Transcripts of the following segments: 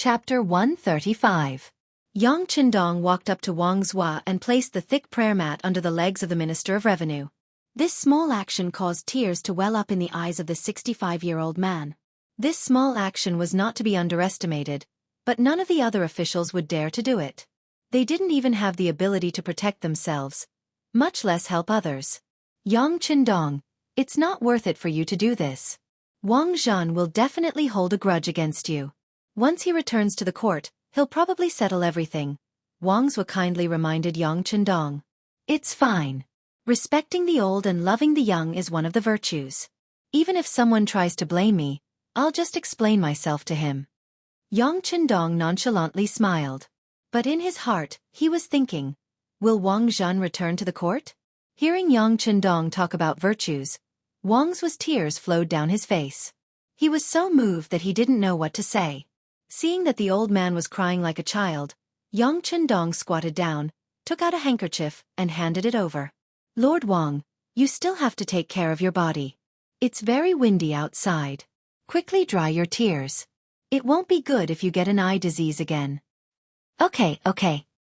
Chapter 135. Yang Qindong walked up to Wang Zhua and placed the thick prayer mat under the legs of the Minister of Revenue. This small action caused tears to well up in the eyes of the 65-year-old man. This small action was not to be underestimated, but none of the other officials would dare to do it. They didn't even have the ability to protect themselves, much less help others. Yang Qindong, it's not worth it for you to do this. Wang Zhan will definitely hold a grudge against you. Once he returns to the court, he'll probably settle everything, Wang Zhua kindly reminded Yang Qindong. It's fine. Respecting the old and loving the young is one of the virtues. Even if someone tries to blame me, I'll just explain myself to him. Yang Qindong nonchalantly smiled. But in his heart, he was thinking, will Wang Zhan return to the court? Hearing Yang Qindong talk about virtues, Wang Zhua's tears flowed down his face. He was so moved that he didn't know what to say. Seeing that the old man was crying like a child, Yang Qindong squatted down, took out a handkerchief, and handed it over. Lord Wang, you still have to take care of your body. It's very windy outside. Quickly dry your tears. It won't be good if you get an eye disease again. Okay.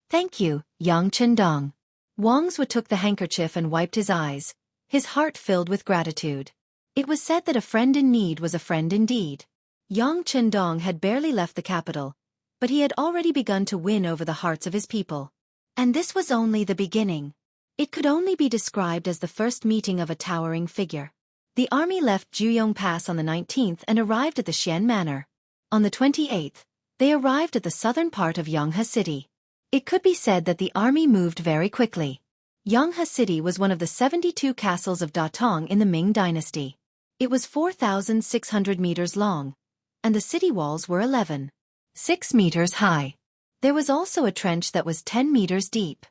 Thank you, Yang Qindong. Wang Zhua took the handkerchief and wiped his eyes, his heart filled with gratitude. It was said that a friend in need was a friend indeed. Yang Qindong had barely left the capital, but he had already begun to win over the hearts of his people. And this was only the beginning. It could only be described as the first meeting of a towering figure. The army left Juyong Pass on the 19th and arrived at the Xian Manor. On the 28th, they arrived at the southern part of Jianghu City. It could be said that the army moved very quickly. Jianghu City was one of the 72 castles of Datong in the Ming dynasty. It was 4,600 meters long, and the city walls were 11.6 meters high. There was also a trench that was 10 meters deep.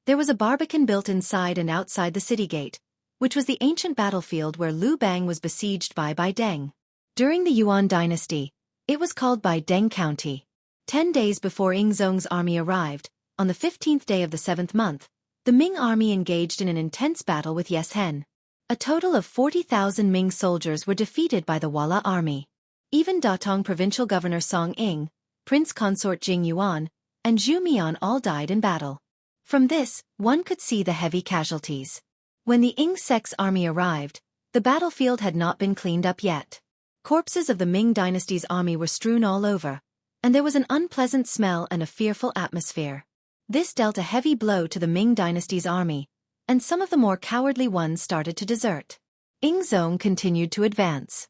There was a barbican built inside and outside the city gate, which was the ancient battlefield where Liu Bang was besieged by Deng. During the Yuan dynasty, it was called Deng County. 10 days before Yingzong's army arrived, on the 15th day of the 7th month, the Ming army engaged in an intense battle with Yeshen. A total of 40,000 Ming soldiers were defeated by the Wala army. Even Datong provincial governor Song Ying, prince consort Jing Yuan, and Zhu Mian all died in battle. From this, one could see the heavy casualties. When the Ying sect's army arrived, the battlefield had not been cleaned up yet. Corpses of the Ming dynasty's army were strewn all over, and there was an unpleasant smell and a fearful atmosphere. This dealt a heavy blow to the Ming dynasty's army, and some of the more cowardly ones started to desert. Yingzong continued to advance.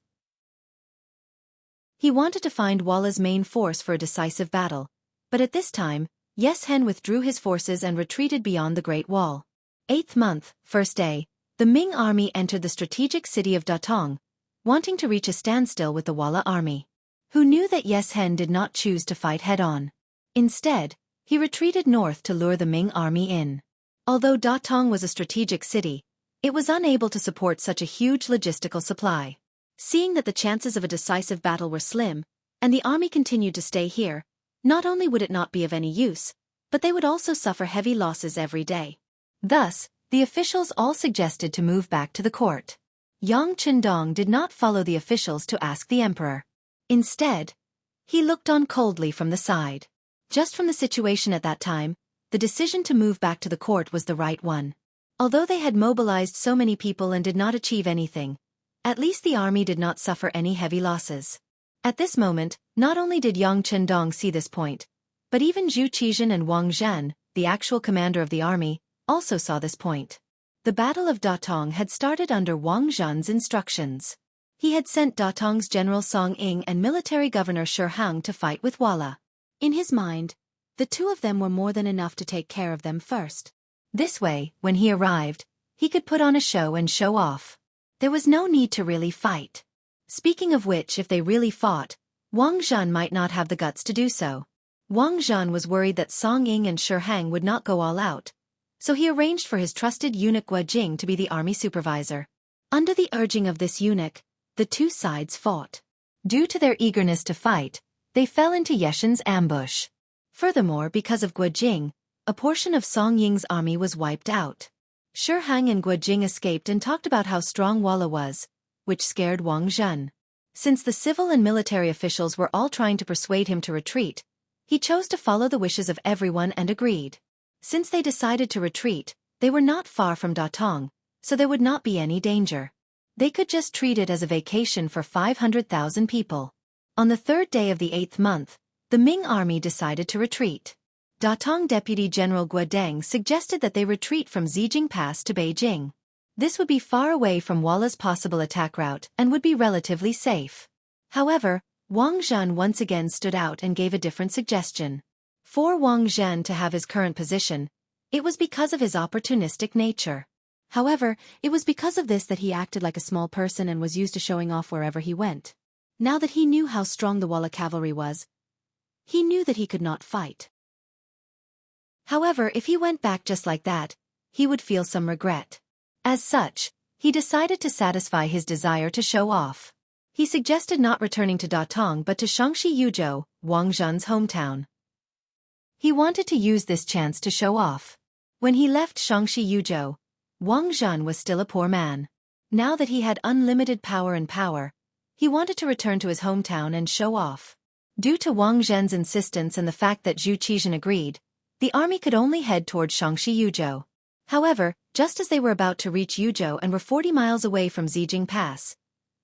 He wanted to find Wala's main force for a decisive battle, but at this time, Yeshen withdrew his forces and retreated beyond the Great Wall. 8th month, first day, the Ming army entered the strategic city of Datong, wanting to reach a standstill with the Wala army, who knew that Yeshen did not choose to fight head-on. Instead, he retreated north to lure the Ming army in. Although Datong was a strategic city, it was unable to support such a huge logistical supply. Seeing that the chances of a decisive battle were slim, and the army continued to stay here, not only would it not be of any use, but they would also suffer heavy losses every day. Thus, the officials all suggested to move back to the court. Yang Qindong did not follow the officials to ask the emperor. Instead, he looked on coldly from the side. Just from the situation at that time, the decision to move back to the court was the right one. Although they had mobilized so many people and did not achieve anything, at least the army did not suffer any heavy losses. At this moment, not only did Yang Qindong see this point, but even Zhu Qizhen and Wang Zhan, the actual commander of the army, also saw this point. The Battle of Datong had started under Wang Zhan's instructions. He had sent Datong's general Song Ying and military governor Shi Hang to fight with Wala. In his mind, the two of them were more than enough to take care of them first. This way, when he arrived, he could put on a show and show off. There was no need to really fight. Speaking of which, if they really fought, Wang Zhan might not have the guts to do so. Wang Zhan was worried that Song Ying and Shi Hang would not go all out, so he arranged for his trusted eunuch Guo Jing to be the army supervisor. Under the urging of this eunuch, the two sides fought. Due to their eagerness to fight, they fell into Yeshen's ambush. Furthermore, because of Guo Jing, a portion of Song Ying's army was wiped out. Shi Hang and Guo Jing escaped and talked about how strong Wala was, which scared Wang Zhan. Since the civil and military officials were all trying to persuade him to retreat, he chose to follow the wishes of everyone and agreed. Since they decided to retreat, they were not far from Datong, so there would not be any danger. They could just treat it as a vacation for 500,000 people. On the third day of the 8th month, the Ming army decided to retreat. Datong Deputy General Guo Deng suggested that they retreat from Zijing Pass to Beijing. This would be far away from Walla's possible attack route and would be relatively safe. However, Wang Zhan once again stood out and gave a different suggestion. For Wang Zhan to have his current position, it was because of his opportunistic nature. However, it was because of this that he acted like a small person and was used to showing off wherever he went. Now that he knew how strong the Walla cavalry was, he knew that he could not fight. However, if he went back just like that, he would feel some regret. As such, he decided to satisfy his desire to show off. He suggested not returning to Datong but to Xianxia Yuzhou, Wang Zhan's hometown. He wanted to use this chance to show off. When he left Xianxia Yuzhou, Wang Zhan was still a poor man. Now that he had unlimited power, he wanted to return to his hometown and show off. Due to Wang Zhan's insistence and the fact that Zhu Qizhan agreed, the army could only head toward Xianxia Yuzhou. However, just as they were about to reach Yuzhou and were 40 miles away from Zijing Pass,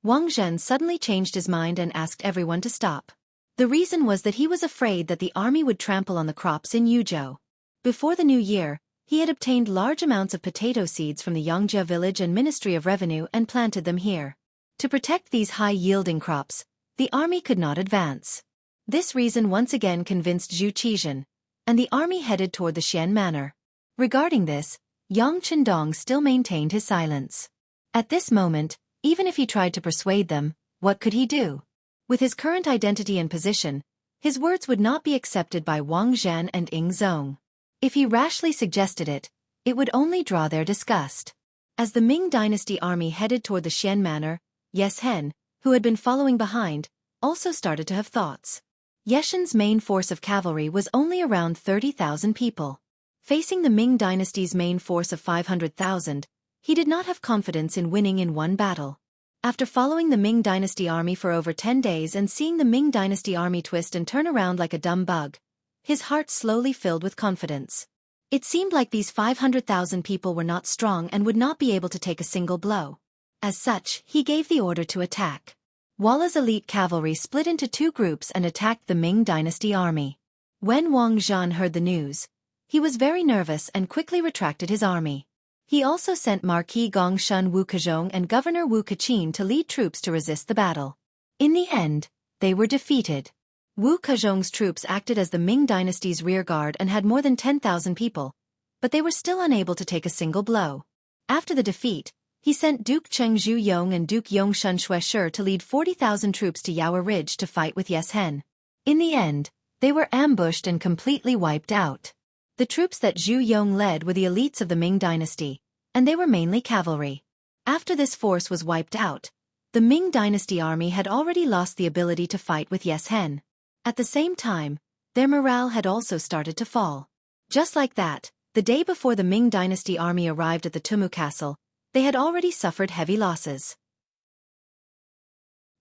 Wang Zhan suddenly changed his mind and asked everyone to stop. The reason was that he was afraid that the army would trample on the crops in Yuzhou. Before the new year, he had obtained large amounts of potato seeds from the Xianxia village and Ministry of Revenue and planted them here. To protect these high-yielding crops, the army could not advance. This reason once again convinced Zhu Qizhan, and the army headed toward the Xian Manor. Regarding this, Yang Qindong still maintained his silence. At this moment, even if he tried to persuade them, what could he do? With his current identity and position, his words would not be accepted by Wang Zhan and Ying Zong. If he rashly suggested it, it would only draw their disgust. As the Ming dynasty army headed toward the Xian Manor, Yes Hen, who had been following behind, also started to have thoughts. Yeshen's main force of cavalry was only around 30,000 people. Facing the Ming dynasty's main force of 500,000, he did not have confidence in winning in one battle. After following the Ming dynasty army for over 10 days and seeing the Ming dynasty army twist and turn around like a dumb bug, his heart slowly filled with confidence. It seemed like these 500,000 people were not strong and would not be able to take a single blow. As such, he gave the order to attack. Walla's elite cavalry split into two groups and attacked the Ming dynasty army. When Wang Zhan heard the news, he was very nervous and quickly retracted his army. He also sent Marquis Gongshun Wu Kezhong and Governor Wu Kaqin to lead troops to resist the battle. In the end, they were defeated. Wu Kezhong's troops acted as the Ming dynasty's rear guard and had more than 10,000 people, but they were still unable to take a single blow. After the defeat, he sent Duke Cheng Zhu Yong and Duke Yongshun Shueshi to lead 40,000 troops to Yaowa Ridge to fight with Yes Hen. In the end, they were ambushed and completely wiped out. The troops that Zhu Yong led were the elites of the Ming dynasty, and they were mainly cavalry. After this force was wiped out, the Ming dynasty army had already lost the ability to fight with Yes Hen. At the same time, their morale had also started to fall. Just like that, the day before the Ming dynasty army arrived at the Tumu castle, they had already suffered heavy losses.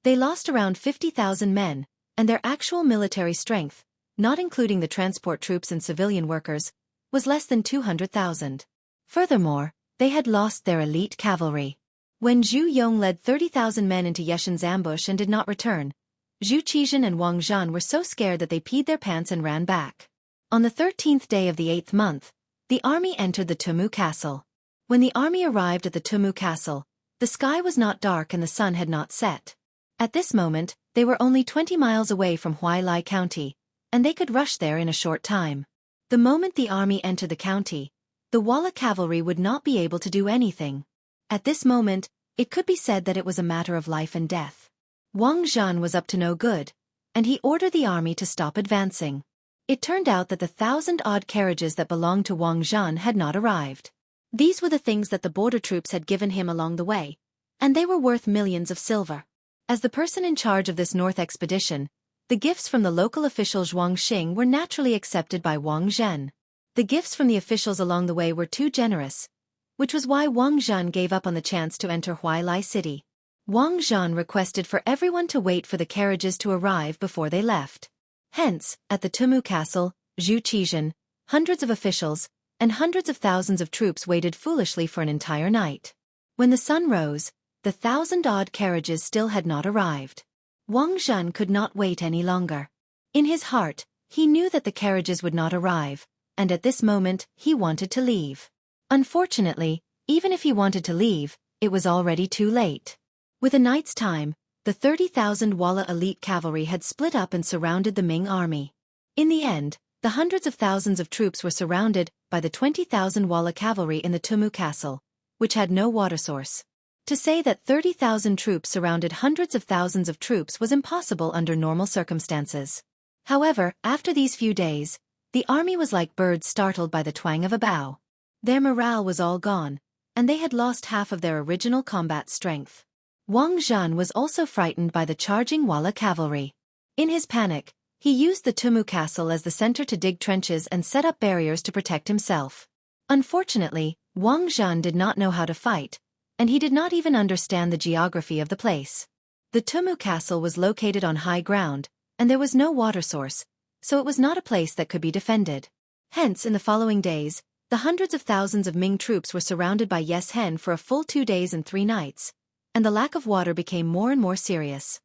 They lost around 50,000 men, and their actual military strength, not including the transport troops and civilian workers, was less than 200,000. Furthermore, they had lost their elite cavalry. When Zhu Yong led 30,000 men into Yeshen's ambush and did not return, Zhu Qizhan and Wang Zhan were so scared that they peed their pants and ran back. On the 13th day of the 8th month, the army entered the Tumu castle. When the army arrived at the Tumu castle, the sky was not dark and the sun had not set. At this moment, they were only 20 miles away from Huailai County, and they could rush there in a short time. The moment the army entered the county, the Walla cavalry would not be able to do anything. At this moment, it could be said that it was a matter of life and death. Wang Zhan was up to no good, and he ordered the army to stop advancing. It turned out that the 1,000-odd carriages that belonged to Wang Zhan had not arrived. These were the things that the border troops had given him along the way, and they were worth millions of silver. As the person in charge of this north expedition, the gifts from the local official Zhuang Xing were naturally accepted by Wang Zhen. The gifts from the officials along the way were too generous, which was why Wang Zhan gave up on the chance to enter Huailai City. Wang Zhan requested for everyone to wait for the carriages to arrive before they left. Hence, at the Tumu castle, Zhu Qizhen, hundreds of officials, and hundreds of thousands of troops waited foolishly for an entire night. When the sun rose, the 1,000-odd carriages still had not arrived. Wang Zhan could not wait any longer. In his heart, he knew that the carriages would not arrive, and at this moment he wanted to leave. Unfortunately, even if he wanted to leave, it was already too late. With a night's time, the 30,000 Walla elite cavalry had split up and surrounded the Ming army. In the end, the hundreds of thousands of troops were surrounded by the 20,000 Walla cavalry in the Tumu castle, which had no water source. To say that 30,000 troops surrounded hundreds of thousands of troops was impossible under normal circumstances. However, after these few days, the army was like birds startled by the twang of a bow. Their morale was all gone, and they had lost half of their original combat strength. Wang Zhan was also frightened by the charging Walla cavalry. In his panic, he used the Tumu castle as the center to dig trenches and set up barriers to protect himself. Unfortunately, Wang Zhan did not know how to fight, and he did not even understand the geography of the place. The Tumu castle was located on high ground, and there was no water source, so it was not a place that could be defended. Hence, in the following days, the hundreds of thousands of Ming troops were surrounded by Yes Hen for a full 2 days and 3 nights, and the lack of water became more and more serious.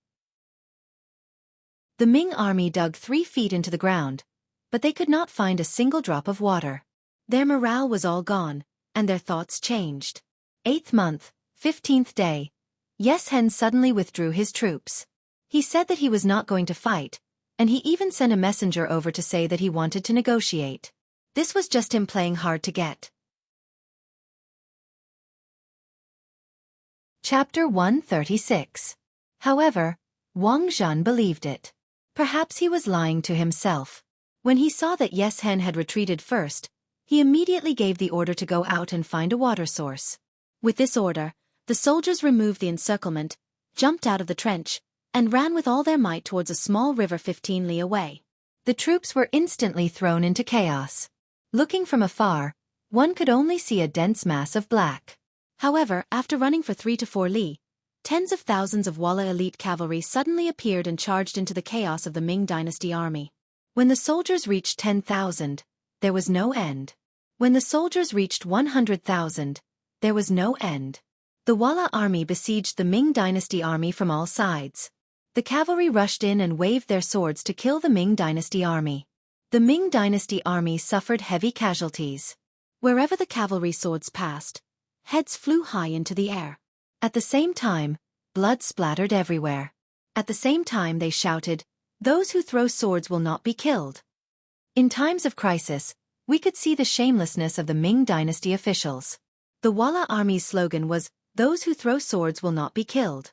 The Ming army dug 3 feet into the ground, but they could not find a single drop of water. Their morale was all gone, and their thoughts changed. 8th month, 15th day. Yes Hen suddenly withdrew his troops. He said that he was not going to fight, and he even sent a messenger over to say that he wanted to negotiate. This was just him playing hard to get. Chapter 136. However, Wang Zhan believed it. Perhaps he was lying to himself. When he saw that Yes Hen had retreated first, he immediately gave the order to go out and find a water source. With this order, the soldiers removed the encirclement, jumped out of the trench, and ran with all their might towards a small river 15 li away. The troops were instantly thrown into chaos. Looking from afar, one could only see a dense mass of black. However, after running for 3 to 4 li, tens of thousands of Walla elite cavalry suddenly appeared and charged into the chaos of the Ming dynasty army. When the soldiers reached 10,000, there was no end. When the soldiers reached 100,000, there was no end. The Walla army besieged the Ming dynasty army from all sides. The cavalry rushed in and waved their swords to kill the Ming dynasty army. The Ming dynasty army suffered heavy casualties. Wherever the cavalry swords passed, heads flew high into the air. At the same time, blood splattered everywhere. At the same time they shouted, "Those who throw swords will not be killed." In times of crisis, we could see the shamelessness of the Ming dynasty officials. The Walla army's slogan was, "Those who throw swords will not be killed."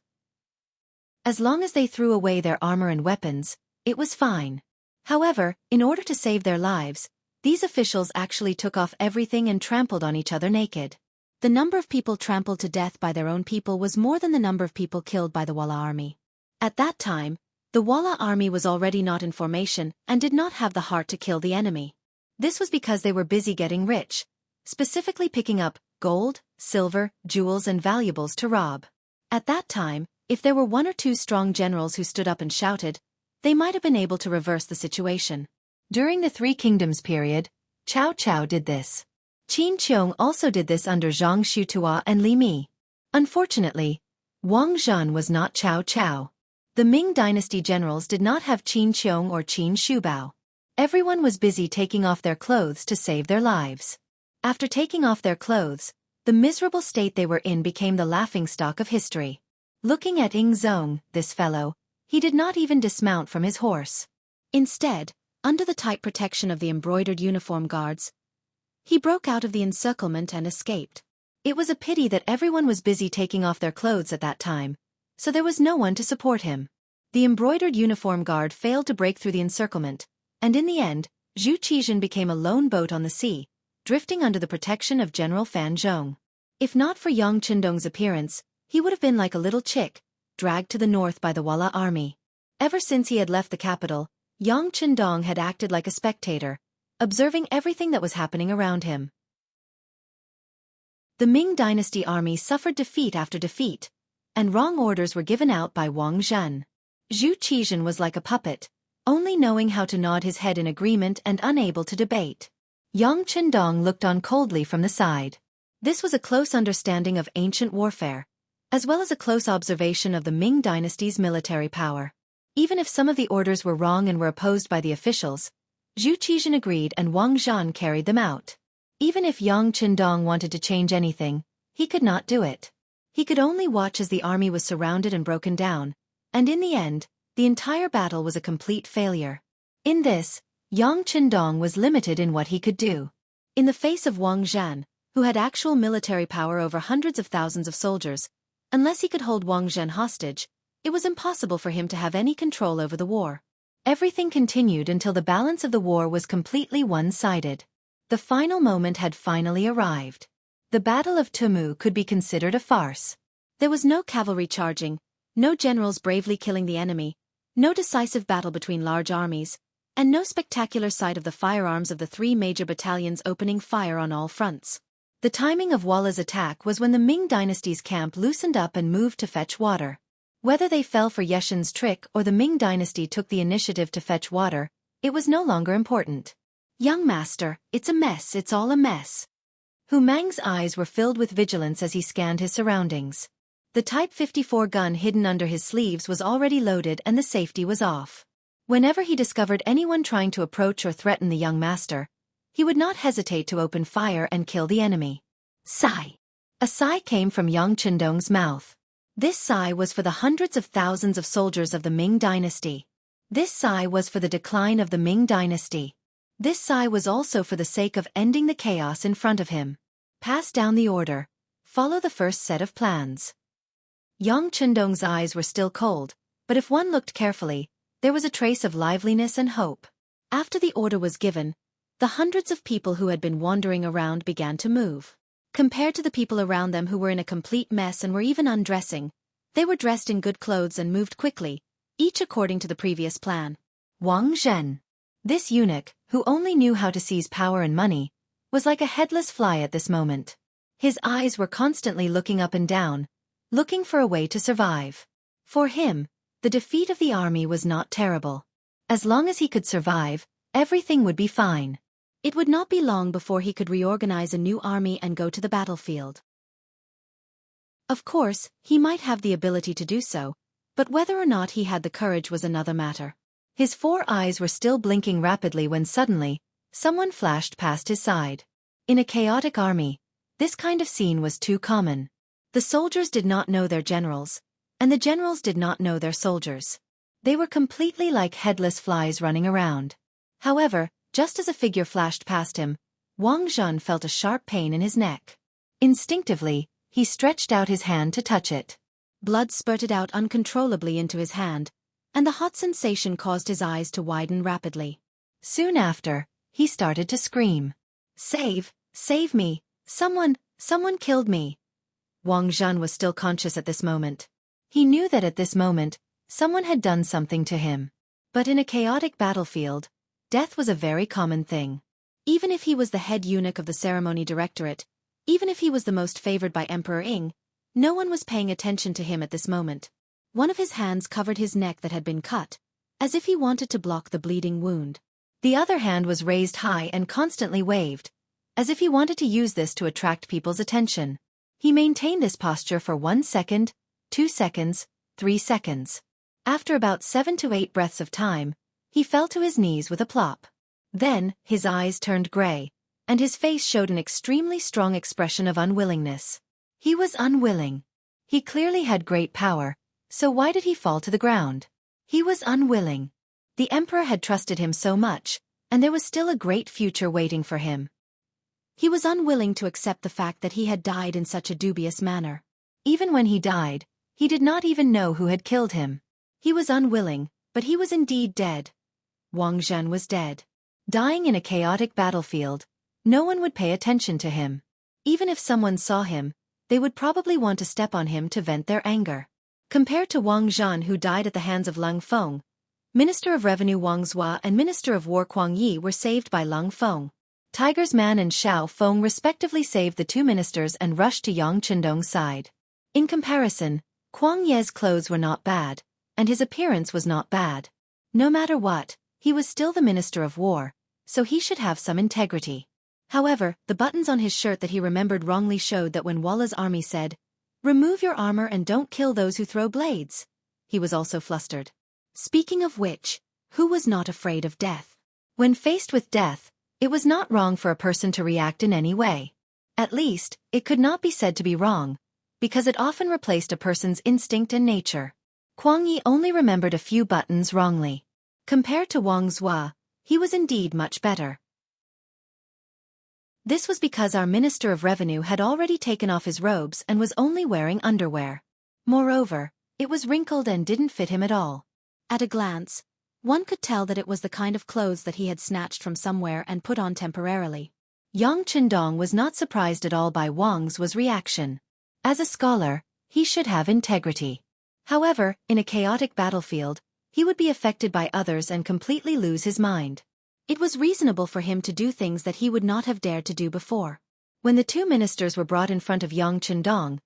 As long as they threw away their armor and weapons, it was fine. However, in order to save their lives, these officials actually took off everything and trampled on each other naked. The number of people trampled to death by their own people was more than the number of people killed by the Walla army. At that time, the Walla army was already not in formation and did not have the heart to kill the enemy. This was because they were busy getting rich, specifically picking up gold, silver, jewels and valuables to rob. At that time, if there were 1 or 2 strong generals who stood up and shouted, they might have been able to reverse the situation. During the 3 Kingdoms period, Cao Cao did this. Qin Qiong also did this under Zhang Xutua and Li Mi. Unfortunately, Wang Zhan was not Cao Cao. The Ming dynasty generals did not have Qin Qiong or Qin Shubao. Everyone was busy taking off their clothes to save their lives. After taking off their clothes, the miserable state they were in became the laughingstock of history. Looking at Ying Zong, this fellow, he did not even dismount from his horse. Instead, under the tight protection of the embroidered uniform guards, he broke out of the encirclement and escaped. It was a pity that everyone was busy taking off their clothes at that time, so there was no one to support him. The embroidered uniform guard failed to break through the encirclement, and in the end, Zhu Qizhen became a lone boat on the sea, drifting under the protection of General Fan Zhong. If not for Yang Qindong's appearance, he would have been like a little chick, dragged to the north by the Walla army. Ever since he had left the capital, Yang Qindong had acted like a spectator, observing everything that was happening around him. The Ming dynasty army suffered defeat after defeat, and wrong orders were given out by Wang Zhen. Zhu Qizhen was like a puppet, only knowing how to nod his head in agreement and unable to debate. Yang Qindong looked on coldly from the side. This was a close understanding of ancient warfare, as well as a close observation of the Ming dynasty's military power. Even if some of the orders were wrong and were opposed by the officials, Zhu Qizhen agreed and Wang Zhen carried them out. Even if Yang Qindong wanted to change anything, he could not do it. He could only watch as the army was surrounded and broken down, and in the end, the entire battle was a complete failure. In this, Yang Qindong was limited in what he could do. In the face of Wang Zhen, who had actual military power over hundreds of thousands of soldiers, unless he could hold Wang Zhen hostage, it was impossible for him to have any control over the war. Everything continued until the balance of the war was completely one-sided. The final moment had finally arrived. The Battle of Tumu could be considered a farce. There was no cavalry charging, no generals bravely killing the enemy, no decisive battle between large armies, and no spectacular sight of the firearms of the three major battalions opening fire on all fronts. The timing of Walla's attack was when the Ming dynasty's camp loosened up and moved to fetch water. Whether they fell for Yeshin's trick or the Ming dynasty took the initiative to fetch water, it was no longer important. "Young master, it's a mess, it's all a mess." Hu Mang's eyes were filled with vigilance as he scanned his surroundings. The Type 54 gun hidden under his sleeves was already loaded and the safety was off. Whenever he discovered anyone trying to approach or threaten the young master, he would not hesitate to open fire and kill the enemy. Sigh. A sigh came from Yang Qindong's mouth. This sigh was for the hundreds of thousands of soldiers of the Ming dynasty. This sigh was for the decline of the Ming dynasty. This sigh was also for the sake of ending the chaos in front of him. Pass down the order. Follow the first set of plans. Yang Qindong's eyes were still cold, but if one looked carefully, there was a trace of liveliness and hope. After the order was given, the hundreds of people who had been wandering around began to move. Compared to the people around them who were in a complete mess and were even undressing, they were dressed in good clothes and moved quickly, each according to the previous plan. Wang Zhen. This eunuch, who only knew how to seize power and money, was like a headless fly at this moment. His eyes were constantly looking up and down, looking for a way to survive. For him, the defeat of the army was not terrible. As long as he could survive, everything would be fine. It would not be long before he could reorganize a new army and go to the battlefield. Of course, he might have the ability to do so, but whether or not he had the courage was another matter. His 4 eyes were still blinking rapidly when suddenly, someone flashed past his side. In a chaotic army, this kind of scene was too common. The soldiers did not know their generals, and the generals did not know their soldiers. They were completely like headless flies running around. However, just as a figure flashed past him, Wang Zhen felt a sharp pain in his neck. Instinctively, he stretched out his hand to touch it. Blood spurted out uncontrollably into his hand, and the hot sensation caused his eyes to widen rapidly. Soon after, he started to scream. Save me, someone killed me." Wang Zhen was still conscious at this moment. He knew that at this moment, someone had done something to him. But in a chaotic battlefield, death was a very common thing. Even if he was the head eunuch of the ceremony directorate, even if he was the most favored by Emperor Ying, no one was paying attention to him at this moment. One of his hands covered his neck that had been cut, as if he wanted to block the bleeding wound. The other hand was raised high and constantly waved, as if he wanted to use this to attract people's attention. He maintained this posture for 1 second, 2 seconds, 3 seconds. After about 7 to 8 breaths of time, he fell to his knees with a plop. Then, his eyes turned gray, and his face showed an extremely strong expression of unwillingness. He was unwilling. He clearly had great power, so why did he fall to the ground? He was unwilling. The emperor had trusted him so much, and there was still a great future waiting for him. He was unwilling to accept the fact that he had died in such a dubious manner. Even when he died, he did not even know who had killed him. He was unwilling, but he was indeed dead. Wang Zhen was dead. Dying in a chaotic battlefield, no one would pay attention to him. Even if someone saw him, they would probably want to step on him to vent their anger. Compared to Wang Zhen, who died at the hands of Leng Feng, Minister of Revenue Wang Zhua and Minister of War Kuang Yi were saved by Leng Feng. Tiger's Man and Xiao Feng respectively saved the 2 ministers and rushed to Yang Qindong's side. In comparison, Kuang Ye's clothes were not bad, and his appearance was not bad. No matter what, he was still the Minister of War, so he should have some integrity. However, the buttons on his shirt that he remembered wrongly showed that when Walla's army said, "Remove your armor and don't kill those who throw blades," he was also flustered. Speaking of which, who was not afraid of death? When faced with death, it was not wrong for a person to react in any way. At least, it could not be said to be wrong, because it often replaced a person's instinct and nature. Kuang Yi only remembered a few buttons wrongly. Compared to Wang Zhua, he was indeed much better. This was because our Minister of Revenue had already taken off his robes and was only wearing underwear. Moreover, it was wrinkled and didn't fit him at all. At a glance, one could tell that it was the kind of clothes that he had snatched from somewhere and put on temporarily. Yang Qindong was not surprised at all by Wang's reaction. As a scholar, he should have integrity. However, in a chaotic battlefield, he would be affected by others and completely lose his mind. It was reasonable for him to do things that he would not have dared to do before. When the two ministers were brought in front of Yang Qindong,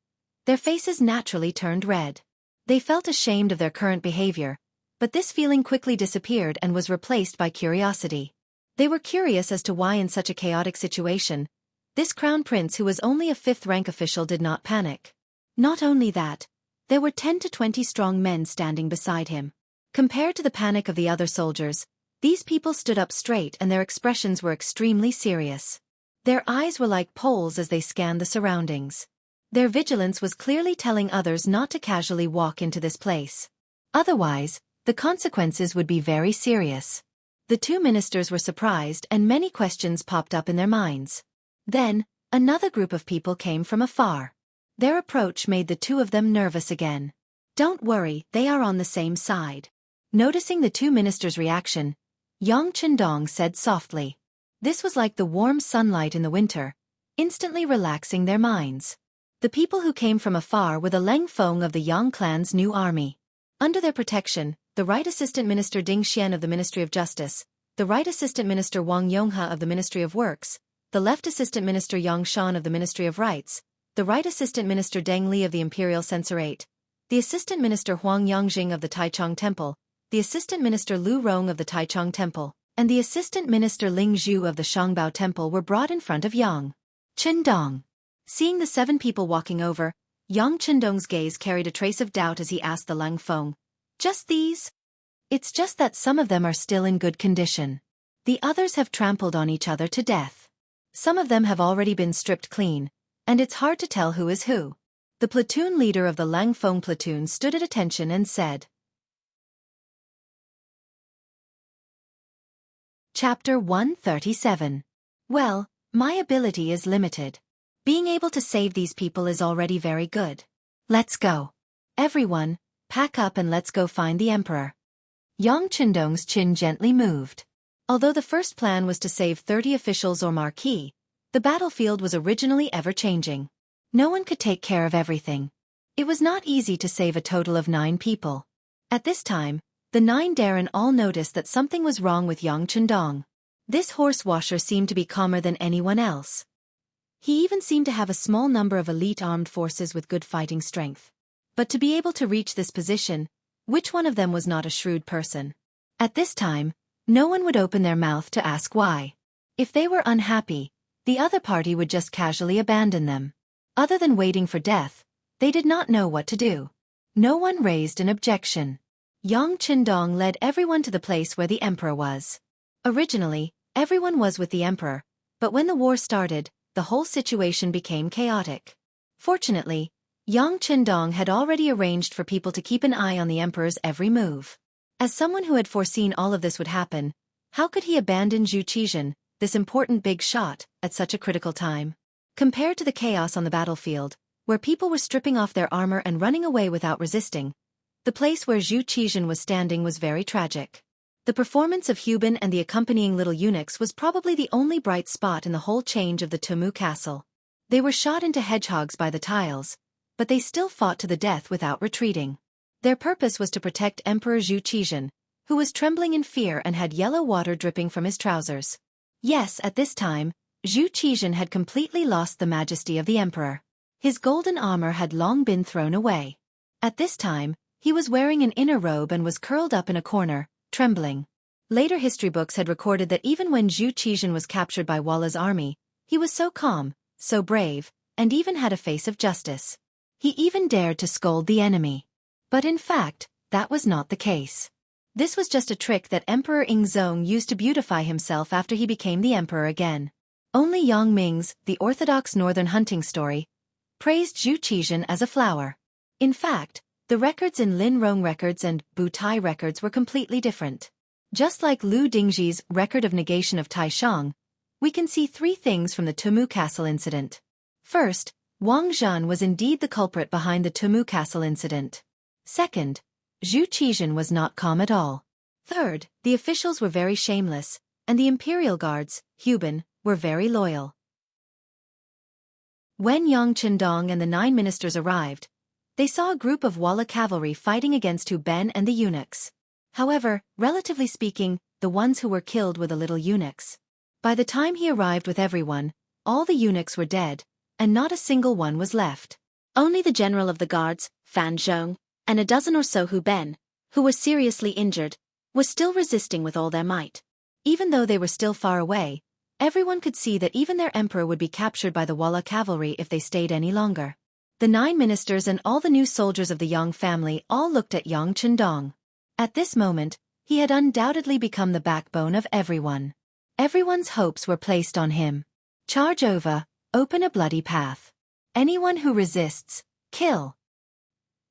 their faces naturally turned red. They felt ashamed of their current behavior, but this feeling quickly disappeared and was replaced by curiosity. They were curious as to why in such a chaotic situation, this crown prince who was only a fifth-rank official did not panic. Not only that, there were 10 to 20 strong men standing beside him. Compared to the panic of the other soldiers, these people stood up straight and their expressions were extremely serious. Their eyes were like poles as they scanned the surroundings. Their vigilance was clearly telling others not to casually walk into this place. Otherwise, the consequences would be very serious. The two ministers were surprised and many questions popped up in their minds. Then, another group of people came from afar. Their approach made the two of them nervous again. "Don't worry, they are on the same side." Noticing the two ministers' reaction, Yang Qindong said softly. This was like the warm sunlight in the winter, instantly relaxing their minds. The people who came from afar were the Leng Feng of the Yang clan's new army. Under their protection, the Right Assistant Minister Ding Xian of the Ministry of Justice, the Right Assistant Minister Wang Yonghe of the Ministry of Works, the Left Assistant Minister Yang Shan of the Ministry of Rights, the Right Assistant Minister Deng Li of the Imperial Censorate, the Assistant Minister Huang Yangjing of the Taichung Temple, the Assistant Minister Lu Rong of the Taichung Temple, and the Assistant Minister Ling Zhu of the Shangbao Temple were brought in front of Yang Qindong. Seeing the 7 people walking over, Yang Qindong's gaze carried a trace of doubt as he asked the Leng Feng, "Just these?" "It's just that some of them are still in good condition. The others have trampled on each other to death. Some of them have already been stripped clean, and it's hard to tell who is who." The platoon leader of the Leng Feng platoon stood at attention and said. Chapter 137. Well, my ability is limited. Being able to save these people is already very good. Let's go. Everyone, pack up and let's go find the emperor. Yang Qindong's chin gently moved. Although the first plan was to save 30 officials or marquis, the battlefield was originally ever-changing. No one could take care of everything. It was not easy to save a total of 9 people. At this time, the 9 Darren all noticed that something was wrong with Yang Qindong. This horse washer seemed to be calmer than anyone else. He even seemed to have a small number of elite armed forces with good fighting strength. But to be able to reach this position, which one of them was not a shrewd person? At this time, no one would open their mouth to ask why. If they were unhappy, the other party would just casually abandon them. Other than waiting for death, they did not know what to do. No one raised an objection. Yang Qindong led everyone to the place where the emperor was. Originally, everyone was with the emperor, but when the war started, the whole situation became chaotic. Fortunately, Yang Qindong had already arranged for people to keep an eye on the emperor's every move. As someone who had foreseen all of this would happen, how could he abandon Zhu Qizhen, this important big shot, at such a critical time? Compared to the chaos on the battlefield, where people were stripping off their armor and running away without resisting, the place where Zhu Qizhen was standing was very tragic. The performance of Hubin and the accompanying little eunuchs was probably the only bright spot in the whole change of the Tumu castle. They were shot into hedgehogs by the tiles, but they still fought to the death without retreating. Their purpose was to protect Emperor Zhu Qizhen, who was trembling in fear and had yellow water dripping from his trousers. Yes, at this time, Zhu Qizhen had completely lost the majesty of the emperor. His golden armor had long been thrown away. At this time, he was wearing an inner robe and was curled up in a corner, trembling. Later history books had recorded that even when Zhu Qizhen was captured by Walla's army, he was so calm, so brave, and even had a face of justice. He even dared to scold the enemy. But in fact, that was not the case. This was just a trick that Emperor Yingzong used to beautify himself after he became the emperor again. Only Yang Ming's, the orthodox northern hunting story, praised Zhu Qizhen as a flower. In fact, the records in Lin Rong records and Butai records were completely different. Just like Lu Dingji's record of negation of Taishang, we can see three things from the Tumu Castle incident. First, Wang Zhan was indeed the culprit behind the Tumu Castle incident. Second, Zhu Qizhen was not calm at all. Third, the officials were very shameless, and the Imperial guards, Huban, were very loyal. When Yang Qindong and the 9 ministers arrived, they saw a group of Walla cavalry fighting against Hu Ben and the eunuchs. However, relatively speaking, the ones who were killed were the little eunuchs. By the time he arrived with everyone, all the eunuchs were dead, and not a single one was left. Only the general of the guards, Fan Zhong, and a dozen or so Hu Ben, who was seriously injured, was still resisting with all their might. Even though they were still far away, everyone could see that even their emperor would be captured by the Walla cavalry if they stayed any longer. The 9 ministers and all the new soldiers of the Yang family all looked at Yang Qindong. At this moment, he had undoubtedly become the backbone of everyone. Everyone's hopes were placed on him. Charge over, open a bloody path. Anyone who resists, kill.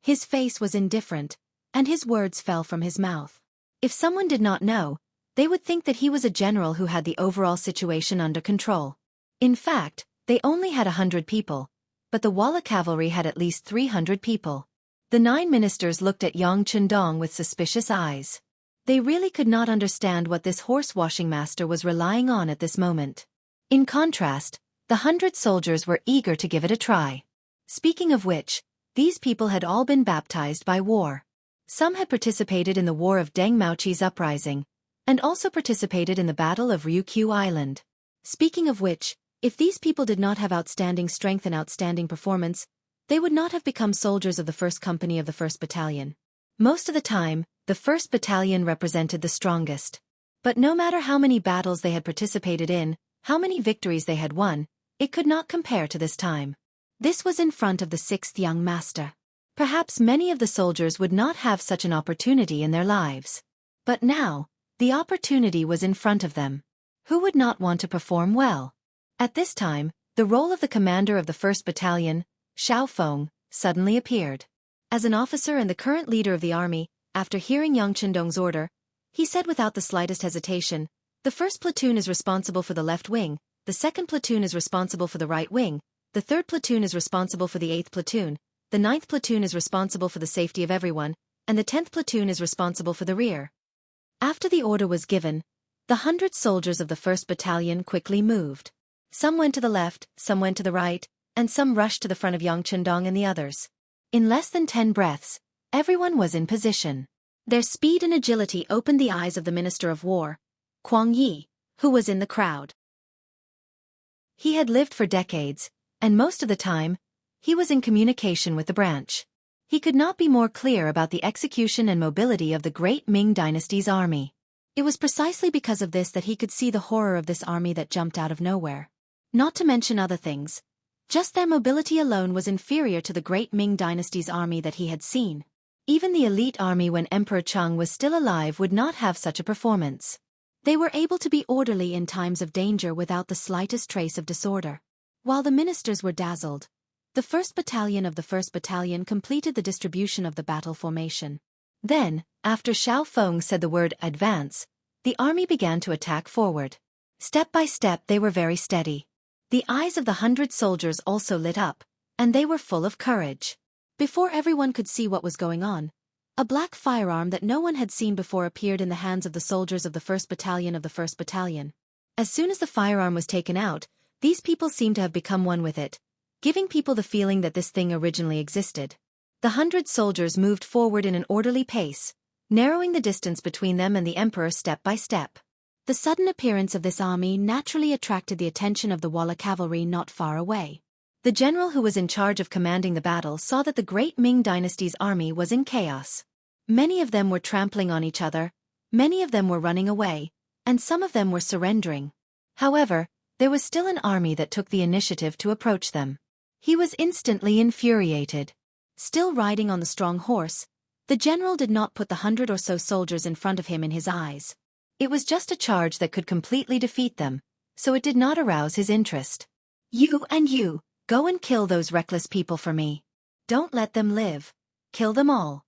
His face was indifferent, and his words fell from his mouth. If someone did not know, they would think that he was a general who had the overall situation under control. In fact, they only had 100 people, but the Walla cavalry had at least 300 people. The 9 ministers looked at Yang Qindong with suspicious eyes. They really could not understand what this horse-washing master was relying on at this moment. In contrast, the 100 soldiers were eager to give it a try. Speaking of which, these people had all been baptized by war. Some had participated in the war of Deng Maoqi's uprising, and also participated in the Battle of Ryukyu Island. Speaking of which, if these people did not have outstanding strength and outstanding performance, they would not have become soldiers of the 1st Company of the 1st Battalion. Most of the time, the 1st Battalion represented the strongest. But no matter how many battles they had participated in, how many victories they had won, it could not compare to this time. This was in front of the 6th young master. Perhaps many of the soldiers would not have such an opportunity in their lives. But now, the opportunity was in front of them. Who would not want to perform well? At this time, the role of the commander of the 1st Battalion, Xiao Feng, suddenly appeared. As an officer and the current leader of the army, after hearing Yang Qindong's order, he said without the slightest hesitation, "The 1st platoon is responsible for the left wing, the 2nd platoon is responsible for the right wing, the 3rd platoon is responsible for the 8th platoon, the 9th platoon is responsible for the safety of everyone, and the 10th platoon is responsible for the rear." After the order was given, the 100 soldiers of the 1st Battalion quickly moved. Some went to the left, some went to the right, and some rushed to the front of Yang Qindong and the others. In less than 10 breaths, everyone was in position. Their speed and agility opened the eyes of the Minister of War, Kuang Yi, who was in the crowd. He had lived for decades, and most of the time, he was in communication with the branch. He could not be more clear about the execution and mobility of the great Ming dynasty's army. It was precisely because of this that he could see the horror of this army that jumped out of nowhere. Not to mention other things. Just their mobility alone was inferior to the great Ming dynasty's army that he had seen. Even the elite army when Emperor Cheng was still alive would not have such a performance. They were able to be orderly in times of danger without the slightest trace of disorder. While the ministers were dazzled, the 1st Battalion of the 1st Battalion completed the distribution of the battle formation. Then, after Xiao Feng said the word "advance," the army began to attack forward. Step by step they were very steady. The eyes of the 100 soldiers also lit up, and they were full of courage. Before everyone could see what was going on, a black firearm that no one had seen before appeared in the hands of the soldiers of the 1st Battalion of the 1st Battalion. As soon as the firearm was taken out, these people seemed to have become one with it, giving people the feeling that this thing originally existed. The 100 soldiers moved forward in an orderly pace, narrowing the distance between them and the emperor step by step. The sudden appearance of this army naturally attracted the attention of the Walla cavalry not far away. The general who was in charge of commanding the battle saw that the great Ming dynasty's army was in chaos. Many of them were trampling on each other, many of them were running away, and some of them were surrendering. However, there was still an army that took the initiative to approach them. He was instantly infuriated. Still riding on the strong horse, the general did not put the 100 or so soldiers in front of him in his eyes. It was just a charge that could completely defeat them, so it did not arouse his interest. You and you, go and kill those reckless people for me. Don't let them live. Kill them all.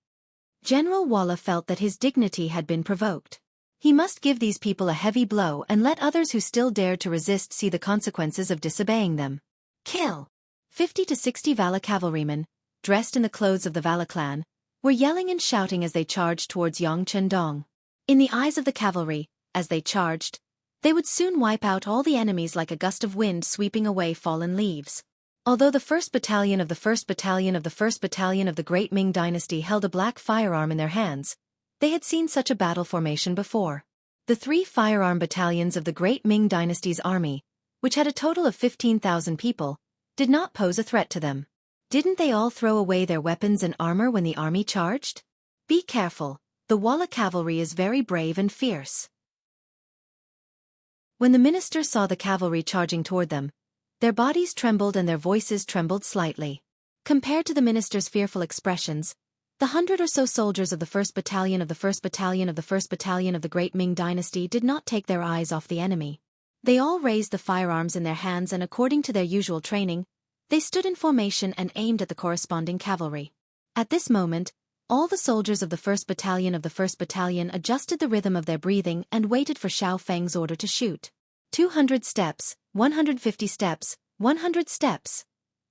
General Walla felt that his dignity had been provoked. He must give these people a heavy blow and let others who still dared to resist see the consequences of disobeying them. Kill! 50 to 60 Vala cavalrymen, dressed in the clothes of the Vala clan, were yelling and shouting as they charged towards Yang Chendong. In the eyes of the cavalry, as they charged, they would soon wipe out all the enemies like a gust of wind sweeping away fallen leaves. Although the 1st Battalion of the 1st Battalion of the 1st Battalion of the Great Ming Dynasty held a black firearm in their hands, they had seen such a battle formation before. The 3 firearm battalions of the Great Ming Dynasty's army, which had a total of 15,000 people, did not pose a threat to them. Didn't they all throw away their weapons and armor when the army charged? Be careful, the Walla cavalry is very brave and fierce. When the minister saw the cavalry charging toward them, their bodies trembled and their voices trembled slightly. Compared to the minister's fearful expressions, the 100 or so soldiers of the 1st Battalion of the 1st Battalion of the 1st Battalion of the Great Ming Dynasty did not take their eyes off the enemy. They all raised the firearms in their hands and according to their usual training, they stood in formation and aimed at the corresponding cavalry. At this moment, all the soldiers of the 1st Battalion of the 1st Battalion adjusted the rhythm of their breathing and waited for Xiao Feng's order to shoot. 200 steps, 150 steps, 100 steps.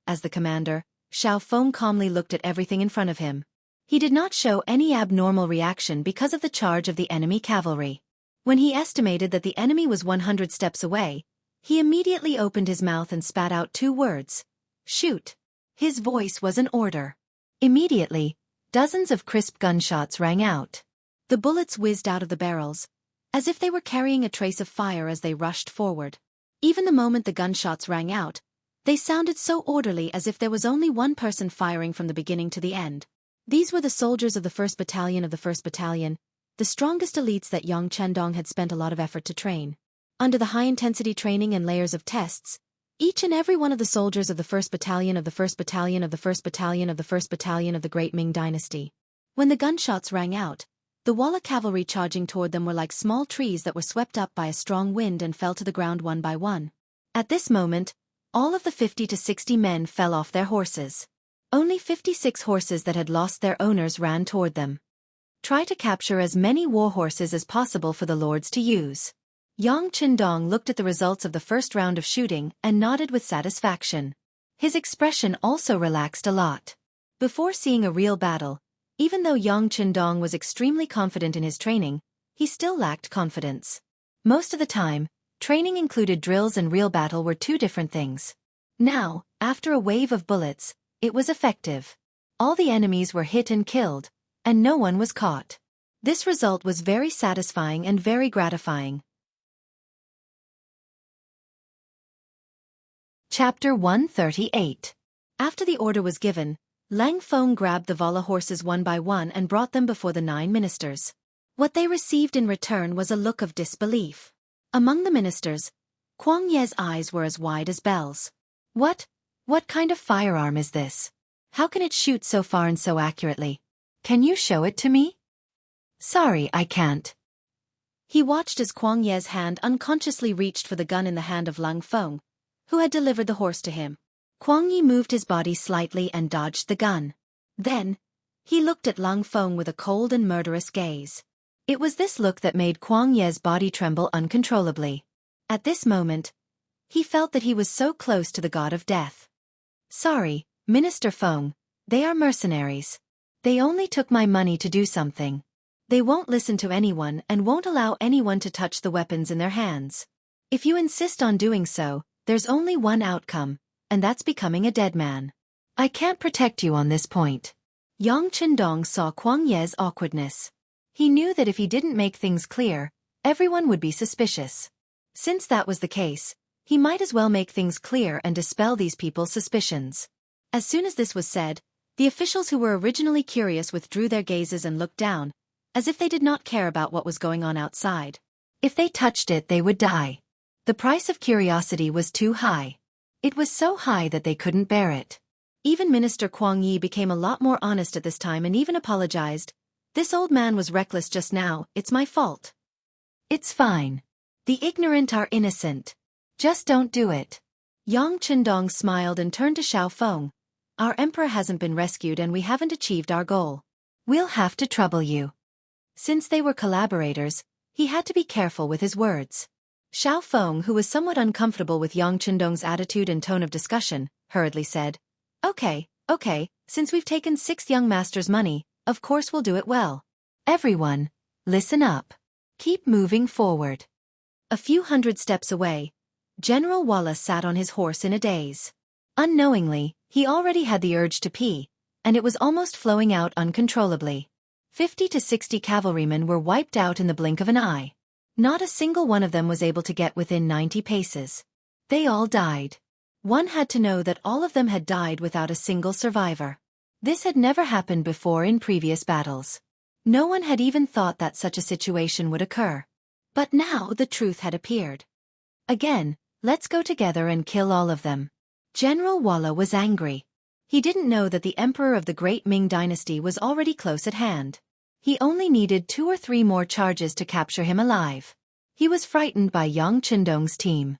As the commander, Xiao Feng calmly looked at everything in front of him. He did not show any abnormal reaction because of the charge of the enemy cavalry. When he estimated that the enemy was 100 steps away, he immediately opened his mouth and spat out 2 words. Shoot. His voice was an order. Immediately, dozens of crisp gunshots rang out. The bullets whizzed out of the barrels, as if they were carrying a trace of fire as they rushed forward. Even the moment the gunshots rang out, they sounded so orderly as if there was only one person firing from the beginning to the end. These were the soldiers of the 1st Battalion of the 1st Battalion, the strongest elites that Yang Chendong had spent a lot of effort to train. Under the high-intensity training and layers of tests, each and every one of the soldiers of the 1st Battalion of the 1st Battalion of the 1st Battalion of the 1st Battalion of the Great Ming Dynasty. When the gunshots rang out, the Walla cavalry charging toward them were like small trees that were swept up by a strong wind and fell to the ground one by one. At this moment, all of the 50 to 60 men fell off their horses. Only 56 horses that had lost their owners ran toward them. Try to capture as many war horses as possible for the lords to use. Yang Chendong looked at the results of the first round of shooting and nodded with satisfaction. His expression also relaxed a lot. Before seeing a real battle, even though Yang Chendong was extremely confident in his training, he still lacked confidence. Most of the time, training included drills and real battle were 2 different things. Now, after a wave of bullets, it was effective. All the enemies were hit and killed, and no one was caught. This result was very satisfying and very gratifying. Chapter 138. After the order was given, Lang Feng grabbed the Vala horses one by one and brought them before the 9 ministers. What they received in return was a look of disbelief. Among the ministers, Kuang Ye's eyes were as wide as bells. What kind of firearm is this? How can it shoot so far and so accurately? Can you show it to me? Sorry, I can't. He watched as Kuang Ye's hand unconsciously reached for the gun in the hand of Lang Feng, who had delivered the horse to him. Kuang Yi moved his body slightly and dodged the gun. Then, he looked at Lang Feng with a cold and murderous gaze. It was this look that made Kuang Ye's body tremble uncontrollably. At this moment, he felt that he was so close to the god of death. Sorry, Minister Feng, they are mercenaries. They only took my money to do something. They won't listen to anyone and won't allow anyone to touch the weapons in their hands. If you insist on doing so, there's only one outcome, and that's becoming a dead man. I can't protect you on this point. Yang Chendong saw Kuang Ye's awkwardness. He knew that if he didn't make things clear, everyone would be suspicious. Since that was the case, He might as well make things clear and dispel these people's suspicions. As soon as this was said, the officials who were originally curious withdrew their gazes and looked down, as if they did not care about what was going on outside. If they touched it, they would die. The price of curiosity was too high. It was so high that they couldn't bear it. Even Minister Kuang Yi became a lot more honest at this time and even apologized. This old man was reckless just now, it's my fault. It's fine. The ignorant are innocent. Just don't do it. Yang Qindong smiled and turned to Xiao Feng. Our emperor hasn't been rescued and we haven't achieved our goal. We'll have to trouble you. Since they were collaborators, he had to be careful with his words. Xiao Feng, who was somewhat uncomfortable with Yang Qindong's attitude and tone of discussion, hurriedly said, Okay, since we've taken 6th young master's money, of course we'll do it well. Everyone, listen up. Keep moving forward. A few hundred steps away, General Wallace sat on his horse in a daze. Unknowingly, he already had the urge to pee, and it was almost flowing out uncontrollably. 50 to 60 cavalrymen were wiped out in the blink of an eye. Not a single one of them was able to get within 90 paces. They all died. One had to know that all of them had died without a single survivor. This had never happened before in previous battles. No one had even thought that such a situation would occur. But now the truth had appeared. Again, let's go together and kill all of them. General Walla was angry. He didn't know that the emperor of the Great Ming Dynasty was already close at hand. He only needed 2 or 3 more charges to capture him alive. He was frightened by Yang Qindong's team.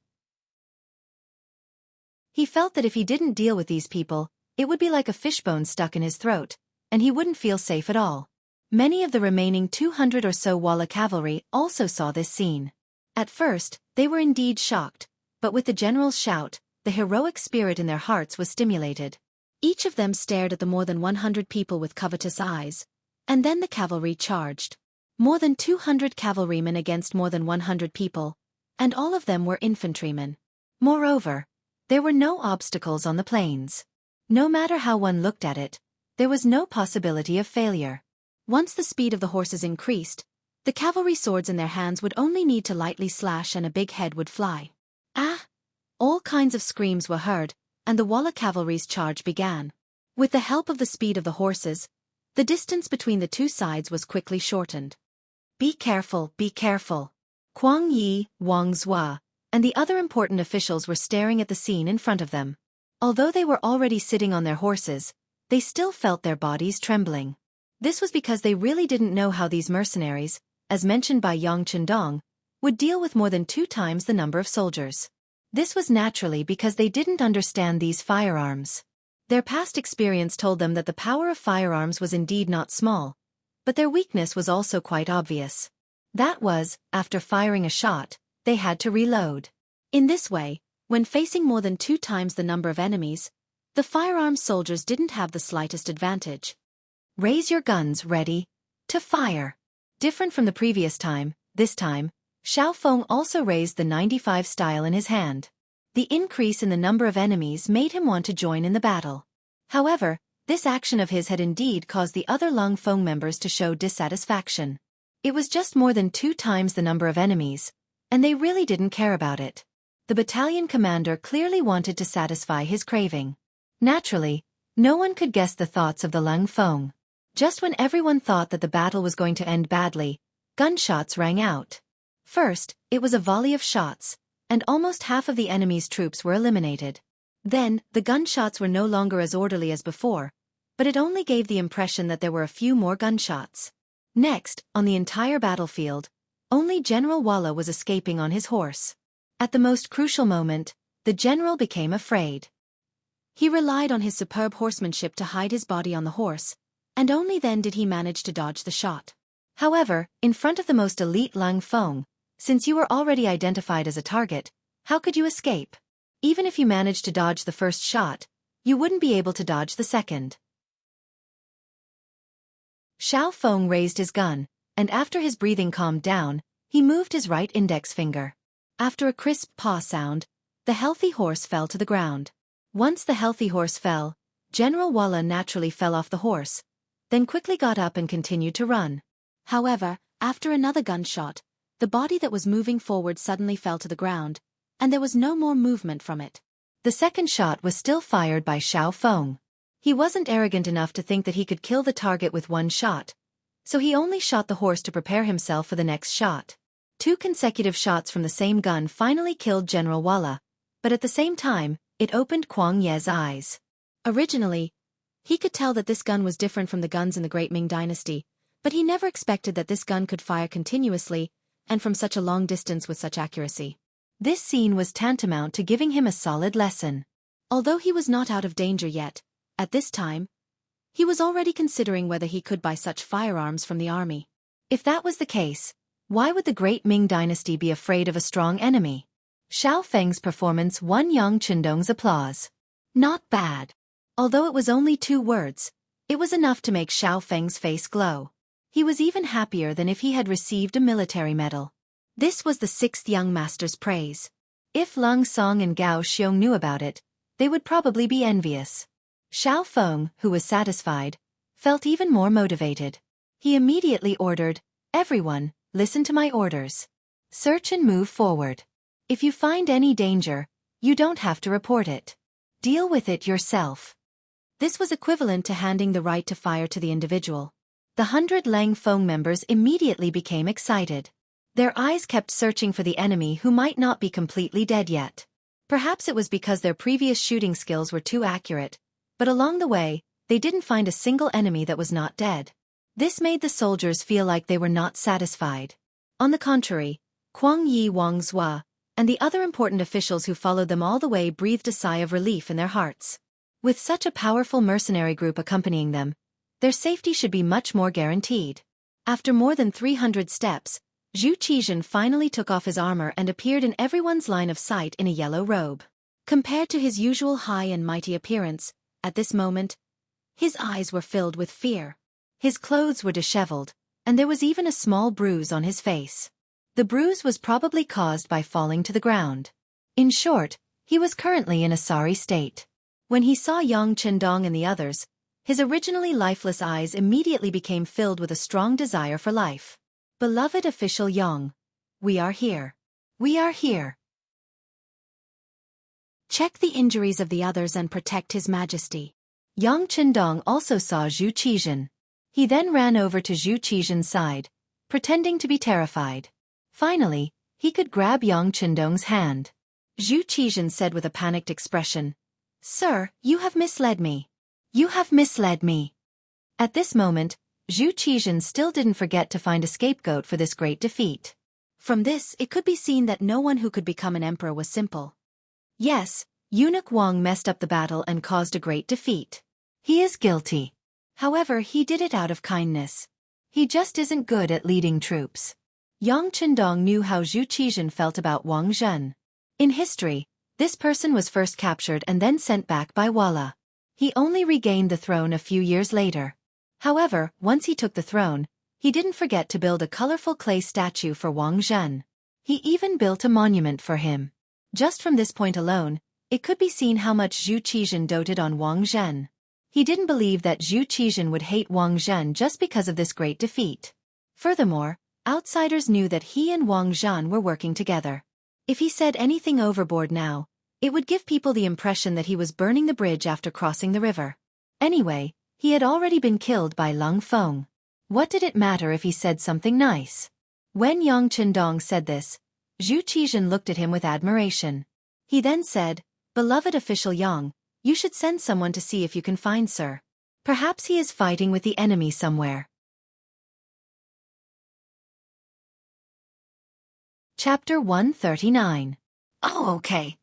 He felt that if he didn't deal with these people, it would be like a fishbone stuck in his throat, and he wouldn't feel safe at all. Many of the remaining 200 or so Walla cavalry also saw this scene. At first, they were indeed shocked, but with the general's shout, the heroic spirit in their hearts was stimulated. Each of them stared at the more than 100 people with covetous eyes, and then the cavalry charged. More than 200 cavalrymen against more than 100 people, and all of them were infantrymen. Moreover, there were no obstacles on the plains. No matter how one looked at it, there was no possibility of failure. Once the speed of the horses increased, the cavalry swords in their hands would only need to lightly slash and a big head would fly. Ah! All kinds of screams were heard, and the Walla cavalry's charge began. With the help of the speed of the horses, the distance between the two sides was quickly shortened. Be careful, be careful. Kuang Yi, Wang Zhua, and the other important officials were staring at the scene in front of them. Although they were already sitting on their horses, they still felt their bodies trembling. This was because they really didn't know how these mercenaries, as mentioned by Yang Qindong, would deal with more than 2 times the number of soldiers. This was naturally because they didn't understand these firearms. Their past experience told them that the power of firearms was indeed not small, but their weakness was also quite obvious. That was, after firing a shot, they had to reload. In this way, when facing more than 2 times the number of enemies, the firearms soldiers didn't have the slightest advantage. Raise your guns ready to fire. Different from the previous time, this time, Xiao Feng also raised the 95 style in his hand. The increase in the number of enemies made him want to join in the battle. However, this action of his had indeed caused the other Lung Feng members to show dissatisfaction. It was just more than 2 times the number of enemies, and they really didn't care about it. The battalion commander clearly wanted to satisfy his craving. Naturally, no one could guess the thoughts of the Lung Feng. Just when everyone thought that the battle was going to end badly, gunshots rang out. First, it was a volley of shots, and almost half of the enemy's troops were eliminated. Then, the gunshots were no longer as orderly as before, but it only gave the impression that there were a few more gunshots. Next, on the entire battlefield, only General Walla was escaping on his horse. At the most crucial moment, the general became afraid. He relied on his superb horsemanship to hide his body on the horse, and only then did he manage to dodge the shot. However, in front of the most elite Lung Feng, since you were already identified as a target, how could you escape? Even if you managed to dodge the first shot, you wouldn't be able to dodge the second. Xiao Feng raised his gun, and after his breathing calmed down, he moved his right index finger. After a crisp paw sound, the healthy horse fell to the ground. Once the healthy horse fell, General Walla naturally fell off the horse, then quickly got up and continued to run. However, after another gunshot, the body that was moving forward suddenly fell to the ground, and there was no more movement from it. The second shot was still fired by Xiao Feng. He wasn't arrogant enough to think that he could kill the target with one shot, so he only shot the horse to prepare himself for the next shot. 2 consecutive shots from the same gun finally killed General Walla, but at the same time, it opened Kuang Ye's eyes. Originally, he could tell that this gun was different from the guns in the Great Ming Dynasty, but he never expected that this gun could fire continuously and from such a long distance with such accuracy. This scene was tantamount to giving him a solid lesson. Although he was not out of danger yet, at this time, he was already considering whether he could buy such firearms from the army. If that was the case, why would the Great Ming Dynasty be afraid of a strong enemy? Xiao Feng's performance won Yang Qindong's applause. Not bad. Although it was only 2 words, it was enough to make Xiao Feng's face glow. He was even happier than if he had received a military medal. This was the 6th young master's praise. If Lung Song and Gao Xiong knew about it, they would probably be envious. Xiao Feng, who was satisfied, felt even more motivated. He immediately ordered, "Everyone, listen to my orders. Search and move forward. If you find any danger, you don't have to report it. Deal with it yourself." This was equivalent to handing the right to fire to the individual. The 100 Lang Feng members immediately became excited. Their eyes kept searching for the enemy who might not be completely dead yet. Perhaps it was because their previous shooting skills were too accurate, but along the way, they didn't find a single enemy that was not dead. This made the soldiers feel like they were not satisfied. On the contrary, Kuang Yi Wang Zhua and the other important officials who followed them all the way breathed a sigh of relief in their hearts. With such a powerful mercenary group accompanying them, their safety should be much more guaranteed. After more than 300 steps, Zhu Qizhen finally took off his armor and appeared in everyone's line of sight in a yellow robe. Compared to his usual high and mighty appearance, at this moment, his eyes were filled with fear. His clothes were disheveled, and there was even a small bruise on his face. The bruise was probably caused by falling to the ground. In short, he was currently in a sorry state. When he saw Yang Qindong and the others, his originally lifeless eyes immediately became filled with a strong desire for life. "Beloved official Yang, we are here. We are here. Check the injuries of the others and protect His Majesty." Yang Qindong also saw Zhu Qizhen. He then ran over to Zhu Qizhen's side, pretending to be terrified. Finally, he could grab Yang Qindong's hand. Zhu Qizhen said with a panicked expression, "Sir, you have misled me. You have misled me." At this moment, Zhu Qizhen still didn't forget to find a scapegoat for this great defeat. From this, it could be seen that no one who could become an emperor was simple. Yes, Eunuch Wang messed up the battle and caused a great defeat. He is guilty. However, he did it out of kindness. He just isn't good at leading troops. Yang Qindong knew how Zhu Qizhen felt about Wang Zhen. In history, this person was first captured and then sent back by Walla. He only regained the throne a few years later. However, once he took the throne, he didn't forget to build a colorful clay statue for Wang Zhen. He even built a monument for him. Just from this point alone, it could be seen how much Zhu Qizhen doted on Wang Zhen. He didn't believe that Zhu Qizhen would hate Wang Zhen just because of this great defeat. Furthermore, outsiders knew that he and Wang Zhen were working together. If he said anything overboard now, it would give people the impression that he was burning the bridge after crossing the river. Anyway, he had already been killed by Lung Feng. What did it matter if he said something nice? When Yang Qindong said this, Zhu Qizhen looked at him with admiration. He then said, "Beloved official Yang, you should send someone to see if you can find Sir. Perhaps he is fighting with the enemy somewhere." Chapter 139. "Oh, okay."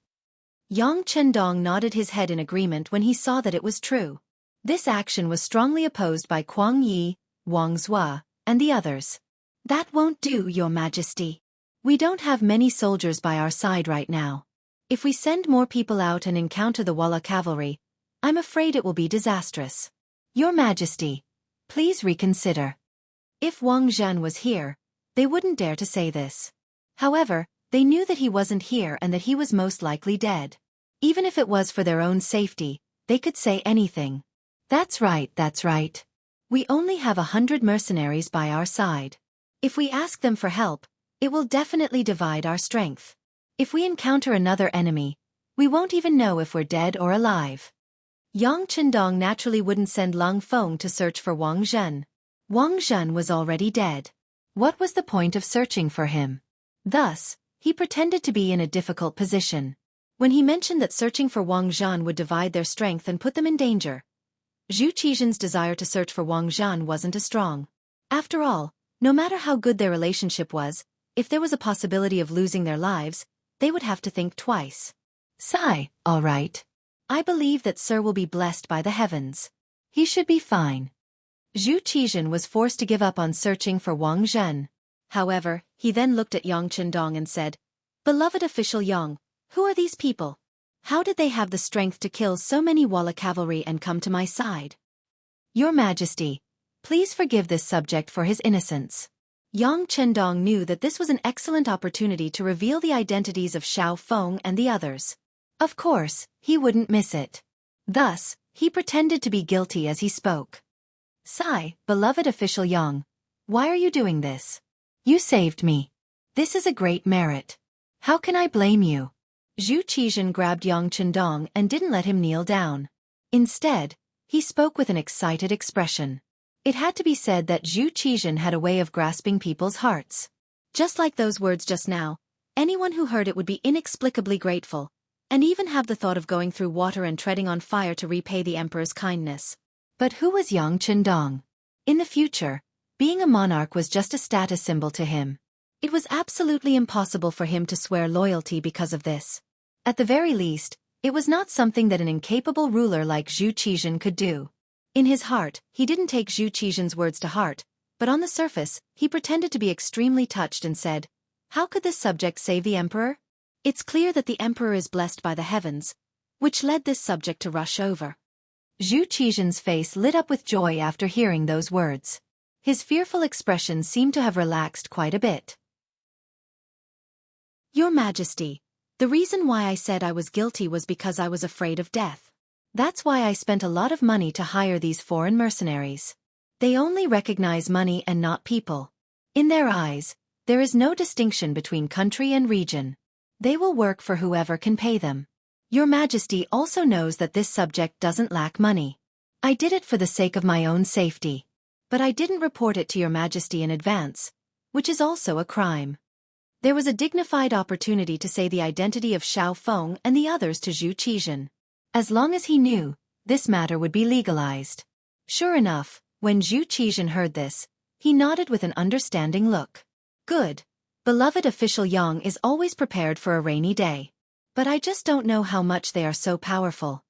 Yang Qindong nodded his head in agreement when he saw that it was true. This action was strongly opposed by Kuang Yi, Wang Zhua, and the others. "That won't do, Your Majesty. We don't have many soldiers by our side right now. If we send more people out and encounter the Walla cavalry, I'm afraid it will be disastrous. Your Majesty, please reconsider." If Wang Zhen was here, they wouldn't dare to say this. However, they knew that he wasn't here and that he was most likely dead. Even if it was for their own safety, they could say anything. That's right. We only have 100 mercenaries by our side. If we ask them for help, it will definitely divide our strength. If we encounter another enemy, we won't even know if we're dead or alive. Yang Chendong naturally wouldn't send Lang Feng to search for Wang Zhen. Wang Zhen was already dead. What was the point of searching for him? Thus, he pretended to be in a difficult position. When he mentioned that searching for Wang Zhen would divide their strength and put them in danger, Zhu Qizhen's desire to search for Wang Zhen wasn't as strong. After all, no matter how good their relationship was, if there was a possibility of losing their lives, they would have to think twice. Sigh, all right. I believe that Sir will be blessed by the heavens. He should be fine. Zhu Qizhen was forced to give up on searching for Wang Zhen. However, he then looked at Yang Chendong and said, "Beloved official Yang, who are these people? How did they have the strength to kill so many Walla cavalry and come to my side? Your Majesty, please forgive this subject for his innocence." Yang Chendong knew that this was an excellent opportunity to reveal the identities of Xiao Feng and the others. Of course, he wouldn't miss it. Thus, he pretended to be guilty as he spoke. "Sigh, beloved official Yang, why are you doing this? You saved me. This is a great merit. How can I blame you?" Zhu Qizhen grabbed Yang Chendong and didn't let him kneel down. Instead, he spoke with an excited expression. It had to be said that Zhu Qizhen had a way of grasping people's hearts. Just like those words just now, anyone who heard it would be inexplicably grateful, and even have the thought of going through water and treading on fire to repay the emperor's kindness. But who was Yang Chendong? In the future, being a monarch was just a status symbol to him. It was absolutely impossible for him to swear loyalty because of this. At the very least, it was not something that an incapable ruler like Zhu Qizhen could do. In his heart, he didn't take Zhu Qizhen's words to heart, but on the surface, he pretended to be extremely touched and said, "How could this subject save the emperor? It's clear that the emperor is blessed by the heavens," which led this subject to rush over. Zhu Qizhen's face lit up with joy after hearing those words. His fearful expression seemed to have relaxed quite a bit. "Your Majesty, the reason why I said I was guilty was because I was afraid of death. That's why I spent a lot of money to hire these foreign mercenaries. They only recognize money and not people. In their eyes, there is no distinction between country and region. They will work for whoever can pay them. Your Majesty also knows that this subject doesn't lack money. I did it for the sake of my own safety. But I didn't report it to Your Majesty in advance, which is also a crime." There was a dignified opportunity to say the identity of Xiao Feng and the others to Zhu Qizhen. As long as he knew, this matter would be legalized. Sure enough, when Zhu Qizhen heard this, he nodded with an understanding look. "Good. Beloved official Yang is always prepared for a rainy day. But I just don't know how much they are so powerful."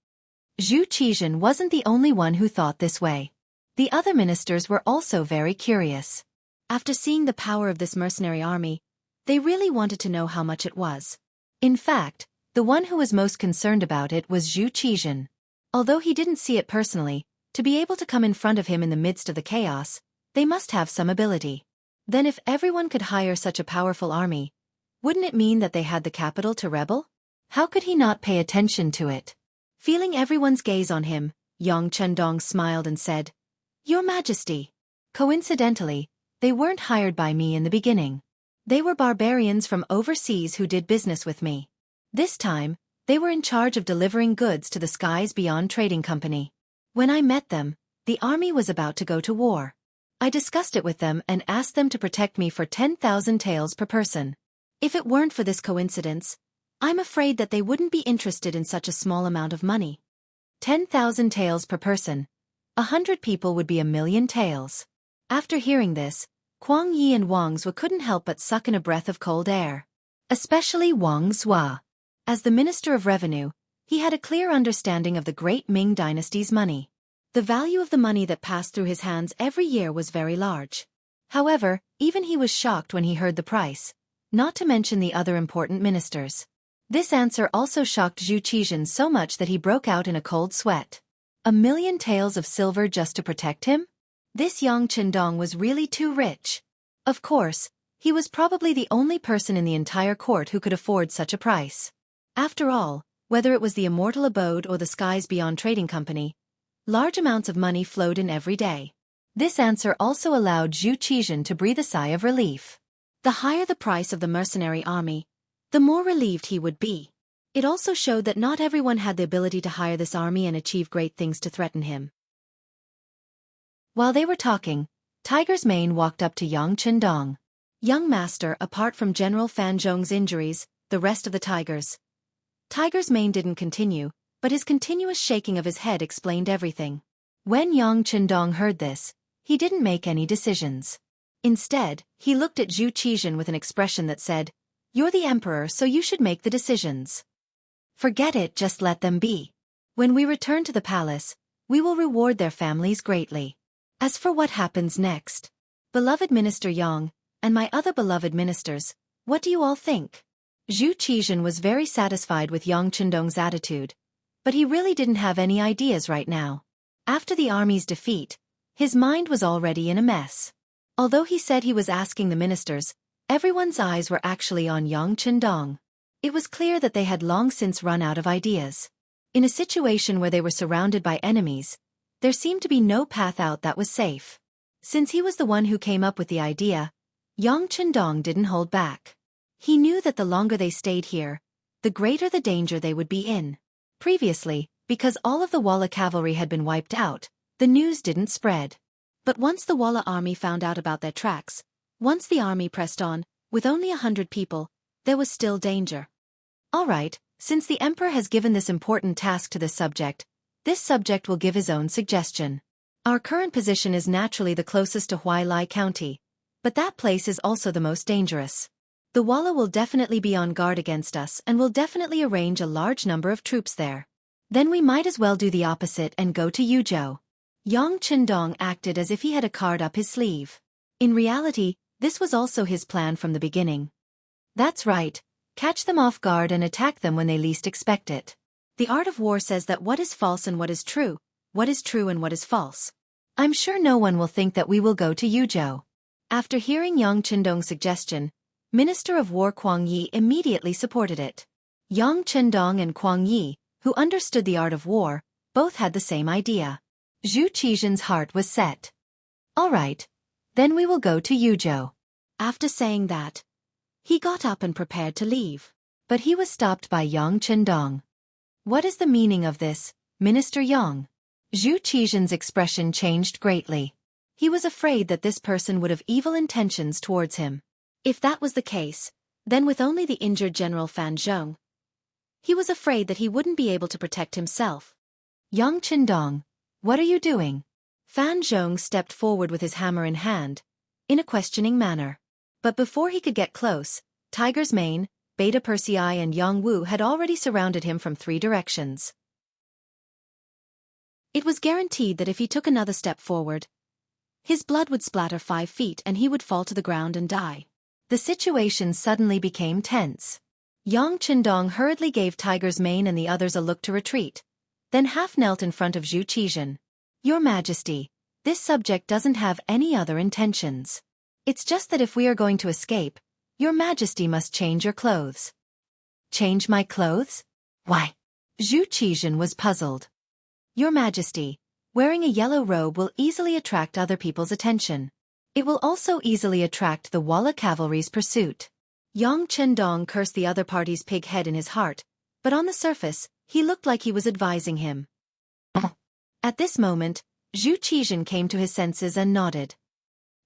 Zhu Qizhen wasn't the only one who thought this way. The other ministers were also very curious. After seeing the power of this mercenary army, they really wanted to know how much it was. In fact, the one who was most concerned about it was Zhu Qizhen. Although he didn't see it personally, to be able to come in front of him in the midst of the chaos, they must have some ability. Then if everyone could hire such a powerful army, wouldn't it mean that they had the capital to rebel? How could he not pay attention to it? Feeling everyone's gaze on him, Yang Chendong smiled and said, "Your Majesty. Coincidentally, they weren't hired by me in the beginning. They were barbarians from overseas who did business with me. This time, they were in charge of delivering goods to the Skies Beyond Trading Company. When I met them, the army was about to go to war. I discussed it with them and asked them to protect me for 10,000 taels per person. If it weren't for this coincidence, I'm afraid that they wouldn't be interested in such a small amount of money. 10,000 taels per person. 100 people would be 1,000,000 taels." After hearing this, Kuang Yi and Wang Zua couldn't help but suck in a breath of cold air. Especially Wang Zua. As the Minister of Revenue, he had a clear understanding of the great Ming dynasty's money. The value of the money that passed through his hands every year was very large. However, even he was shocked when he heard the price, not to mention the other important ministers. This answer also shocked Zhu Qizhen so much that he broke out in a cold sweat. 1,000,000 taels of silver just to protect him? This Yang Chendong was really too rich. Of course, he was probably the only person in the entire court who could afford such a price. After all, whether it was the Immortal Abode or the Skies Beyond Trading Company, large amounts of money flowed in every day. This answer also allowed Zhu Qizhen to breathe a sigh of relief. The higher the price of the mercenary army, the more relieved he would be. It also showed that not everyone had the ability to hire this army and achieve great things to threaten him. While they were talking, Tiger's Mane walked up to Yang Qindong. Young master, apart from General Fan Zhong's injuries, the rest of the tigers. Tiger's Mane didn't continue, but his continuous shaking of his head explained everything. When Yang Qindong heard this, he didn't make any decisions. Instead, he looked at Zhu Qizhen with an expression that said, "You're the emperor, so you should make the decisions. Forget it, just let them be. When we return to the palace, we will reward their families greatly. As for what happens next, beloved Minister Yang, and my other beloved ministers, what do you all think?" Zhu Qizhen was very satisfied with Yang Qindong's attitude, but he really didn't have any ideas right now. After the army's defeat, his mind was already in a mess. Although he said he was asking the ministers, everyone's eyes were actually on Yang Qindong. It was clear that they had long since run out of ideas. In a situation where they were surrounded by enemies, there seemed to be no path out that was safe. Since he was the one who came up with the idea, Yang Qindong didn't hold back. He knew that the longer they stayed here, the greater the danger they would be in. Previously, because all of the Walla cavalry had been wiped out, the news didn't spread. But once the Walla army found out about their tracks, once the army pressed on, with only 100 people, there was still danger. Alright, since the emperor has given this important task to this subject will give his own suggestion. Our current position is naturally the closest to Huailai County, but that place is also the most dangerous. The Walla will definitely be on guard against us and will definitely arrange a large number of troops there. Then we might as well do the opposite and go to Yuzhou. Yang Qindong acted as if he had a card up his sleeve. In reality, this was also his plan from the beginning. That's right, catch them off guard and attack them when they least expect it. The art of war says that what is false and what is true and what is false. I'm sure no one will think that we will go to Yuzhou. After hearing Yang Qindong's suggestion, Minister of War Kuang Yi immediately supported it. Yang Qindong and Kuang Yi, who understood the art of war, both had the same idea. Zhu Qizhen's heart was set. Alright, then we will go to Yuzhou. After saying that, he got up and prepared to leave. But he was stopped by Yang Qindong. What is the meaning of this, Minister Yang? Zhu Qizhen's expression changed greatly. He was afraid that this person would have evil intentions towards him. If that was the case, then with only the injured General Fan Zhong, he was afraid that he wouldn't be able to protect himself. Yang Qindong, what are you doing? Fan Zhong stepped forward with his hammer in hand, in a questioning manner. But before he could get close, Tiger's Mane, Beta Persei and Yang Wu had already surrounded him from 3 directions. It was guaranteed that if he took another step forward, his blood would splatter 5 feet and he would fall to the ground and die. The situation suddenly became tense. Yang Qindong hurriedly gave Tiger's Mane and the others a look to retreat, then half knelt in front of Zhu Qizhen. Your Majesty, this subject doesn't have any other intentions. It's just that if we are going to escape, Your Majesty must change your clothes. Change my clothes? Why? Zhu Qizhen was puzzled. Your Majesty, wearing a yellow robe will easily attract other people's attention. It will also easily attract the Walla cavalry's pursuit. Yang Qindong cursed the other party's pig head in his heart, but on the surface, he looked like he was advising him. At this moment, Zhu Qizhen came to his senses and nodded.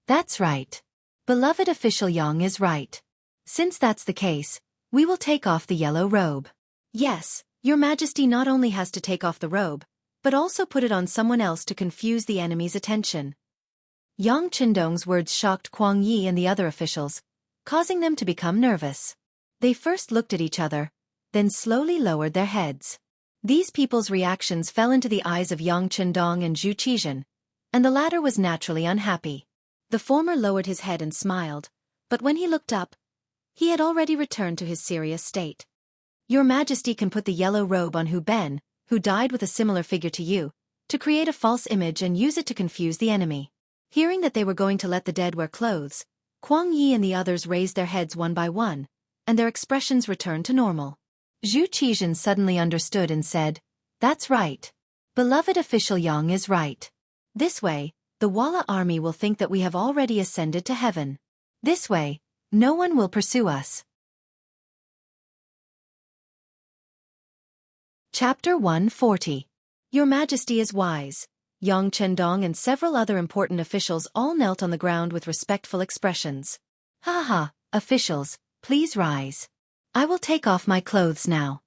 That's right. Beloved official Yang is right. Since that's the case, we will take off the yellow robe. Yes, Your Majesty not only has to take off the robe, but also put it on someone else to confuse the enemy's attention. Yang Qindong's words shocked Kuang Yi and the other officials, causing them to become nervous. They first looked at each other, then slowly lowered their heads. These people's reactions fell into the eyes of Yang Qindong and Zhu Qizhen, and the latter was naturally unhappy. The former lowered his head and smiled, but when he looked up, he had already returned to his serious state. Your Majesty can put the yellow robe on Hu Ben, who died with a similar figure to you, to create a false image and use it to confuse the enemy. Hearing that they were going to let the dead wear clothes, Kuang Yi and the others raised their heads one by one, and their expressions returned to normal. Zhu Qizhen suddenly understood and said, That's right. Beloved official Yang is right. This way, the Walla army will think that we have already ascended to heaven. This way, no one will pursue us. Chapter 140. Your Majesty is wise. Yang Chendong and several other important officials all knelt on the ground with respectful expressions. Ha ha, officials, please rise. I will take off my clothes now.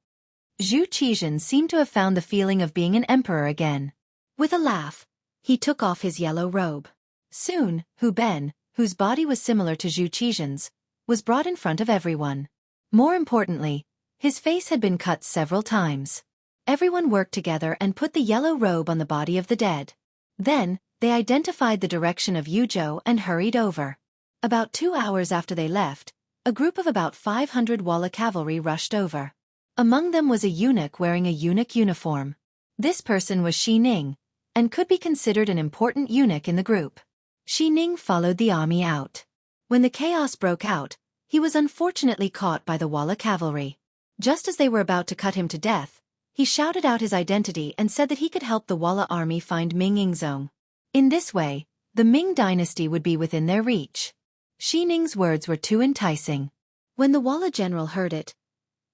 Zhu Qizhen seemed to have found the feeling of being an emperor again. With a laugh, he took off his yellow robe. Soon, Hu Ben, whose body was similar to Zhu Qizhen's, was brought in front of everyone. More importantly, his face had been cut several times. Everyone worked together and put the yellow robe on the body of the dead. Then, they identified the direction of Yuzhou and hurried over. About 2 hours after they left, a group of about 500 Walla cavalry rushed over. Among them was a eunuch wearing a eunuch uniform. This person was Shi Ning, and could be considered an important eunuch in the group. Shi Ning followed the army out. When the chaos broke out, he was unfortunately caught by the Walla cavalry. Just as they were about to cut him to death, he shouted out his identity and said that he could help the Walla army find Ming Yingzong. In this way, the Ming dynasty would be within their reach. Shi Ning's words were too enticing. When the Walla general heard it,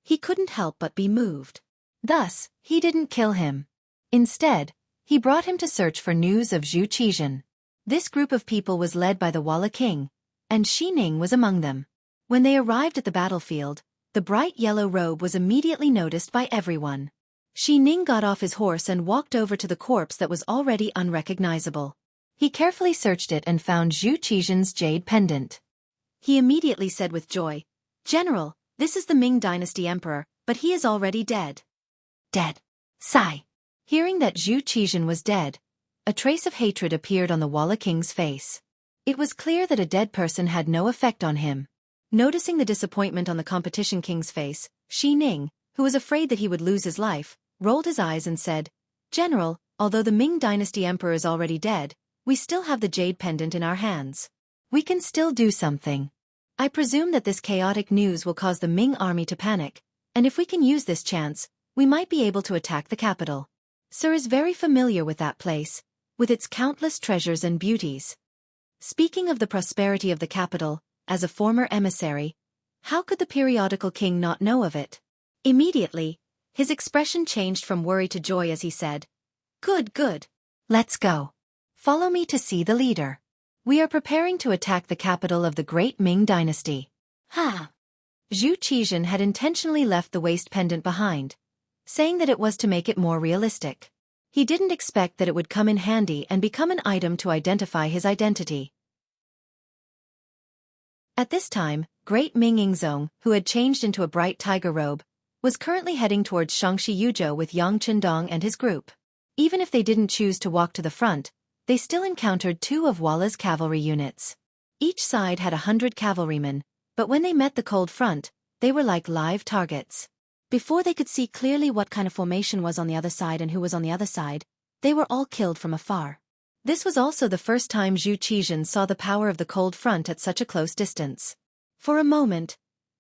he couldn't help but be moved. Thus, he didn't kill him. Instead, he brought him to search for news of Zhu Qizhen. This group of people was led by the Walla king, and Shi Ning was among them. When they arrived at the battlefield, the bright yellow robe was immediately noticed by everyone. Shi Ning got off his horse and walked over to the corpse that was already unrecognizable. He carefully searched it and found Zhu Qizhen's jade pendant. He immediately said with joy, "General, this is the Ming dynasty emperor, but he is already dead." Dead. Sigh. Hearing that Zhu Qizhen was dead, a trace of hatred appeared on the Walla king's face. It was clear that a dead person had no effect on him. Noticing the disappointment on the competition king's face, Shi Ning, who was afraid that he would lose his life, rolled his eyes and said, "General, although the Ming dynasty emperor is already dead, we still have the jade pendant in our hands. We can still do something. I presume that this chaotic news will cause the Ming army to panic, and if we can use this chance, we might be able to attack the capital. Sir is very familiar with that place, with its countless treasures and beauties." Speaking of the prosperity of the capital, as a former emissary, how could the periodical king not know of it? Immediately, his expression changed from worry to joy as he said, "Good, good. Let's go. Follow me to see the leader. We are preparing to attack the capital of the great Ming dynasty." Ha! Zhu Qizhen had intentionally left the waist pendant behind, saying that it was to make it more realistic. He didn't expect that it would come in handy and become an item to identify his identity. At this time, great Ming Yingzong, who had changed into a bright tiger robe, was currently heading towards Xianxia Yuzhou with Yang Chendong and his group. Even if they didn't choose to walk to the front, they still encountered 2 of Walla's cavalry units. Each side had 100 cavalrymen, but when they met the cold front, they were like live targets. Before they could see clearly what kind of formation was on the other side and who was on the other side, they were all killed from afar. This was also the first time Zhu Qizhen saw the power of the cold front at such a close distance. For a moment,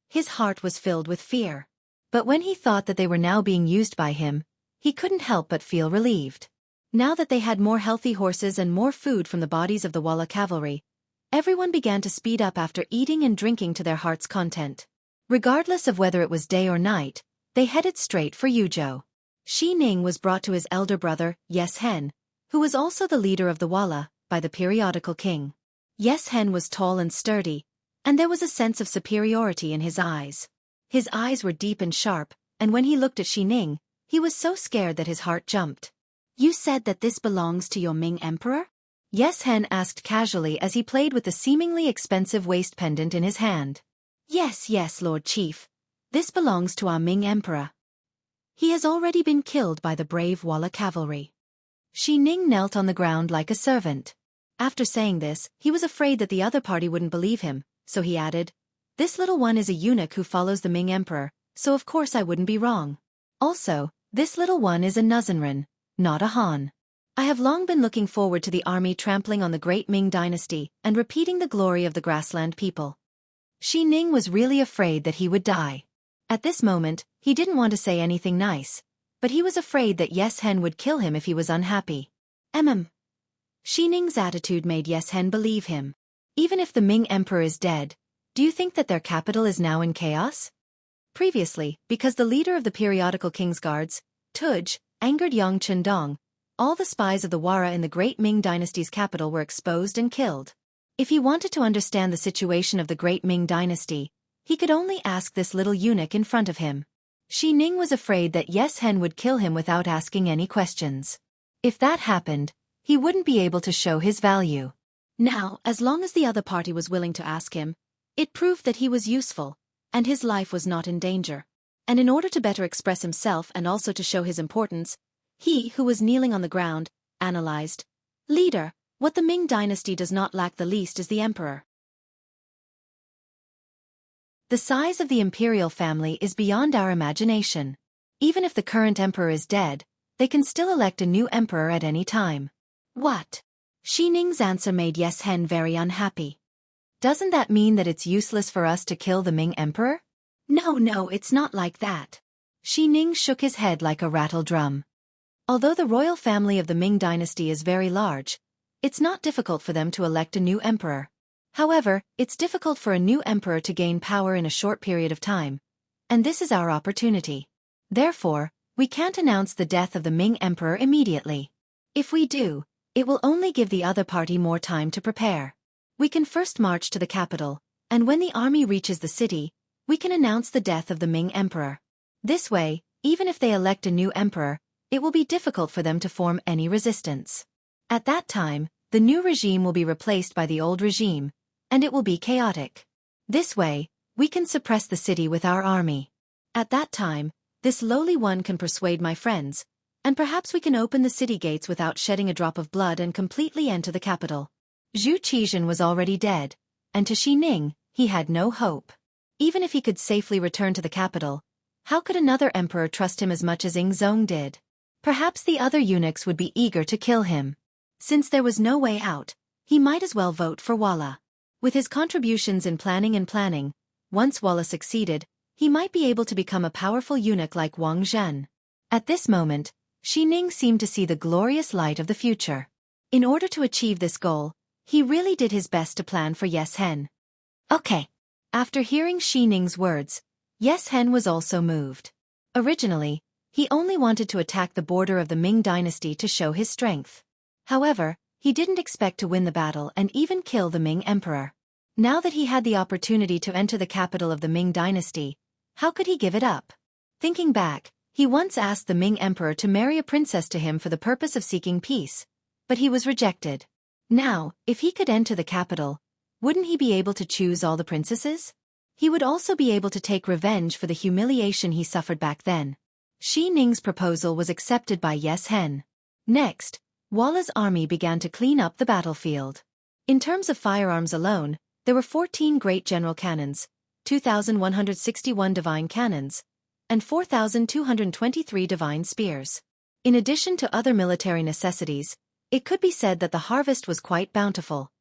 his heart was filled with fear. But when he thought that they were now being used by him, he couldn't help but feel relieved. Now that they had more healthy horses and more food from the bodies of the Walla cavalry, everyone began to speed up after eating and drinking to their heart's content. Regardless of whether it was day or night, they headed straight for Yuzhou. Shi Ning was brought to his elder brother, Yes Hen, who was also the leader of the Walla, by the periodical king. Yes Hen was tall and sturdy, and there was a sense of superiority in his eyes. His eyes were deep and sharp, and when he looked at Shi Ning, he was so scared that his heart jumped. "You said that this belongs to your Ming emperor?" Yes Hen asked casually as he played with the seemingly expensive waist pendant in his hand. Yes, Lord Chief. This belongs to our Ming emperor. He has already been killed by the brave Walla cavalry." Shi Ning knelt on the ground like a servant. After saying this, he was afraid that the other party wouldn't believe him, so he added, "This little one is a eunuch who follows the Ming emperor, so of course I wouldn't be wrong. Also, this little one is a Nuzanren, not a Han. I have long been looking forward to the army trampling on the great Ming dynasty and repeating the glory of the grassland people." Shi Ning was really afraid that he would die. At this moment, he didn't want to say anything nice, but he was afraid that Yes Hen would kill him if he was unhappy. Shi Ning's attitude made Yes Hen believe him. Even if the Ming emperor is dead, do you think that their capital is now in chaos? Previously, because the leader of the periodical king's guards, Tuj, angered Yang Chendong. All the spies of the Wara in the Great Ming Dynasty's capital were exposed and killed. If he wanted to understand the situation of the Great Ming Dynasty, he could only ask this little eunuch in front of him. Xi Ning was afraid that Yes Hen would kill him without asking any questions. If that happened, he wouldn't be able to show his value. Now, as long as the other party was willing to ask him, it proved that he was useful, and his life was not in danger. And in order to better express himself and also to show his importance, he, who was kneeling on the ground, analyzed, "Leader, what the Ming dynasty does not lack the least is the emperor." The size of the imperial family is beyond our imagination. Even if the current emperor is dead, they can still elect a new emperor at any time. What? Xi Ning's answer made Yes Hen very unhappy. Doesn't that mean that it's useless for us to kill the Ming emperor? No, it's not like that. Xi Ning shook his head like a rattle drum. Although the royal family of the Ming dynasty is very large, it's not difficult for them to elect a new emperor. However, it's difficult for a new emperor to gain power in a short period of time, and this is our opportunity. Therefore, we can't announce the death of the Ming emperor immediately. If we do, it will only give the other party more time to prepare. We can first march to the capital, and when the army reaches the city, we can announce the death of the Ming emperor. This way, even if they elect a new emperor, it will be difficult for them to form any resistance. At that time, the new regime will be replaced by the old regime, and it will be chaotic. This way, we can suppress the city with our army. At that time, this lowly one can persuade my friends, and perhaps we can open the city gates without shedding a drop of blood and completely enter the capital. Zhu Qizhen was already dead, and to Xi Ning, he had no hope. Even if he could safely return to the capital, how could another emperor trust him as much as Ing Zong did? Perhaps the other eunuchs would be eager to kill him. Since there was no way out, he might as well vote for Walla. With his contributions in planning, once Walla succeeded, he might be able to become a powerful eunuch like Wang Zhen. At this moment, Xi Ning seemed to see the glorious light of the future. In order to achieve this goal, he really did his best to plan for Yes Hen. Okay. After hearing Xi Ning's words, Yes Hen was also moved. Originally, he only wanted to attack the border of the Ming dynasty to show his strength. However, he didn't expect to win the battle and even kill the Ming emperor. Now that he had the opportunity to enter the capital of the Ming dynasty, how could he give it up? Thinking back, he once asked the Ming emperor to marry a princess to him for the purpose of seeking peace, but he was rejected. Now, if he could enter the capital, wouldn't he be able to choose all the princesses? He would also be able to take revenge for the humiliation he suffered back then. Xi Ning's proposal was accepted by Yes Hen. Next, Walla's army began to clean up the battlefield. In terms of firearms alone, there were 14 great general cannons, 2,161 divine cannons, and 4,223 divine spears. In addition to other military necessities, it could be said that the harvest was quite bountiful.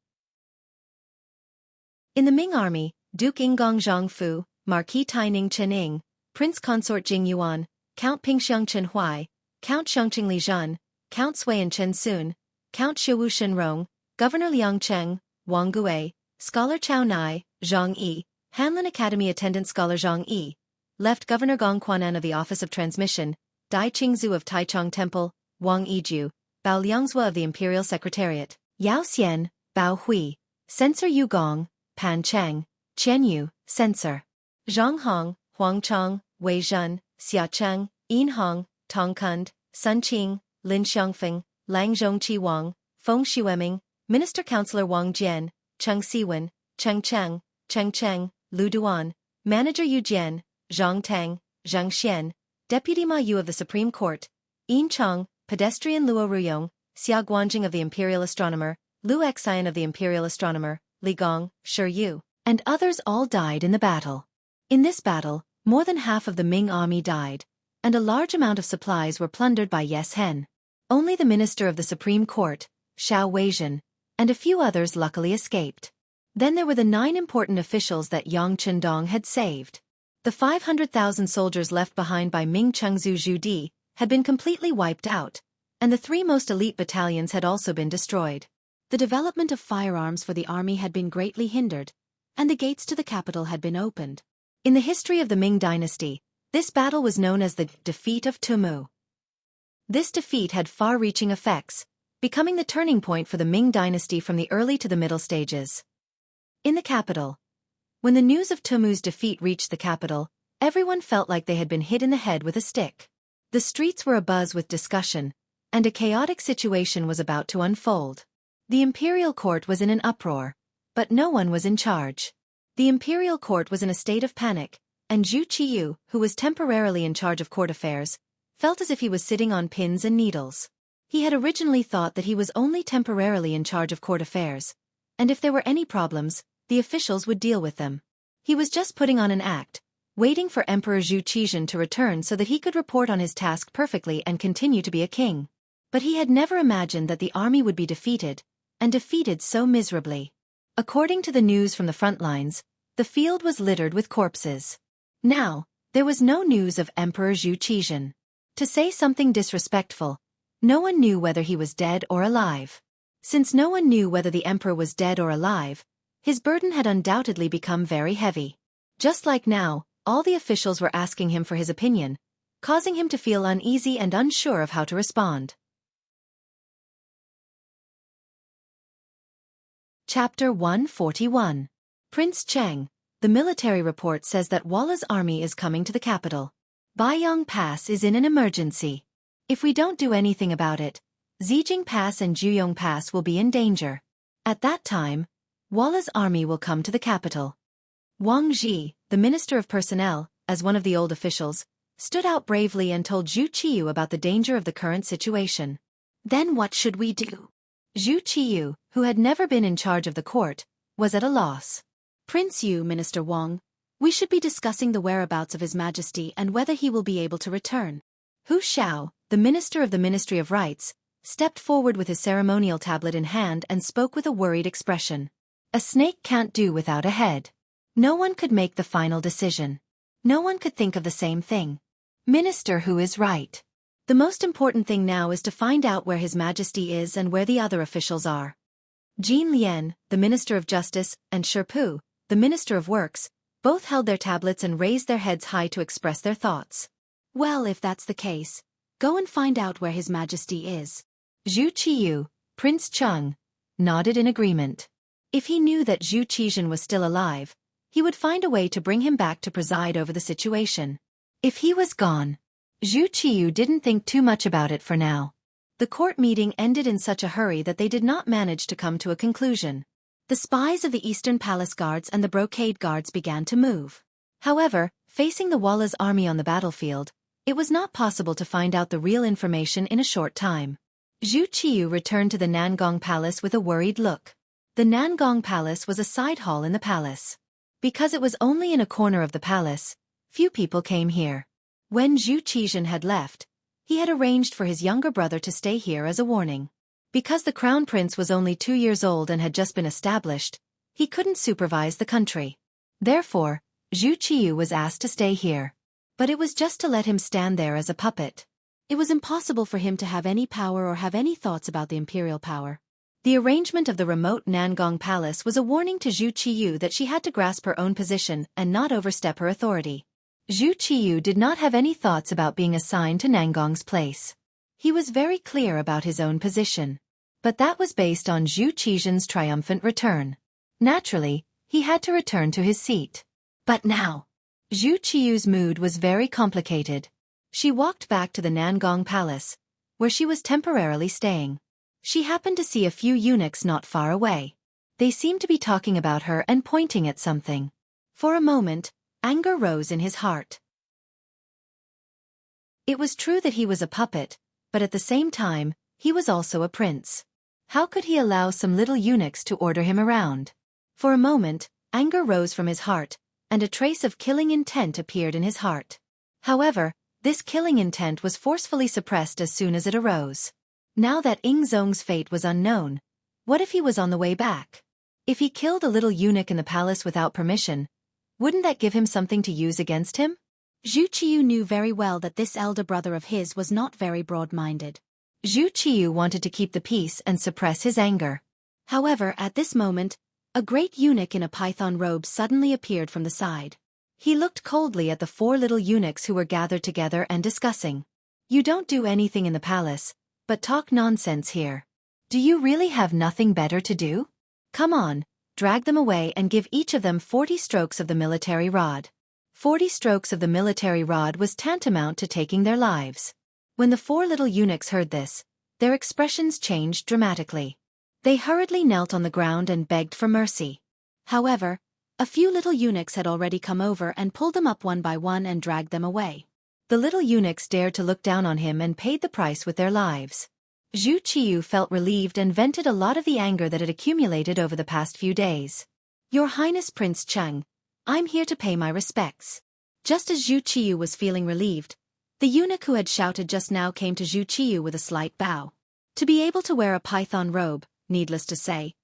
In the Ming army, Duke Ingong Zhangfu, Marquis Taining Chening, Prince Consort Jing Yuan, Count Pingxiang Chen Huai, Count Xiangqing Li Zhan, Count Suiyan Chen Sun, Count Xiawu Shenrong, Governor Liang Cheng, Wang Gui, Scholar Chao Nai, Zhang Yi, Hanlin Academy attendant Scholar Zhang Yi, Left Governor Gong Quanan of the Office of Transmission, Dai Qingzu of Taichung Temple, Wang Yiju, Bao Liangzhua of the Imperial Secretariat, Yao Xian, Bao Hui, Censor Yu Gong, Pan Cheng, Qian Yu, Censor, Zhang Hong, Huang Chang, Wei Zhen, Xia Cheng, Yin Hong, Tong Kund, Sun Qing, Lin Xiangfeng, Lang Zhongqi Wang, Feng Xueming, Minister Councillor Wang Jian, Cheng Siwen, Cheng Cheng, Cheng Cheng, Lu Duan, Manager Yu Jian, Zhang Tang, Zhang Xian, Deputy Ma Yu of the Supreme Court, Yin Chong, Pedestrian Luo Ruyong, Xia Guanjing of the Imperial Astronomer, Lu Xian of the Imperial Astronomer, Li Gong, Shi Yu, and others all died in the battle. In this battle, more than half of the Ming army died, and a large amount of supplies were plundered by Yes Hen. Only the Minister of the Supreme Court, Xiao Weizhen, and a few others luckily escaped. Then there were the 9 important officials that Yang Chendong had saved. The 500,000 soldiers left behind by Ming Chengzu Zhu Di had been completely wiped out, and the 3 most elite battalions had also been destroyed. The development of firearms for the army had been greatly hindered, and the gates to the capital had been opened. In the history of the Ming dynasty, this battle was known as the defeat of Tumu. This defeat had far-reaching effects, becoming the turning point for the Ming dynasty from the early to the middle stages. In the capital. When the news of Tumu's defeat reached the capital, everyone felt like they had been hit in the head with a stick. The streets were abuzz with discussion, and a chaotic situation was about to unfold. The imperial court was in an uproar, but no one was in charge. The imperial court was in a state of panic, and Zhu Qiyu, who was temporarily in charge of court affairs, felt as if he was sitting on pins and needles. He had originally thought that he was only temporarily in charge of court affairs, and if there were any problems, the officials would deal with them. He was just putting on an act, waiting for Emperor Zhu Qizhen to return so that he could report on his task perfectly and continue to be a king. But he had never imagined that the army would be defeated, and defeated so miserably. According to the news from the front lines, the field was littered with corpses. Now, there was no news of Emperor Zhu Qizhen. To say something disrespectful, no one knew whether he was dead or alive. Since no one knew whether the emperor was dead or alive, his burden had undoubtedly become very heavy. Just like now, all the officials were asking him for his opinion, causing him to feel uneasy and unsure of how to respond. Chapter 141. Prince Cheng. The military report says that Walla's army is coming to the capital. Baiyang Pass is in an emergency. If we don't do anything about it, Zijing Pass and Juyong Pass will be in danger. At that time, Walla's army will come to the capital. Wang Ji, the Minister of Personnel, as one of the old officials, stood out bravely and told Zhu Qiyu about the danger of the current situation. Then what should we do? Zhu Qiyu, who had never been in charge of the court, was at a loss. Prince Yu, Minister Wang, we should be discussing the whereabouts of His Majesty and whether he will be able to return. Hu Xiao, the Minister of the Ministry of Rites, stepped forward with his ceremonial tablet in hand and spoke with a worried expression. A snake can't do without a head. No one could make the final decision. No one could think of the same thing. Minister Hu is right. The most important thing now is to find out where His Majesty is and where the other officials are. Jin Lian, the Minister of Justice, and Sherpu, the Minister of Works, both held their tablets and raised their heads high to express their thoughts. Well, if that's the case, go and find out where His Majesty is. Zhu Qiyu, Prince Cheng, nodded in agreement. If he knew that Zhu Qizhen was still alive, he would find a way to bring him back to preside over the situation. If he was gone, Zhu Qiyu didn't think too much about it for now. The court meeting ended in such a hurry that they did not manage to come to a conclusion. The spies of the Eastern Palace Guards and the Brocade Guards began to move. However, facing the Walla's army on the battlefield, it was not possible to find out the real information in a short time. Zhu Qiyu returned to the Nangong Palace with a worried look. The Nangong Palace was a side hall in the palace. Because it was only in a corner of the palace, few people came here. When Zhu Qizhen had left, he had arranged for his younger brother to stay here as a warning. Because the crown prince was only 2 years old and had just been established, he couldn't supervise the country. Therefore, Zhu Qiyu was asked to stay here. But it was just to let him stand there as a puppet. It was impossible for him to have any power or have any thoughts about the imperial power. The arrangement of the remote Nangong Palace was a warning to Zhu Qiyu that she had to grasp her own position and not overstep her authority. Zhu Qiyu did not have any thoughts about being assigned to Nangong's place. He was very clear about his own position. But that was based on Zhu Qizhen's triumphant return. Naturally, he had to return to his seat. But now, Zhu Qiyu's mood was very complicated. She walked back to the Nangong Palace, where she was temporarily staying. She happened to see a few eunuchs not far away. They seemed to be talking about her and pointing at something. For a moment, anger rose in his heart. It was true that he was a puppet, but at the same time, he was also a prince. How could he allow some little eunuchs to order him around? For a moment, anger rose from his heart, and a trace of killing intent appeared in his heart. However, this killing intent was forcefully suppressed as soon as it arose. Now that Ying Zong's fate was unknown, what if he was on the way back? If he killed a little eunuch in the palace without permission, wouldn't that give him something to use against him? Zhu Qiyu knew very well that this elder brother of his was not very broad-minded. Zhu Qiyu wanted to keep the peace and suppress his anger. However, at this moment, a great eunuch in a python robe suddenly appeared from the side. He looked coldly at the 4 little eunuchs who were gathered together and discussing. You don't do anything in the palace, but talk nonsense here. Do you really have nothing better to do? Come on, drag them away and give each of them 40 strokes of the military rod. 40 strokes of the military rod was tantamount to taking their lives. When the 4 little eunuchs heard this, their expressions changed dramatically. They hurriedly knelt on the ground and begged for mercy. However, a few little eunuchs had already come over and pulled them up one by one and dragged them away. The little eunuchs dared to look down on him and paid the price with their lives. Zhu Qiyu felt relieved and vented a lot of the anger that had accumulated over the past few days. Your Highness Prince Cheng, I'm here to pay my respects. Just as Zhu Qiyu was feeling relieved, the eunuch who had shouted just now came to Zhu Qiyu with a slight bow. To be able to wear a python robe, needless to say,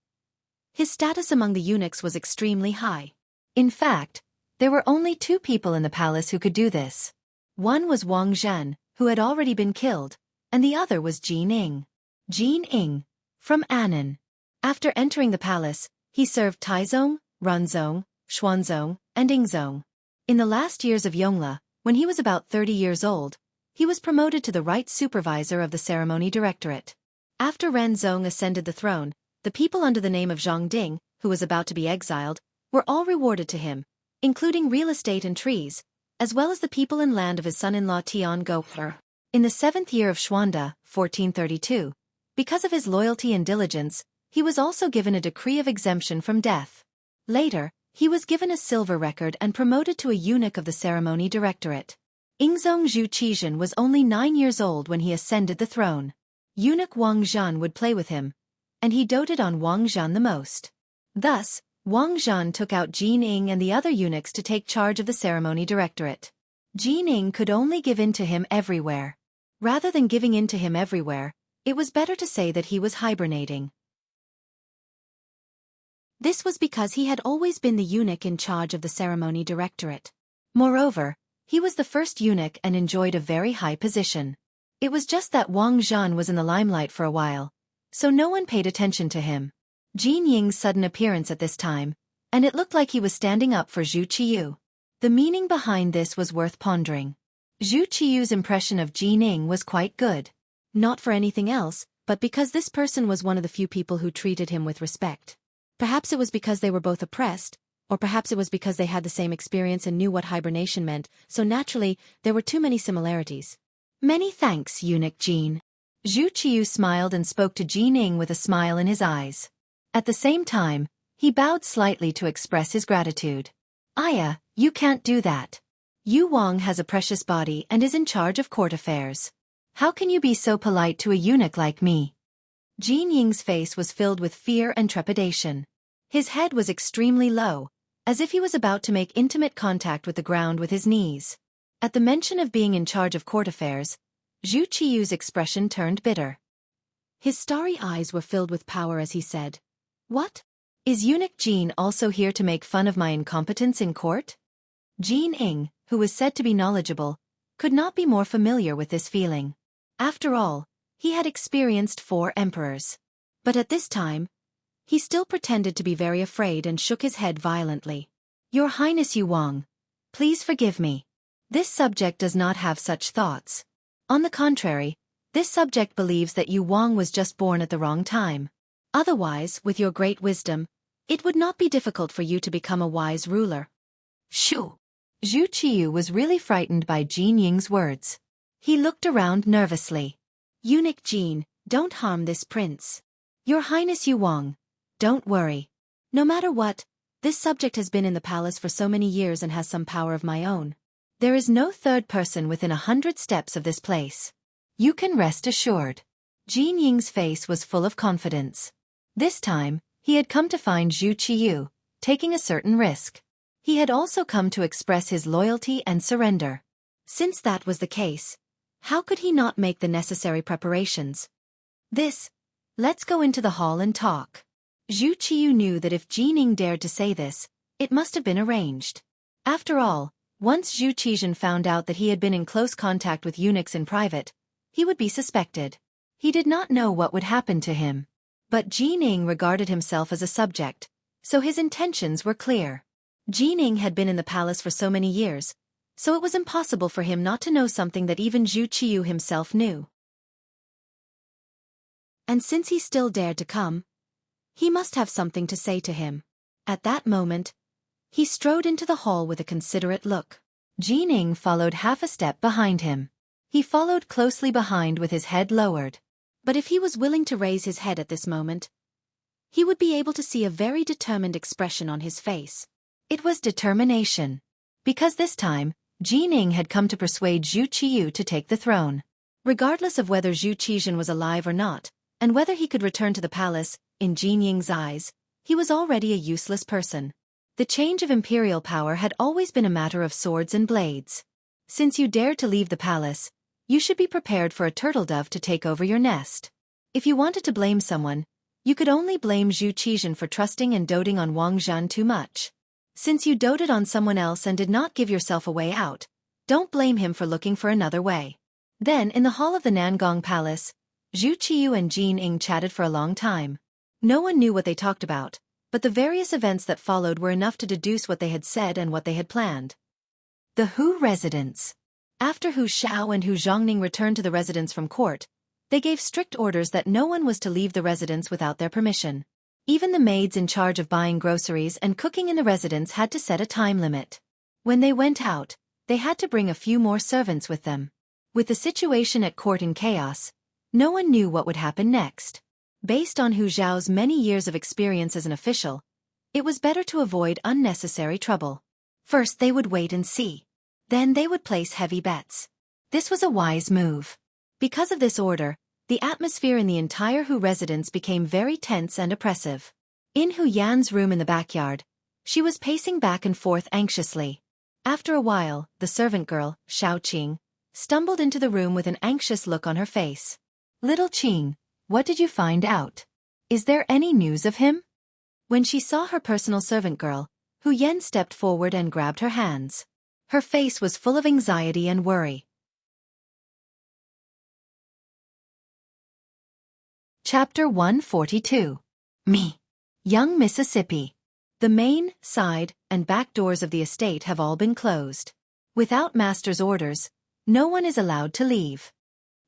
his status among the eunuchs was extremely high. In fact, there were only 2 people in the palace who could do this. One was Wang Zhen, who had already been killed, and the other was Jin Ying. Jin Ying, from Annan. After entering the palace, he served Taizong, Runzong, Xuanzong, and Yingzong. In the last years of Yongle, when he was about 30 years old, he was promoted to the rights supervisor of the ceremony directorate. After Renzong ascended the throne, the people under the name of Zhang Ding, who was about to be exiled, were all rewarded to him, including real estate and trees, as well as the people and land of his son-in-law Tian Gouhe. In the 7th year of Xuande, 1432, because of his loyalty and diligence, he was also given a decree of exemption from death. Later, he was given a silver record and promoted to a eunuch of the ceremony directorate. Yingzong Zhu Qizhen was only 9 years old when he ascended the throne. Eunuch Wang Zhan would play with him, and he doted on Wang Zhan the most. Thus, Wang Zhan took out Jin Ying and the other eunuchs to take charge of the ceremony directorate. Jin Ying could only give in to him everywhere. Rather than giving in to him everywhere, it was better to say that he was hibernating. This was because he had always been the eunuch in charge of the ceremony directorate. Moreover, he was the first eunuch and enjoyed a very high position. It was just that Wang Zhan was in the limelight for a while, so no one paid attention to him. Jin Ying's sudden appearance at this time, and it looked like he was standing up for Zhu Qiyu. The meaning behind this was worth pondering. Zhu Qiyu's impression of Jin Ying was quite good. Not for anything else, but because this person was one of the few people who treated him with respect. Perhaps it was because they were both oppressed, or perhaps it was because they had the same experience and knew what hibernation meant, so naturally, there were too many similarities. Many thanks, eunuch Jin. Zhu Qiyu smiled and spoke to Jin Ying with a smile in his eyes. At the same time, he bowed slightly to express his gratitude. Aya, you can't do that. Yu Wang has a precious body and is in charge of court affairs. How can you be so polite to a eunuch like me? Jin Ying's face was filled with fear and trepidation. His head was extremely low, as if he was about to make intimate contact with the ground with his knees. At the mention of being in charge of court affairs, Zhu Qiyu's expression turned bitter. His starry eyes were filled with power as he said, "What? Is eunuch Jin also here to make fun of my incompetence in court?" Jin Ying, who was said to be knowledgeable, could not be more familiar with this feeling. After all, he had experienced 4 emperors. But at this time, he still pretended to be very afraid and shook his head violently. Your Highness Yu Wang, please forgive me. This subject does not have such thoughts. On the contrary, this subject believes that Yu Wang was just born at the wrong time. Otherwise, with your great wisdom, it would not be difficult for you to become a wise ruler. Shoo! Zhu Qiyu was really frightened by Jin Ying's words. He looked around nervously. Eunuch Jin, don't harm this prince. Your Highness Yu Wang, don't worry. No matter what, this subject has been in the palace for so many years and has some power of my own. There is no third person within 100 steps of this place. You can rest assured. Jin Ying's face was full of confidence. This time, he had come to find Zhu Qiyu, taking a certain risk. He had also come to express his loyalty and surrender. Since that was the case, how could he not make the necessary preparations? Let's go into the hall and talk. Zhu Qiyu knew that if Jin Ying dared to say this, it must have been arranged. After all, once Zhu Qizhen found out that he had been in close contact with eunuchs in private, he would be suspected. He did not know what would happen to him. But Jin Ying regarded himself as a subject, so his intentions were clear. Jin Ying had been in the palace for so many years, so it was impossible for him not to know something that even Zhu Qiyu himself knew. And since he still dared to come, he must have something to say to him. At that moment, he strode into the hall with a considerate look. Jianghu followed half a step behind him. He followed closely behind with his head lowered. But if he was willing to raise his head at this moment, he would be able to see a very determined expression on his face. It was determination. Because this time, Jianghu had come to persuade Zhu Qiyu to take the throne. Regardless of whether Zhu Qizhan was alive or not, and whether he could return to the palace, in Jianghu's eyes, he was already a useless person. The change of imperial power had always been a matter of swords and blades. Since you dared to leave the palace, you should be prepared for a turtle dove to take over your nest. If you wanted to blame someone, you could only blame Zhu Qizhan for trusting and doting on Wang Zhan too much. Since you doted on someone else and did not give yourself a way out, don't blame him for looking for another way. Then, in the hall of the Nangong Palace, Zhu Qiyu and Jianghu chatted for a long time. No one knew what they talked about, but the various events that followed were enough to deduce what they had said and what they had planned. The Hu residence. After Hu Xiao and Hu Zhongning returned to the residence from court, they gave strict orders that no one was to leave the residence without their permission. Even the maids in charge of buying groceries and cooking in the residence had to set a time limit. When they went out, they had to bring a few more servants with them. With the situation at court in chaos, no one knew what would happen next. Based on Hu Zhao's many years of experience as an official, it was better to avoid unnecessary trouble. First they would wait and see. Then they would place heavy bets. This was a wise move. Because of this order, the atmosphere in the entire Hu residence became very tense and oppressive. In Hu Yan's room in the backyard, she was pacing back and forth anxiously. After a while, the servant girl, Xiao Qing, stumbled into the room with an anxious look on her face. "Little Qing, what did you find out? Is there any news of him?" When she saw her personal servant girl, Hu Yan stepped forward and grabbed her hands. Her face was full of anxiety and worry. Chapter 142. Me. Young Mississippi. The main, side, and back doors of the estate have all been closed. Without master's orders, no one is allowed to leave.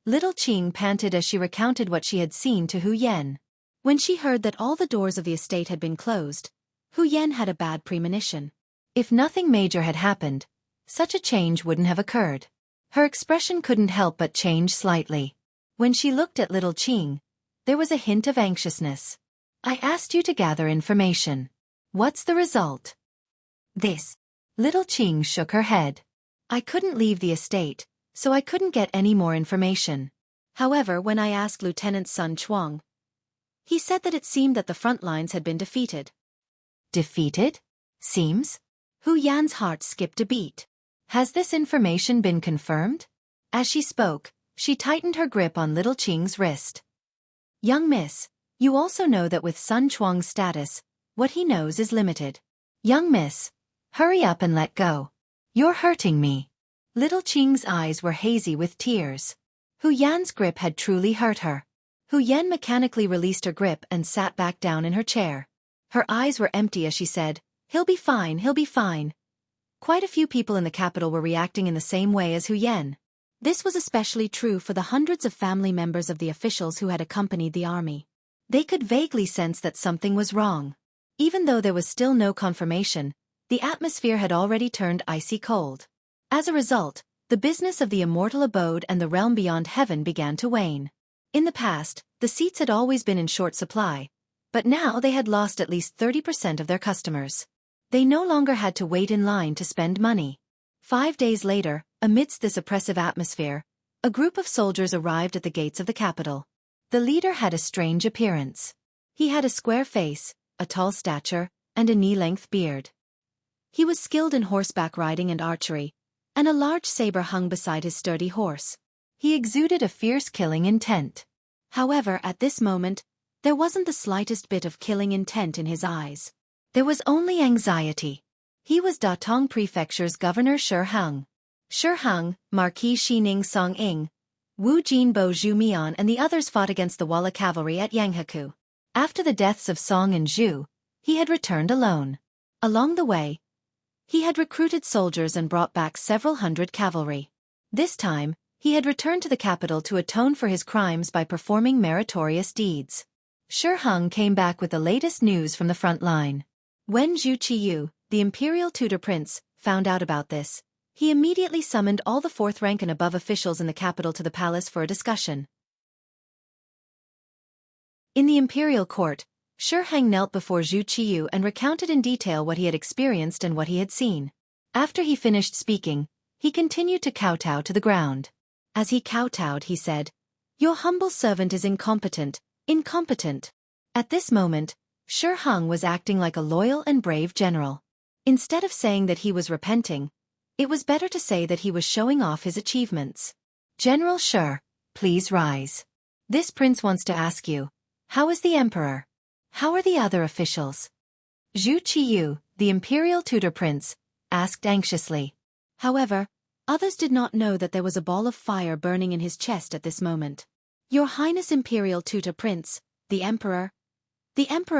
Little Qing panted as she recounted what she had seen to Hu Yan. When she heard that all the doors of the estate had been closed, Hu Yan had a bad premonition. If nothing major had happened, such a change wouldn't have occurred. Her expression couldn't help but change slightly. When she looked at little Qing, there was a hint of anxiousness. "I asked you to gather information. What's the result?" "This." Little Qing shook her head. "I couldn't leave the estate, so I couldn't get any more information. However, when I asked Lieutenant Sun Chuang, he said that it seemed that the front lines had been defeated." "Defeated? Seems?" Hu Yan's heart skipped a beat. "Has this information been confirmed?" As she spoke, she tightened her grip on little Qing's wrist. "Young miss, you also know that with Sun Chuang's status, what he knows is limited. Young miss, hurry up and let go. You're hurting me." Little Qing's eyes were hazy with tears. Hu Yan's grip had truly hurt her. Hu Yan mechanically released her grip and sat back down in her chair. Her eyes were empty as she said, "He'll be fine, he'll be fine." Quite a few people in the capital were reacting in the same way as Hu Yan. This was especially true for the hundreds of family members of the officials who had accompanied the army. They could vaguely sense that something was wrong. Even though there was still no confirmation, the atmosphere had already turned icy cold. As a result, the business of the immortal abode and the realm beyond heaven began to wane. In the past, the seats had always been in short supply, but now they had lost at least 30% of their customers. They no longer had to wait in line to spend money. 5 days later, amidst this oppressive atmosphere, a group of soldiers arrived at the gates of the capital. The leader had a strange appearance. He had a square face, a tall stature, and a knee-length beard. He was skilled in horseback riding and archery, and a large saber hung beside his sturdy horse. He exuded a fierce killing intent. However, at this moment, there wasn't the slightest bit of killing intent in his eyes. There was only anxiety. He was Datong Prefecture's Governor Shi Heng. Shi Heng, Marquis Xining Song Ing, Wu Jinbo Zhu Mian and the others fought against the Walla cavalry at Jianghu. After the deaths of Song and Zhu, he had returned alone. Along the way, He had recruited soldiers and brought back several hundred cavalry. This time, he had returned to the capital to atone for his crimes by performing meritorious deeds. Shi Heng came back with the latest news from the front line. When Zhu Qiyu, the Imperial tutor prince, found out about this, he immediately summoned all the fourth rank and above officials in the capital to the palace for a discussion. In the Imperial court, Shi Heng knelt before Zhu Qiyu and recounted in detail what he had experienced and what he had seen. After he finished speaking, he continued to kowtow to the ground. As he kowtowed, he said, "Your humble servant is incompetent, incompetent." At this moment, Shi Heng was acting like a loyal and brave general. Instead of saying that he was repenting, it was better to say that he was showing off his achievements. "General Shi, please rise. This prince wants to ask you, how is the emperor? How are the other officials?" Zhu Qiyu, the Imperial tutor prince, asked anxiously. However, others did not know that there was a ball of fire burning in his chest at this moment. "Your Highness Imperial tutor prince, the emperor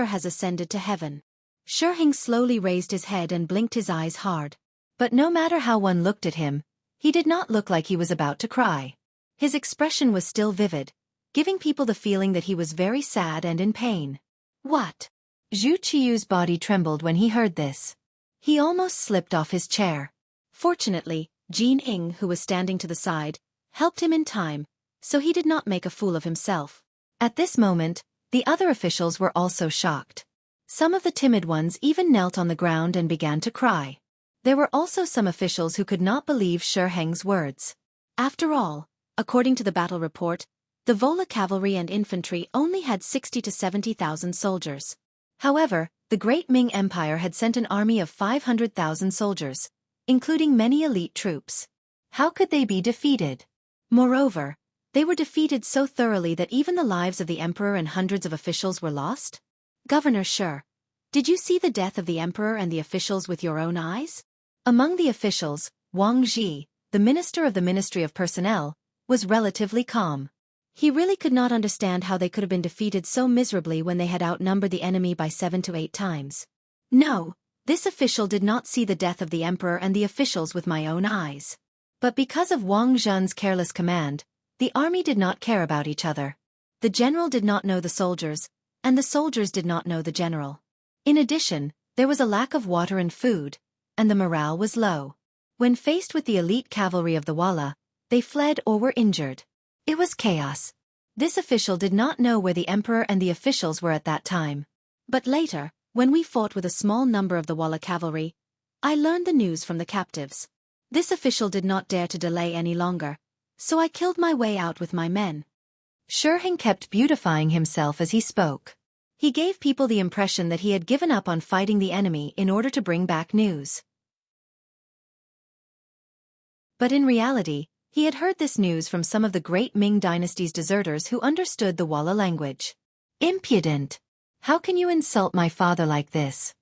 has ascended to heaven." Shi Heng slowly raised his head and blinked his eyes hard. But no matter how one looked at him, he did not look like he was about to cry. His expression was still vivid, giving people the feeling that he was very sad and in pain. "What?" Zhu Qiyu's body trembled when he heard this. He almost slipped off his chair. Fortunately, Jianghu, who was standing to the side, helped him in time, so he did not make a fool of himself. At this moment, the other officials were also shocked. Some of the timid ones even knelt on the ground and began to cry. There were also some officials who could not believe Shi Heng's words. After all, according to the battle report, the Vola cavalry and infantry only had 60 to 70,000 soldiers. However, the Great Ming Empire had sent an army of 500,000 soldiers, including many elite troops. How could they be defeated? Moreover, they were defeated so thoroughly that even the lives of the emperor and hundreds of officials were lost? "Governor Shi, did you see the death of the emperor and the officials with your own eyes?" Among the officials, Wang Ji, the minister of the Ministry of Personnel, was relatively calm. He really could not understand how they could have been defeated so miserably when they had outnumbered the enemy by 7 to 8 times. "No, this official did not see the death of the emperor and the officials with my own eyes." But because of Wang Zhen's careless command, the army did not care about each other. The general did not know the soldiers, and the soldiers did not know the general. In addition, there was a lack of water and food, and the morale was low. When faced with the elite cavalry of the Walla, they fled or were injured. It was chaos. This official did not know where the emperor and the officials were at that time. But later, when we fought with a small number of the Walla cavalry, I learned the news from the captives. This official did not dare to delay any longer, so I killed my way out with my men. Shi Heng kept beautifying himself as he spoke. He gave people the impression that he had given up on fighting the enemy in order to bring back news. But in reality, he had heard this news from some of the great Ming dynasty's deserters who understood the Walla language. "Impudent! How can you insult my father like this?"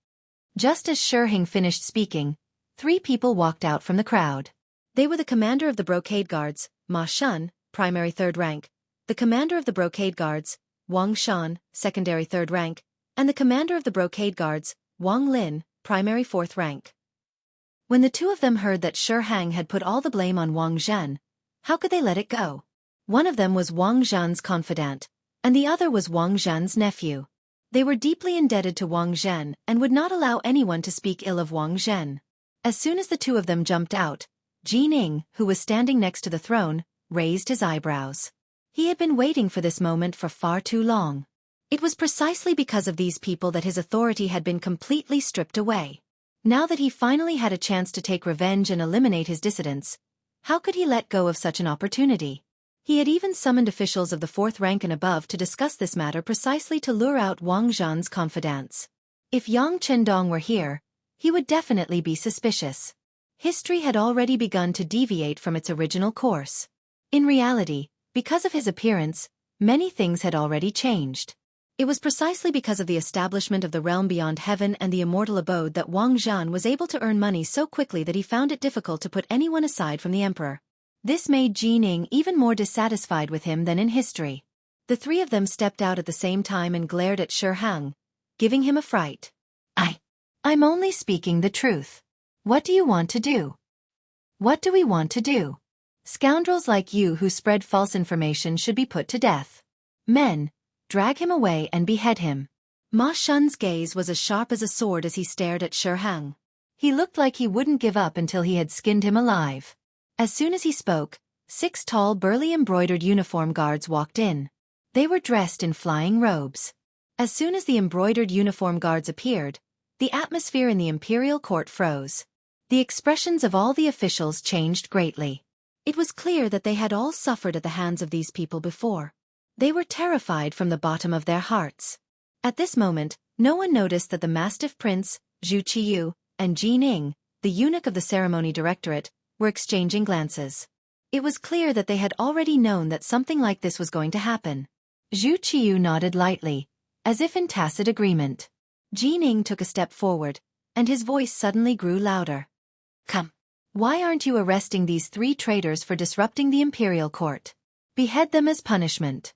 Just as Shi Heng finished speaking, 3 people walked out from the crowd. They were the commander of the brocade guards, Ma Shun, primary 3rd rank, the commander of the brocade guards, Wang Shan, secondary 3rd rank, and the commander of the brocade guards, Wang Lin, primary 4th rank. When the 2 of them heard that Shi Heng had put all the blame on Wang Zhen, how could they let it go? One of them was Wang Zhen's confidant, and the other was Wang Zhen's nephew. They were deeply indebted to Wang Zhen and would not allow anyone to speak ill of Wang Zhen. As soon as the 2 of them jumped out, Jianghu, who was standing next to the throne, raised his eyebrows. He had been waiting for this moment for far too long. It was precisely because of these people that his authority had been completely stripped away. Now that he finally had a chance to take revenge and eliminate his dissidents, how could he let go of such an opportunity? He had even summoned officials of the 4th rank and above to discuss this matter precisely to lure out Wang Zhen's confidants. If Yang Chendong were here, he would definitely be suspicious. History had already begun to deviate from its original course. In reality, because of his appearance, many things had already changed. It was precisely because of the establishment of the realm beyond heaven and the immortal abode that Wang Zhen was able to earn money so quickly that he found it difficult to put anyone aside from the emperor. This made Jianghu even more dissatisfied with him than in history. The 3 of them stepped out at the same time and glared at Shi Heng, giving him a fright. I'm only speaking the truth. What do you want to do? What do we want to do? Scoundrels like you who spread false information should be put to death. Men, drag him away and behead him. Ma Shun's gaze was as sharp as a sword as he stared at Shi Hang. He looked like he wouldn't give up until he had skinned him alive. As soon as he spoke, 6 tall burly embroidered uniform guards walked in. They were dressed in flying robes. As soon as the embroidered uniform guards appeared, the atmosphere in the Imperial court froze. The expressions of all the officials changed greatly. It was clear that they had all suffered at the hands of these people before. They were terrified from the bottom of their hearts. At this moment, no one noticed that the Mastiff Prince, Zhu Qiyu, and Ji Ning, the eunuch of the ceremony directorate, were exchanging glances. It was clear that they had already known that something like this was going to happen. Zhu Qiyu nodded lightly, as if in tacit agreement. Ji Ning took a step forward, and his voice suddenly grew louder. Come. Why aren't you arresting these 3 traitors for disrupting the Imperial court? Behead them as punishment.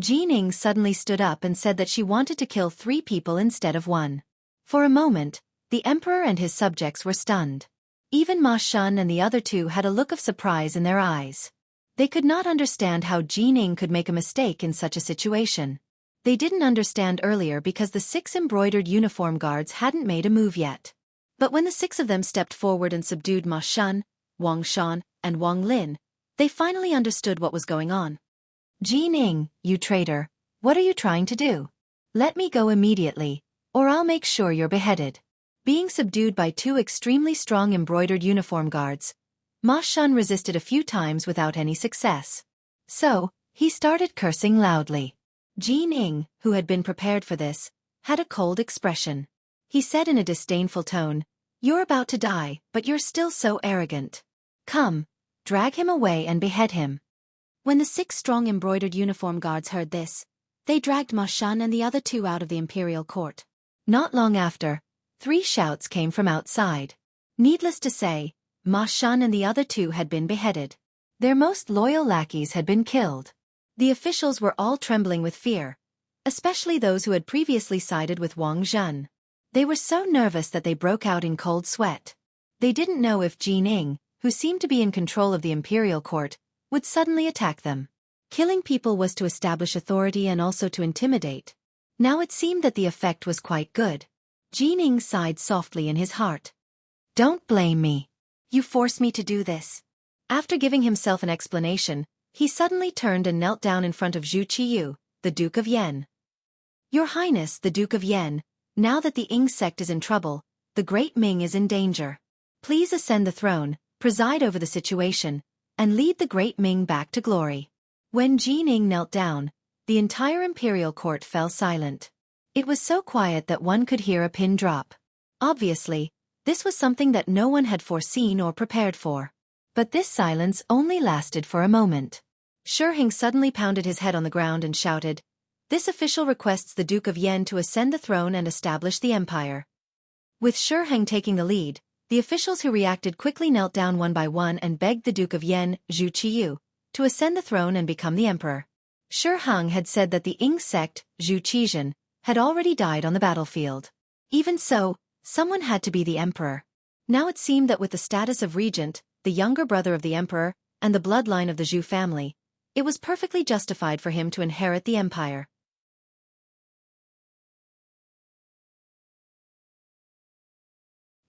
Ji Ning suddenly stood up and said that she wanted to kill 3 people instead of 1. For a moment, the emperor and his subjects were stunned. Even Ma Shun and the other 2 had a look of surprise in their eyes. They could not understand how Ji Ning could make a mistake in such a situation. They didn't understand earlier because the 6 embroidered uniform guards hadn't made a move yet. But when the 6 of them stepped forward and subdued Ma Shun, Wang Shan, and Wang Lin, they finally understood what was going on. Ji Ning, you traitor, what are you trying to do? Let me go immediately, or I'll make sure you're beheaded. Being subdued by 2 extremely strong embroidered uniform guards, Ma Shun resisted a few times without any success. So, he started cursing loudly. Ji Ning, who had been prepared for this, had a cold expression. He said in a disdainful tone, "You're about to die, but you're still so arrogant. Come, drag him away and behead him." When the 6 strong embroidered uniform guards heard this, they dragged Ma Shun and the other 2 out of the Imperial court. Not long after, 3 shouts came from outside. Needless to say, Ma Shun and the other 2 had been beheaded. Their most loyal lackeys had been killed. The officials were all trembling with fear, especially those who had previously sided with Wang Zhen. They were so nervous that they broke out in cold sweat. They didn't know if Ji Ning, who seemed to be in control of the Imperial court, would suddenly attack them. Killing people was to establish authority and also to intimidate. Now it seemed that the effect was quite good. Ji Ning sighed softly in his heart. Don't blame me. You forced me to do this. After giving himself an explanation, he suddenly turned and knelt down in front of Zhu Qiyu, the Duke of Yan. Your Highness, the Duke of Yan, now that the Ying sect is in trouble, the Great Ming is in danger. Please ascend the throne, preside over the situation, and lead the Great Ming back to glory. When Ji Ning knelt down, the entire Imperial court fell silent. It was so quiet that one could hear a pin drop. Obviously, this was something that no one had foreseen or prepared for. But this silence only lasted for a moment. Shi Hang suddenly pounded his head on the ground and shouted, "This official requests the Duke of Yan to ascend the throne and establish the empire." With Shi Hang taking the lead, the officials who reacted quickly knelt down one by one and begged the Duke of Yan, Zhu Qiyu, to ascend the throne and become the emperor. Shi Hang had said that the Ying sect, Zhu Qizhen, had already died on the battlefield. Even so, someone had to be the emperor. Now it seemed that with the status of regent, the younger brother of the emperor, and the bloodline of the Zhu family, it was perfectly justified for him to inherit the empire.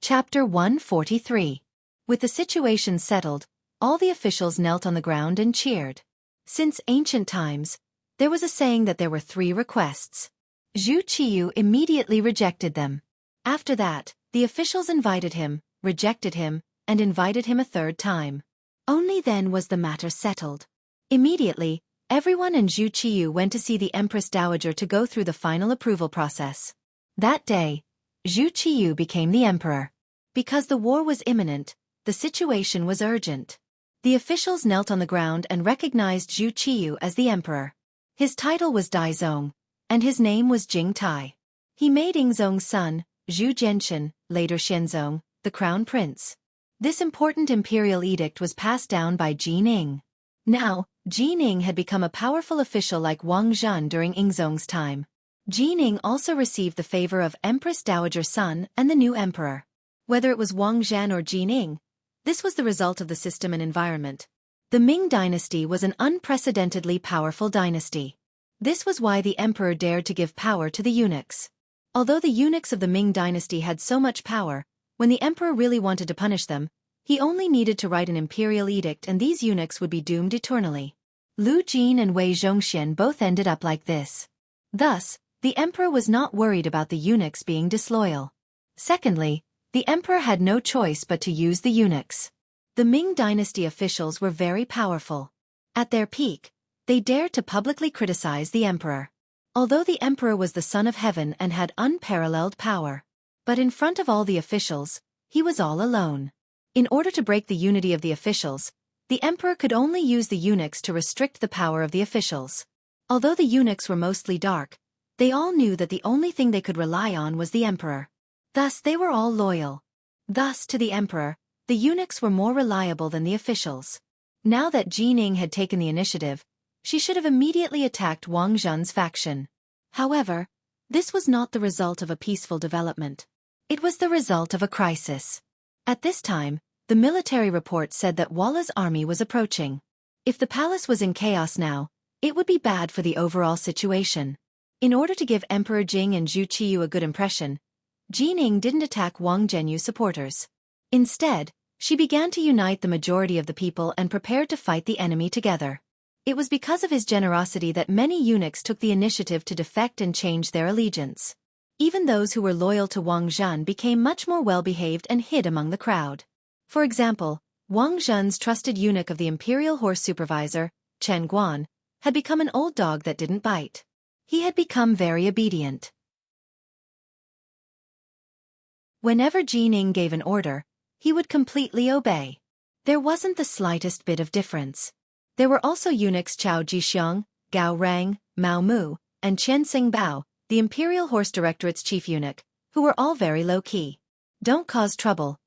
Chapter 143. With the situation settled, all the officials knelt on the ground and cheered. Since ancient times, there was a saying that there were 3 requests. Zhu Qiyu immediately rejected them. After that, the officials invited him, rejected him, and invited him a 3rd time. Only then was the matter settled. Immediately, everyone and Zhu Qiyu went to see the Empress Dowager to go through the final approval process. That day, Zhu Qiyu became the emperor. Because the war was imminent, the situation was urgent. The officials knelt on the ground and recognized Zhu Qiyu as the emperor. His title was Daizong, and his name was Jing Tai. He made Yingzong's son, Zhu Zhenchen, later Xianxia, the crown prince. This important imperial edict was passed down by Ji Ning. Now, Ji Ning had become a powerful official like Wang Zhen during Yingzong's time. Jining also received the favor of Empress Dowager Sun and the new emperor. Whether it was Wang Zhan or Jining, this was the result of the system and environment. The Ming dynasty was an unprecedentedly powerful dynasty. This was why the emperor dared to give power to the eunuchs. Although the eunuchs of the Ming dynasty had so much power, when the emperor really wanted to punish them, he only needed to write an imperial edict and these eunuchs would be doomed eternally. Lu Jin and Wei Zhongxian both ended up like this. Thus, the emperor was not worried about the eunuchs being disloyal. Secondly, the emperor had no choice but to use the eunuchs. The Ming dynasty officials were very powerful. At their peak, they dared to publicly criticize the emperor. Although the emperor was the son of heaven and had unparalleled power. But in front of all the officials, he was all alone. In order to break the unity of the officials, the emperor could only use the eunuchs to restrict the power of the officials. Although the eunuchs were mostly dark, they all knew that the only thing they could rely on was the emperor. Thus they were all loyal. Thus to the emperor, the eunuchs were more reliable than the officials. Now that Jining had taken the initiative, she should have immediately attacked Wang Zhan's faction. However, this was not the result of a peaceful development. It was the result of a crisis. At this time, the military report said that Walla's army was approaching. If the palace was in chaos now, it would be bad for the overall situation. In order to give Emperor Jing and Zhu Qiyu a good impression, Jining didn't attack Wang Zhenyu's supporters. Instead, she began to unite the majority of the people and prepared to fight the enemy together. It was because of his generosity that many eunuchs took the initiative to defect and change their allegiance. Even those who were loyal to Wang Zhan became much more well-behaved and hid among the crowd. For example, Wang Zhan's trusted eunuch of the Imperial horse supervisor, Chen Guan, had become an old dog that didn't bite. He had become very obedient. Whenever Jining gave an order, he would completely obey. There wasn't the slightest bit of difference. There were also eunuchs Chao Jixiang, Gao Rang, Mao Mu, and Chen Xingbao, the Imperial Horse Directorate's chief eunuch, who were all very low-key. Don't cause trouble,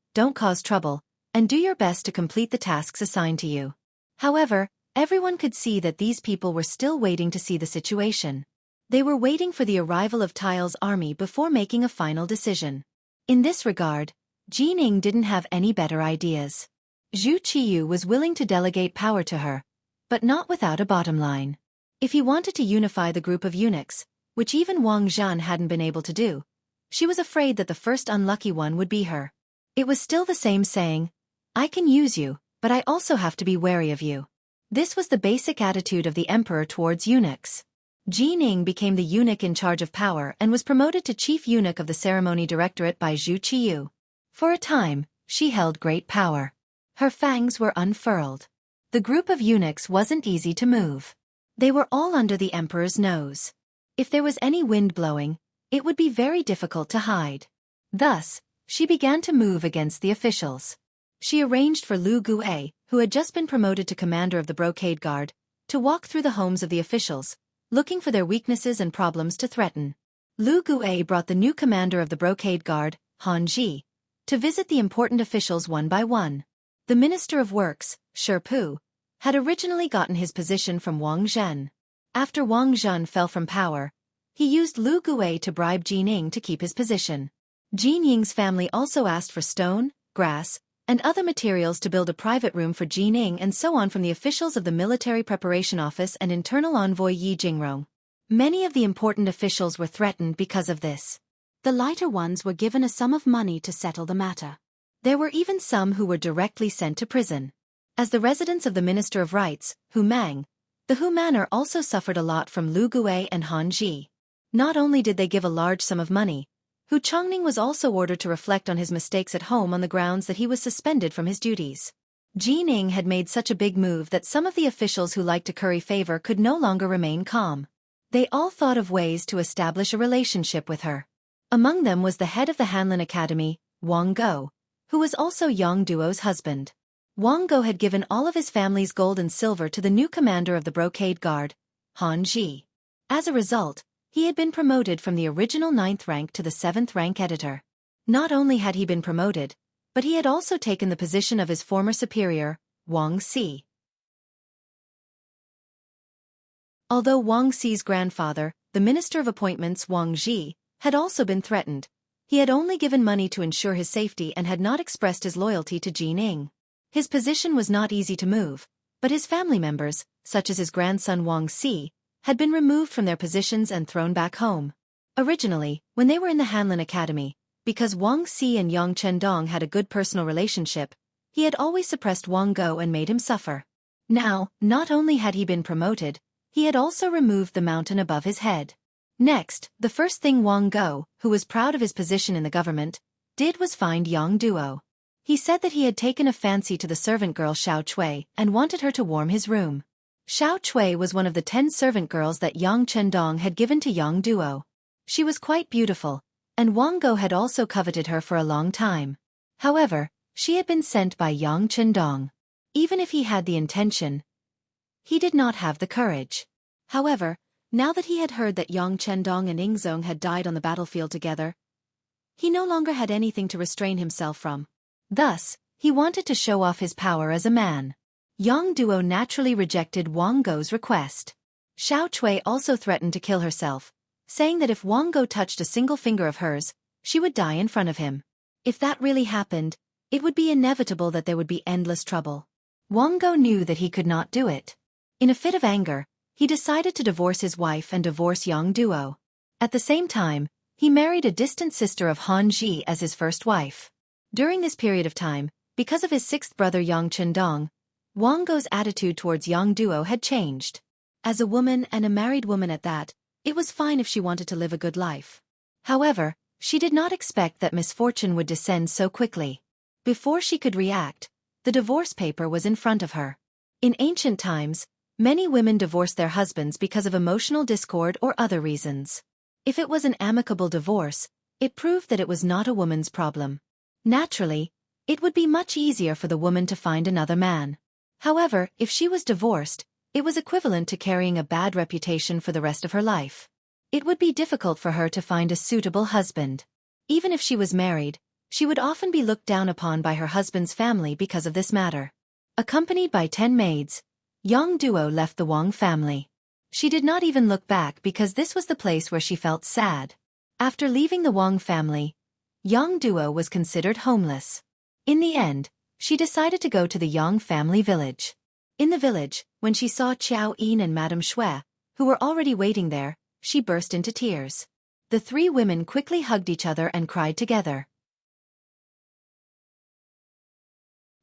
and do your best to complete the tasks assigned to you. However, everyone could see that these people were still waiting to see the situation. They were waiting for the arrival of Tile's army before making a final decision. In this regard, Jining didn't have any better ideas. Zhu Qiyu was willing to delegate power to her, but not without a bottom line. If he wanted to unify the group of eunuchs, which even Wang Zhan hadn't been able to do, she was afraid that the first unlucky one would be her. It was still the same saying, "I can use you, but I also have to be wary of you." This was the basic attitude of the emperor towards eunuchs. Jining became the eunuch in charge of power and was promoted to chief eunuch of the ceremony directorate by Zhu Qiyu. For a time, she held great power. Her fangs were unfurled. The group of eunuchs wasn't easy to move. They were all under the emperor's nose. If there was any wind blowing, it would be very difficult to hide. Thus, she began to move against the officials. She arranged for Lu Guei, who had just been promoted to commander of the Brocade Guard, to walk through the homes of the officials, looking for their weaknesses and problems to threaten. Lu Guei brought the new commander of the Brocade Guard, Han Ji, to visit the important officials one by one. The Minister of Works, Shi Pu, had originally gotten his position from Wang Zhen. After Wang Zhen fell from power, he used Lu Guei to bribe Jining to keep his position. Jining's family also asked for stone, grass, and other materials to build a private room for Jining and so on from the officials of the Military Preparation Office and internal envoy Yi Jingrong. Many of the important officials were threatened because of this. The lighter ones were given a sum of money to settle the matter. There were even some who were directly sent to prison. As the residents of the Minister of Rights, Hu Mang, the Hu Manor also suffered a lot from Lu Guei and Han Ji. Not only did they give a large sum of money, Hu Chongning was also ordered to reflect on his mistakes at home on the grounds that he was suspended from his duties. Jining had made such a big move that some of the officials who liked to curry favor could no longer remain calm. They all thought of ways to establish a relationship with her. Among them was the head of the Hanlin Academy, Wang Go, who was also Yang Duo's husband. Wang Go had given all of his family's gold and silver to the new commander of the Brocade Guard, Han Ji. As a result, he had been promoted from the original 9th rank to the 7th rank editor. Not only had he been promoted, but he had also taken the position of his former superior, Wang Si. Although Wang Si's grandfather, the Minister of Appointments Wang Ji, had also been threatened. He had only given money to ensure his safety and had not expressed his loyalty to Jianghu. His position was not easy to move, but his family members, such as his grandson Wang Si, had been removed from their positions and thrown back home. Originally, when they were in the Hanlin Academy, because Wang Si and Yang Chendong had a good personal relationship, he had always suppressed Wang Go and made him suffer. Now, not only had he been promoted, he had also removed the mountain above his head. Next, the first thing Wang Go, who was proud of his position in the government, did was find Yang Duo. He said that he had taken a fancy to the servant girl Xiao Chui and wanted her to warm his room. Xiao Chui was one of the 10 servant girls that Yang Chendong had given to Yang Duo. She was quite beautiful, and Wang Go had also coveted her for a long time. However, she had been sent by Yang Chendong. Even if he had the intention, he did not have the courage. However, now that he had heard that Yang Chendong and Ingzong had died on the battlefield together, he no longer had anything to restrain himself from. Thus, he wanted to show off his power as a man. Yang Duo naturally rejected Wang Go's request. Xiao Chui also threatened to kill herself, saying that if Wang Go touched a single finger of hers, she would die in front of him. If that really happened, it would be inevitable that there would be endless trouble. Wang Go knew that he could not do it. In a fit of anger, he decided to divorce his wife and divorce Yang Duo. At the same time, he married a distant sister of Han Ji as his first wife. During this period of time, because of his sixth brother Yang Chendong, Wang Go's attitude towards Yang Duo had changed. As a woman and a married woman at that, it was fine if she wanted to live a good life. However, she did not expect that misfortune would descend so quickly. Before she could react, the divorce paper was in front of her. In ancient times, many women divorced their husbands because of emotional discord or other reasons. If it was an amicable divorce, it proved that it was not a woman's problem. Naturally, it would be much easier for the woman to find another man. However, if she was divorced, it was equivalent to carrying a bad reputation for the rest of her life. It would be difficult for her to find a suitable husband. Even if she was married, she would often be looked down upon by her husband's family because of this matter. Accompanied by 10 maids, Yang Duo left the Wang family. She did not even look back because this was the place where she felt sad. After leaving the Wang family, Yang Duo was considered homeless. In the end, she decided to go to the Yang family village. In the village, when she saw Qiao Yin and Madame Shui, who were already waiting there, she burst into tears. The 3 women quickly hugged each other and cried together.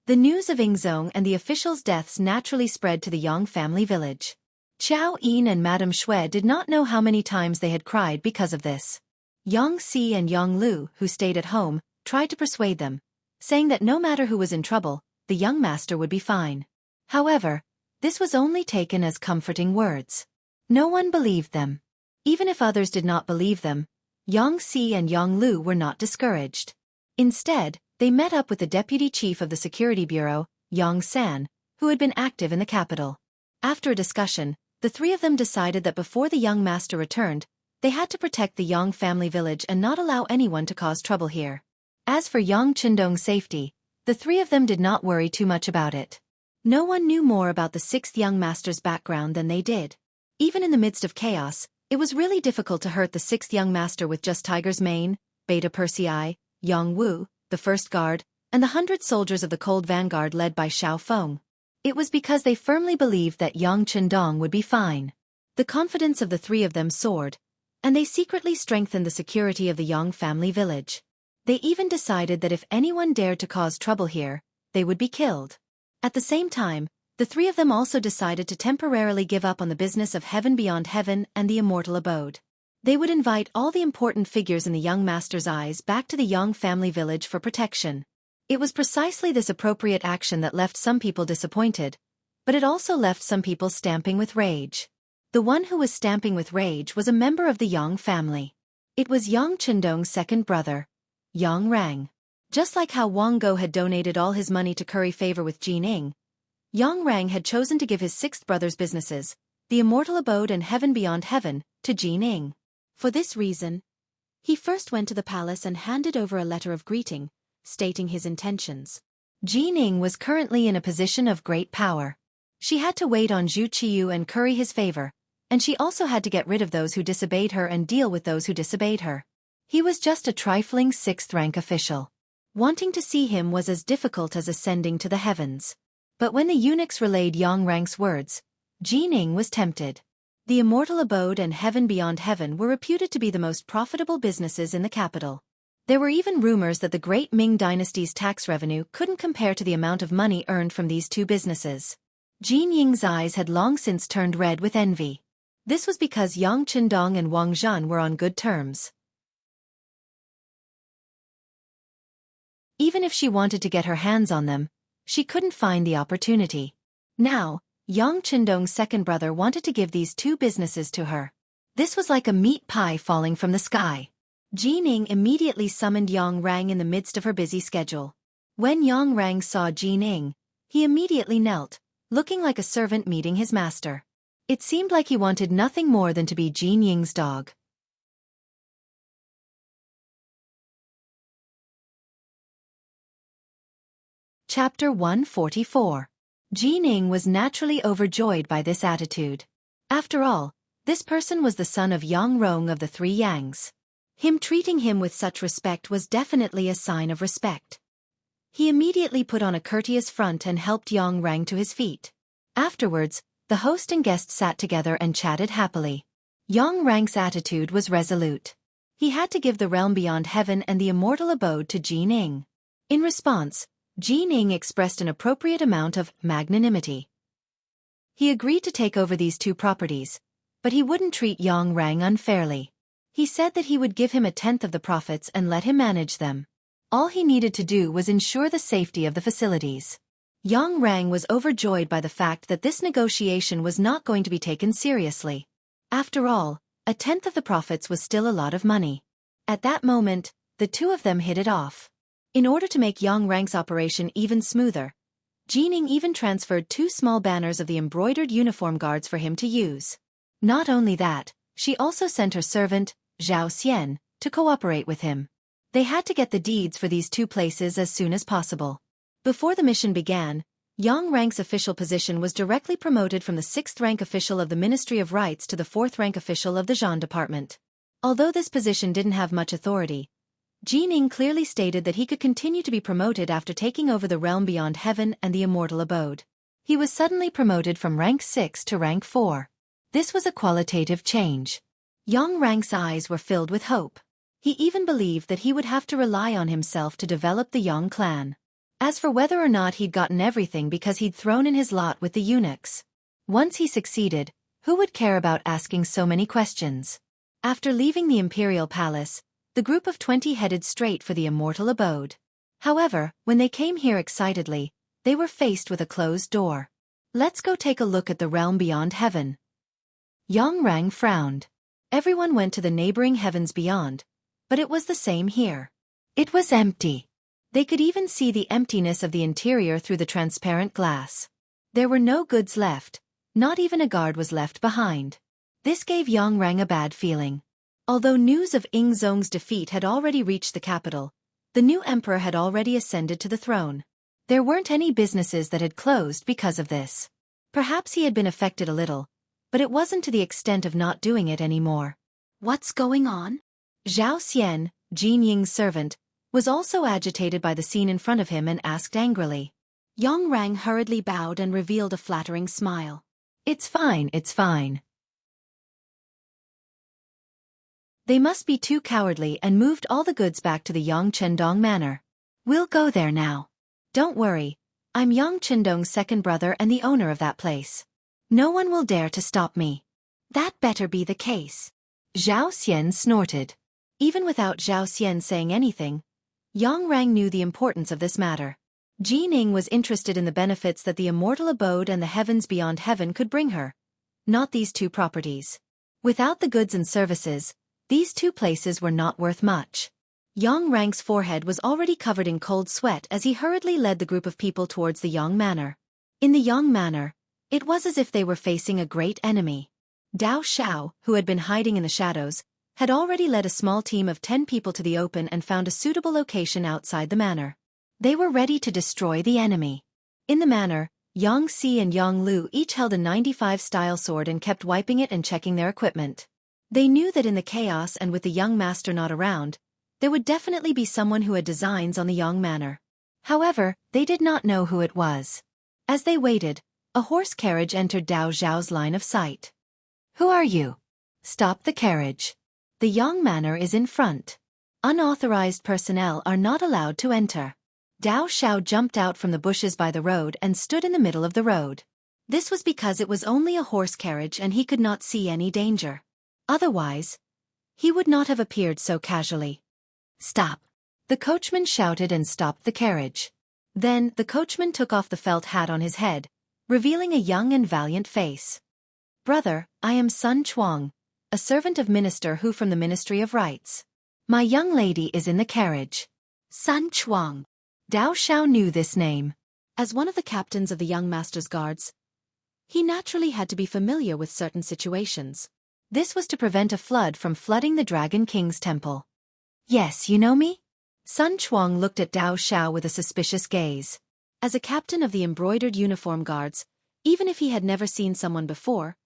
The news of Ingzong and the officials' deaths naturally spread to the Yang family village. Qiao Yin and Madame Shui did not know how many times they had cried because of this. Yang Si and Yang Lu, who stayed at home, tried to persuade them, saying that no matter who was in trouble, the young master would be fine. However, this was only taken as comforting words. No one believed them. Even if others did not believe them, Yang Si and Yang Lu were not discouraged. Instead, they met up with the deputy chief of the security bureau, Yang San, who had been active in the capital. After a discussion, the 3 of them decided that before the young master returned, they had to protect the Yang family village and not allow anyone to cause trouble here. As for Yang Chendong's safety, the 3 of them did not worry too much about it. No one knew more about the 6th young master's background than they did. Even in the midst of chaos, it was really difficult to hurt the 6th young master with just Tiger's Mane, Beta Persei, Yang Wu, the first guard, and the 100 soldiers of the Cold Vanguard led by Xiao Feng. It was because they firmly believed that Yang Chendong would be fine. The confidence of the 3 of them soared, and they secretly strengthened the security of the Yang family village. They even decided that if anyone dared to cause trouble here, they would be killed. At the same time, the 3 of them also decided to temporarily give up on the business of heaven beyond heaven and the immortal abode. They would invite all the important figures in the young master's eyes back to the Yang family village for protection. It was precisely this appropriate action that left some people disappointed, but it also left some people stamping with rage. The one who was stamping with rage was a member of the Yang family. It was Yang Chendong's second brother, Yang Rang. Just like how Wang Go had donated all his money to curry favor with Jianghu, Yang Rang had chosen to give his 6th brother's businesses, the immortal abode and heaven beyond heaven, to Jianghu. For this reason, he first went to the palace and handed over a letter of greeting, stating his intentions. Jianghu was currently in a position of great power. She had to wait on Zhu Qiyu and curry his favor, And she also had to get rid of those who disobeyed her and deal with those who disobeyed her. He was just a trifling 6th-rank official. Wanting to see him was as difficult as ascending to the heavens. But when the eunuchs relayed Yang Rang's words, Jining was tempted. The Immortal Abode and Heaven Beyond Heaven were reputed to be the most profitable businesses in the capital. There were even rumors that the great Ming dynasty's tax revenue couldn't compare to the amount of money earned from these two businesses. Jin Ying's eyes had long since turned red with envy. This was because Yang Qindong and Wang Zhan were on good terms. Even if she wanted to get her hands on them, she couldn't find the opportunity. Now, Yang Qindong's second brother wanted to give these two businesses to her. This was like a meat pie falling from the sky. Jining immediately summoned Yang Rang in the midst of her busy schedule. When Yang Rang saw Jining, he immediately knelt, looking like a servant meeting his master. It seemed like he wanted nothing more than to be Jining's dog. Chapter 144. Jining was naturally overjoyed by this attitude. After all, this person was the son of Yang Rong of the Three Yangs. Him treating him with such respect was definitely a sign of respect. He immediately put on a courteous front and helped Yang Rang to his feet. Afterwards, the host and guest sat together and chatted happily. Yang Rang's attitude was resolute. He had to give the realm beyond heaven and the immortal abode to Jining. In response, Jining expressed an appropriate amount of magnanimity. He agreed to take over these two properties, but he wouldn't treat Yang Rang unfairly. He said that he would give him 1/10 of the profits and let him manage them. All he needed to do was ensure the safety of the facilities. Yang Rang was overjoyed by the fact that this negotiation was not going to be taken seriously. After all, 1/10 of the profits was still a lot of money. At that moment, the two of them hit it off. In order to make Yang Rang's operation even smoother, Jining even transferred 2 small banners of the embroidered uniform guards for him to use. Not only that, she also sent her servant, Zhao Xian, to cooperate with him. They had to get the deeds for these 2 places as soon as possible. Before the mission began, Yang Rang's official position was directly promoted from the 6th-rank official of the Ministry of Rights to the 4th-rank official of the Zhan Department. Although this position didn't have much authority, Jining clearly stated that he could continue to be promoted after taking over the realm beyond heaven and the immortal abode. He was suddenly promoted from rank 6 to rank 4. This was a qualitative change. Yang Rang's eyes were filled with hope. He even believed that he would have to rely on himself to develop the Yang clan. As for whether or not he'd gotten everything because he'd thrown in his lot with the eunuchs. Once he succeeded, who would care about asking so many questions? After leaving the Imperial Palace, the group of 20 headed straight for the immortal abode. However, when they came here excitedly, they were faced with a closed door. Let's go take a look at the realm beyond heaven. Yang Rang frowned. Everyone went to the neighboring heavens beyond, but it was the same here. It was empty. They could even see the emptiness of the interior through the transparent glass. There were no goods left, not even a guard was left behind. This gave Yang Rang a bad feeling. Although news of Ing Zong's defeat had already reached the capital, the new emperor had already ascended to the throne. There weren't any businesses that had closed because of this. Perhaps he had been affected a little, but it wasn't to the extent of not doing it anymore. What's going on? Zhao Xian, Jin Ying's servant, was also agitated by the scene in front of him and asked angrily. Yang Rang hurriedly bowed and revealed a flattering smile. It's fine, it's fine. They must be too cowardly and moved all the goods back to the Yang Qindong manor. We'll go there now. Don't worry, I'm Yang Qindong's second brother and the owner of that place. No one will dare to stop me. That better be the case. Zhao Xian snorted. Even without Zhao Xian saying anything, Yang Rang knew the importance of this matter. Jining was interested in the benefits that the immortal abode and the heavens beyond heaven could bring her, not these 2 properties. Without the goods and services, these 2 places were not worth much. Yang Rang's forehead was already covered in cold sweat as he hurriedly led the group of people towards the Yang manor. In the Yang manor, it was as if they were facing a great enemy. Dao Xiao, who had been hiding in the shadows, had already led a small team of 10 people to the open and found a suitable location outside the manor. They were ready to destroy the enemy. In the manor, Xianxia and Jianghu each held a 95-style sword and kept wiping it and checking their equipment. They knew that in the chaos and with the young master not around, there would definitely be someone who had designs on the young manor. However, they did not know who it was. As they waited, a horse carriage entered Dao Zhao's line of sight. "Who are you?" "Stop the carriage. The Yang manor is in front. Unauthorized personnel are not allowed to enter." Dao Xiao jumped out from the bushes by the road and stood in the middle of the road. This was because it was only a horse carriage and he could not see any danger. Otherwise, he would not have appeared so casually. "Stop!" The coachman shouted and stopped the carriage. Then, the coachman took off the felt hat on his head, revealing a young and valiant face. "Brother, I am Sun Chuang, a servant of Minister Hu from the Ministry of Rights. My young lady is in the carriage." Sun Chuang. Dao Xiao knew this name. As one of the captains of the young master's guards, he naturally had to be familiar with certain situations. This was to prevent a flood from flooding the Dragon King's temple. "Yes, you know me?" Sun Chuang looked at Dao Xiao with a suspicious gaze. As a captain of the embroidered uniform guards, even if he had never seen someone before,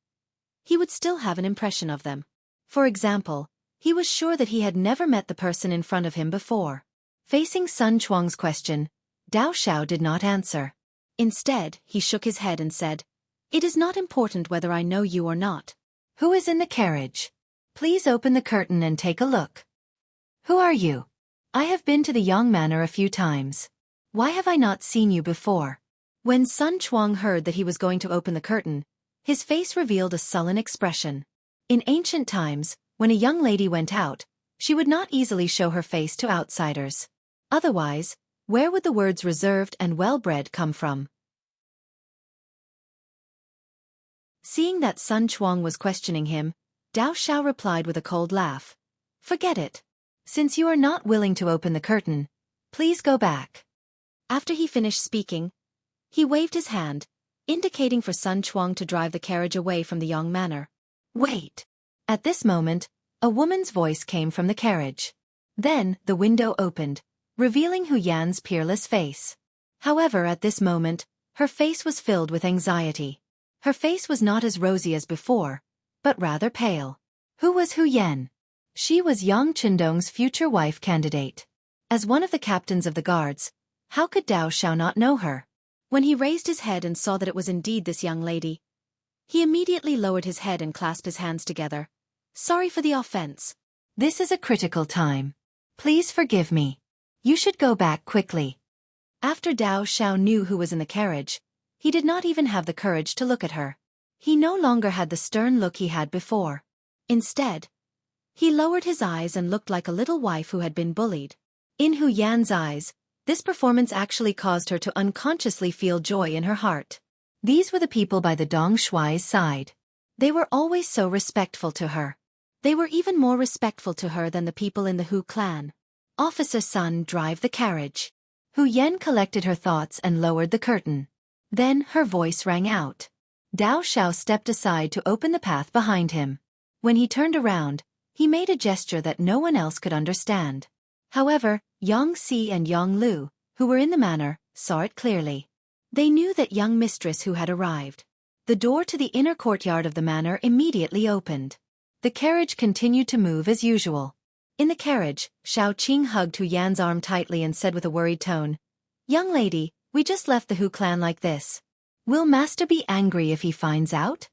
he would still have an impression of them. For example, he was sure that he had never met the person in front of him before. Facing Sun Chuang's question, Dao Xiao did not answer. Instead, he shook his head and said, "It is not important whether I know you or not. Who is in the carriage? Please open the curtain and take a look." "Who are you?" "I have been to the Yang manor a few times. Why have I not seen you before?" When Sun Chuang heard that he was going to open the curtain, his face revealed a sullen expression. In ancient times, when a young lady went out, she would not easily show her face to outsiders. Otherwise, where would the words reserved and well-bred come from? Seeing that Sun Chuang was questioning him, Dao Xiao replied with a cold laugh. "Forget it. Since you are not willing to open the curtain, please go back." After he finished speaking, he waved his hand, indicating for Sun Chuang to drive the carriage away from the Yang manor. "Wait!" At this moment, a woman's voice came from the carriage. Then, the window opened, revealing Hu Yan's peerless face. However, at this moment, her face was filled with anxiety. Her face was not as rosy as before, but rather pale. Who was Hu Yan? She was Yang Qindong's future wife candidate. As one of the captains of the guards, how could Dao Xiao not know her? When he raised his head and saw that it was indeed this young lady, he immediately lowered his head and clasped his hands together. "Sorry for the offense. This is a critical time. Please forgive me. You should go back quickly." After Dao Xiao knew who was in the carriage, he did not even have the courage to look at her. He no longer had the stern look he had before. Instead, he lowered his eyes and looked like a little wife who had been bullied. In Hu Yan's eyes, this performance actually caused her to unconsciously feel joy in her heart. These were the people by the Dong Shuai's side. They were always so respectful to her. They were even more respectful to her than the people in the Hu clan. "Officer Sun, drive the carriage." Hu Yan collected her thoughts and lowered the curtain. Then her voice rang out. Dao Xiao stepped aside to open the path behind him. When he turned around, he made a gesture that no one else could understand. However, Yang Si and Yang Lu, who were in the manor, saw it clearly. They knew that young mistress who had arrived. The door to the inner courtyard of the manor immediately opened. The carriage continued to move as usual. In the carriage, Xiao Qing hugged Hu Yan's arm tightly and said with a worried tone, "Young lady, we just left the Hu clan like this. Will master be angry if he finds out?"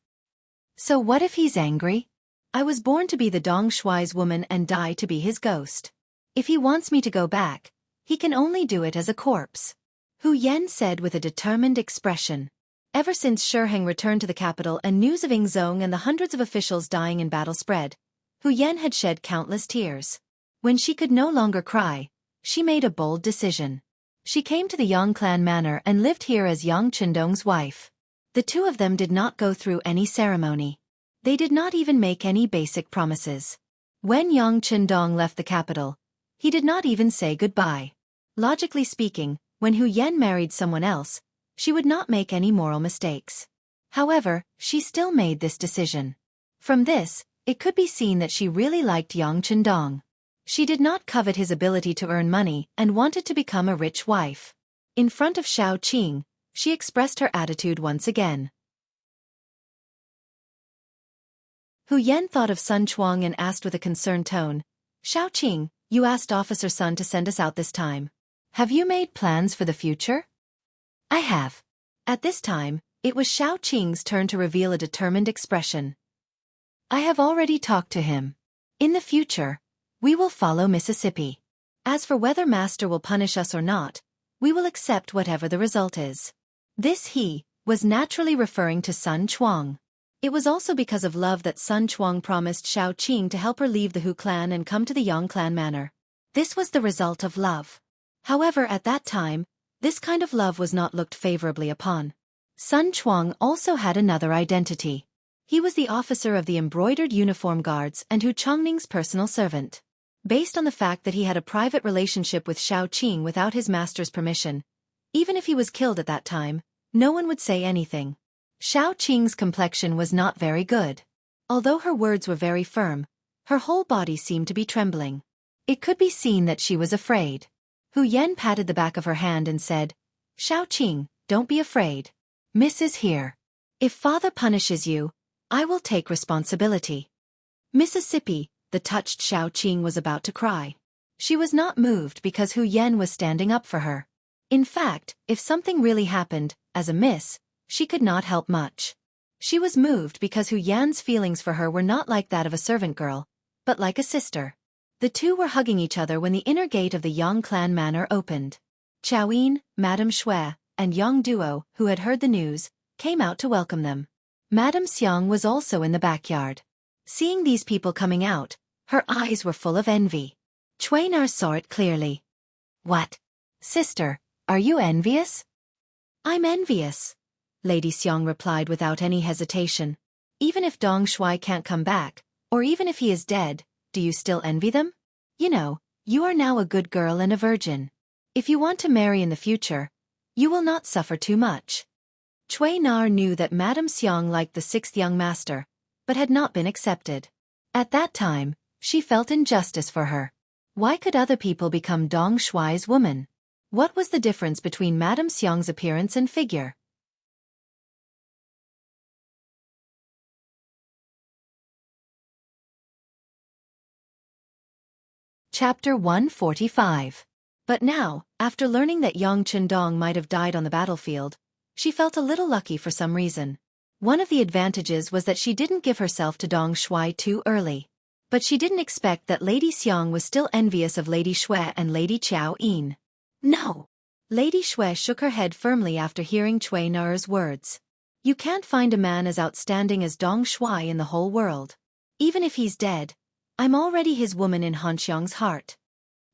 "So what if he's angry? I was born to be the Dong Shuai's woman and die to be his ghost. If he wants me to go back, he can only do it as a corpse," Hu Yan said with a determined expression. Ever since Shiheng returned to the capital and news of Ingzong and the hundreds of officials dying in battle spread, Hu Yan had shed countless tears. When she could no longer cry, she made a bold decision. She came to the Yang clan manor and lived here as Yang Qindong's wife. The two of them did not go through any ceremony. They did not even make any basic promises. When Yang Qindong left the capital, he did not even say goodbye. Logically speaking, when Hu Yan married someone else, she would not make any moral mistakes. However, she still made this decision. From this, it could be seen that she really liked Yang Qindong. She did not covet his ability to earn money and wanted to become a rich wife. In front of Xiao Qing, She expressed her attitude once again. Hu Yan thought of Sun Chuang and asked with a concerned tone, "Xiaoqing, you asked Officer Sun to send us out this time. Have you made plans for the future?" "I have." At this time, it was Xiaoqing's turn to reveal a determined expression. "I have already talked to him. In the future, we will follow Mississippi. As for whether Master will punish us or not, we will accept whatever the result is." This he was naturally referring to Sun Chuang. It was also because of love that Sun Chuang promised Xiaoqing to help her leave the Hu clan and come to the Yang clan manor. This was the result of love. However, at that time, this kind of love was not looked favorably upon. Sun Chuang also had another identity. He was the officer of the embroidered uniform guards and Hu Chongning's personal servant. Based on the fact that he had a private relationship with Xiaoqing without his master's permission, even if he was killed at that time, no one would say anything. Xiaoqing's complexion was not very good. Although her words were very firm, her whole body seemed to be trembling. It could be seen that she was afraid. Hu Yan patted the back of her hand and said, "Xiaoqing, don't be afraid. Miss is here. If father punishes you, I will take responsibility." Mississippi, the touched Xiaoqing was about to cry. She was not moved because Hu Yan was standing up for her. In fact, if something really happened, as a miss, she could not help much. She was moved because Hu Yan's feelings for her were not like that of a servant girl, but like a sister. The two were hugging each other when the inner gate of the Yang clan manor opened. Chao Yin, Madame Shui, and Yang Duo, who had heard the news, came out to welcome them. Madame Xiang was also in the backyard. Seeing these people coming out, her eyes were full of envy. Cui Nar saw it clearly. "What? Sister, are you envious?" "I'm envious," Lady Xiang replied without any hesitation. "Even if Dong Shui can't come back, or even if he is dead, do you still envy them? You know, you are now a good girl and a virgin. If you want to marry in the future, you will not suffer too much." Cui Nar knew that Madame Xiang liked the sixth young master, but had not been accepted. At that time, she felt injustice for her. Why could other people become Dong Shui's woman? What was the difference between Madame Xiang's appearance and figure? Chapter 145. But now, after learning that Yang Chendong might have died on the battlefield, she felt a little lucky for some reason. One of the advantages was that she didn't give herself to Dong Shui too early. But she didn't expect that Lady Xiang was still envious of Lady Shui and Lady Chao Yin. "No." Lady Shui shook her head firmly after hearing Cui Nar's words. "You can't find a man as outstanding as Dong Shui in the whole world. Even if he's dead, I'm already his woman in Han Xiang's heart."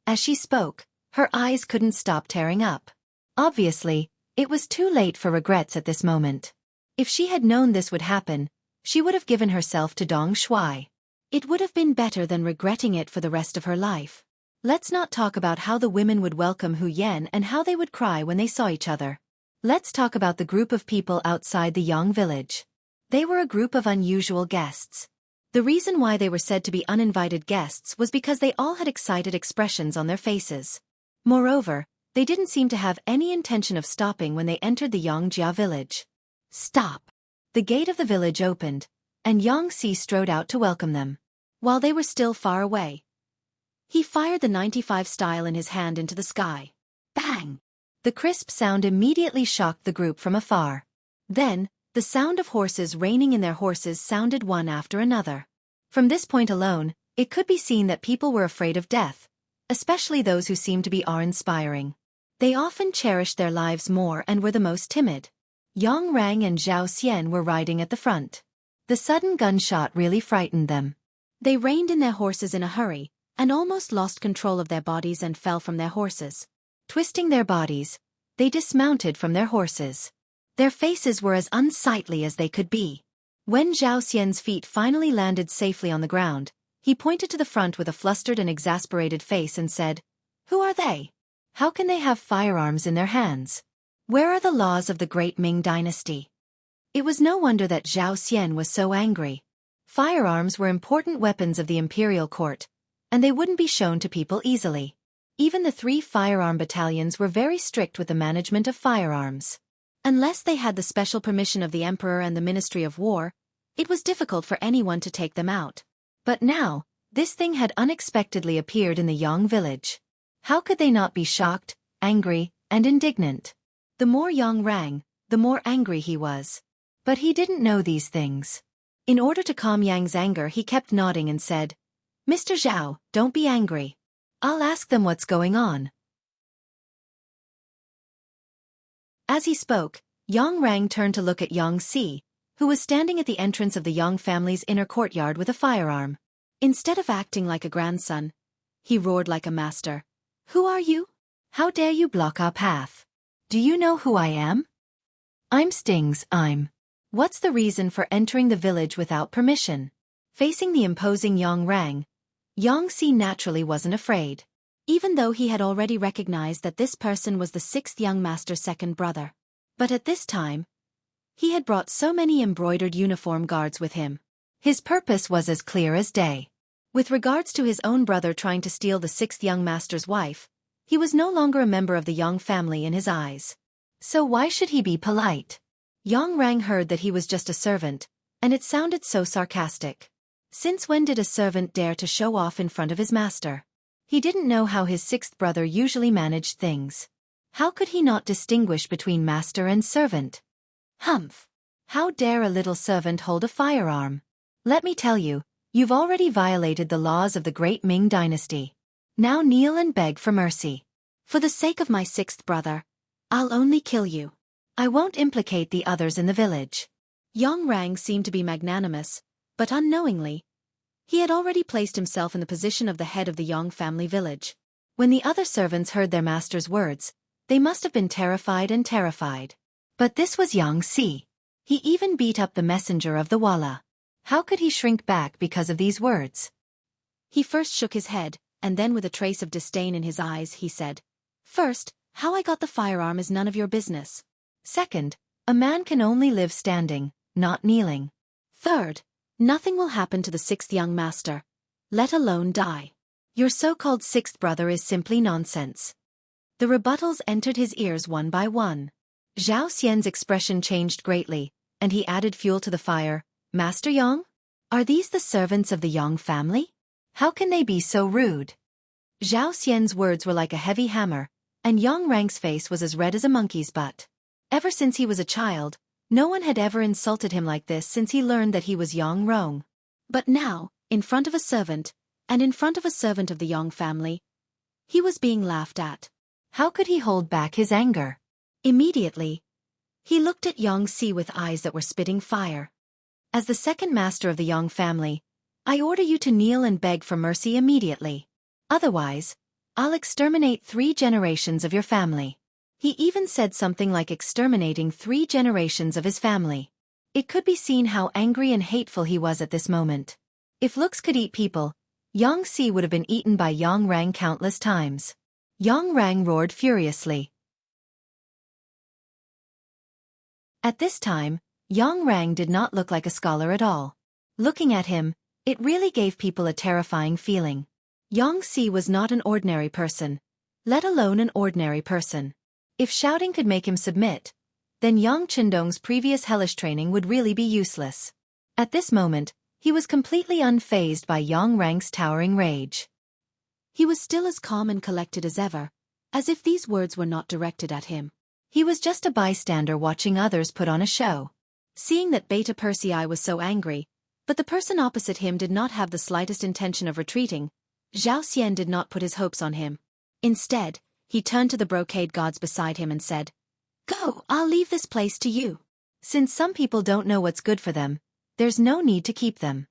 As she spoke, her eyes couldn't stop tearing up. Obviously, it was too late for regrets at this moment. If she had known this would happen, she would have given herself to Dong Shui. It would have been better than regretting it for the rest of her life. Let's not talk about how the women would welcome Hu Yan and how they would cry when they saw each other. Let's talk about the group of people outside the Yang village. They were a group of unusual guests. The reason why they were said to be uninvited guests was because they all had excited expressions on their faces. Moreover, they didn't seem to have any intention of stopping when they entered the Xianxia village. "Stop!" The gate of the village opened, and Yang Si strode out to welcome them. While they were still far away, he fired the 95 style in his hand into the sky. Bang! The crisp sound immediately shocked the group from afar. Then, the sound of horses reining in their horses sounded one after another. From this point alone, it could be seen that people were afraid of death, especially those who seemed to be awe-inspiring. They often cherished their lives more and were the most timid. Yang Rang and Zhao Xian were riding at the front. The sudden gunshot really frightened them. They reined in their horses in a hurry, and almost lost control of their bodies and fell from their horses. Twisting their bodies, they dismounted from their horses. Their faces were as unsightly as they could be. When Zhao Xian's feet finally landed safely on the ground, he pointed to the front with a flustered and exasperated face and said, "Who are they? How can they have firearms in their hands? Where are the laws of the great Ming dynasty?" It was no wonder that Zhao Xian was so angry. Firearms were important weapons of the Imperial court, and they wouldn't be shown to people easily. Even the 3 firearm battalions were very strict with the management of firearms. Unless they had the special permission of the Emperor and the Ministry of War, it was difficult for anyone to take them out. But now, this thing had unexpectedly appeared in the Yang village. How could they not be shocked, angry, and indignant? The more Yang rang, the more angry he was. But he didn't know these things. In order to calm Yang's anger, he kept nodding and said, "Mr. Zhao, don't be angry. I'll ask them what's going on." As he spoke, Yang Rang turned to look at Yang Si, who was standing at the entrance of the Yang family's inner courtyard with a firearm. Instead of acting like a grandson, he roared like a master. "Who are you? How dare you block our path? Do you know who I am? I'm Stings, I'm. What's the reason for entering the village without permission?" Facing the imposing Yang Rang, Yang Si naturally wasn't afraid, even though he had already recognized that this person was the sixth young master's second brother. But at this time, he had brought so many embroidered uniform guards with him. His purpose was as clear as day. With regards to his own brother trying to steal the sixth young master's wife, he was no longer a member of the Yang family in his eyes. So why should he be polite? Yang Rang heard that he was just a servant, and it sounded so sarcastic. Since when did a servant dare to show off in front of his master? He didn't know how his sixth brother usually managed things. How could he not distinguish between master and servant? Humph! How dare a little servant hold a firearm? Let me tell you, you've already violated the laws of the great Ming dynasty. Now kneel and beg for mercy. For the sake of my sixth brother, I'll only kill you. I won't implicate the others in the village. Yang Rang seemed to be magnanimous, but unknowingly, he had already placed himself in the position of the head of the Yang family village. When the other servants heard their master's words, they must have been terrified. But this was Yang Si. He even beat up the messenger of the Walla. How could he shrink back because of these words? He first shook his head, and then with a trace of disdain in his eyes he said, "First, how I got the firearm is none of your business. Second, a man can only live standing, not kneeling. Third, nothing will happen to the sixth young master, let alone die. Your so-called sixth brother is simply nonsense." The rebuttals entered his ears one by one. Zhao Xian's expression changed greatly, and he added fuel to the fire. "Master Yang? Are these the servants of the Yang family? How can they be so rude?" Zhao Xian's words were like a heavy hammer, and Yang Rang's face was as red as a monkey's butt. Ever since he was a child, no one had ever insulted him like this since he learned that he was Yang Rong. But now, in front of a servant, and in front of a servant of the Yang family, he was being laughed at. How could he hold back his anger? Immediately, he looked at Yang Si with eyes that were spitting fire. "As the second master of the Yang family, I order you to kneel and beg for mercy immediately. Otherwise, I'll exterminate 3 generations of your family." He even said something like exterminating 3 generations of his family. It could be seen how angry and hateful he was at this moment. If looks could eat people, Yang Si would have been eaten by Yang Rang countless times. Yang Rang roared furiously. At this time, Yang Rang did not look like a scholar at all. Looking at him, it really gave people a terrifying feeling. Yang Si was not an ordinary person, let alone an ordinary person. If shouting could make him submit, then Yang Qindong's previous hellish training would really be useless. At this moment, he was completely unfazed by Yang Rang's towering rage. He was still as calm and collected as ever, as if these words were not directed at him. He was just a bystander watching others put on a show. Seeing that Beta Persei was so angry, but the person opposite him did not have the slightest intention of retreating, Zhao Xian did not put his hopes on him. Instead, he turned to the brocade gods beside him and said, "Go, I'll leave this place to you. Since some people don't know what's good for them, there's no need to keep them."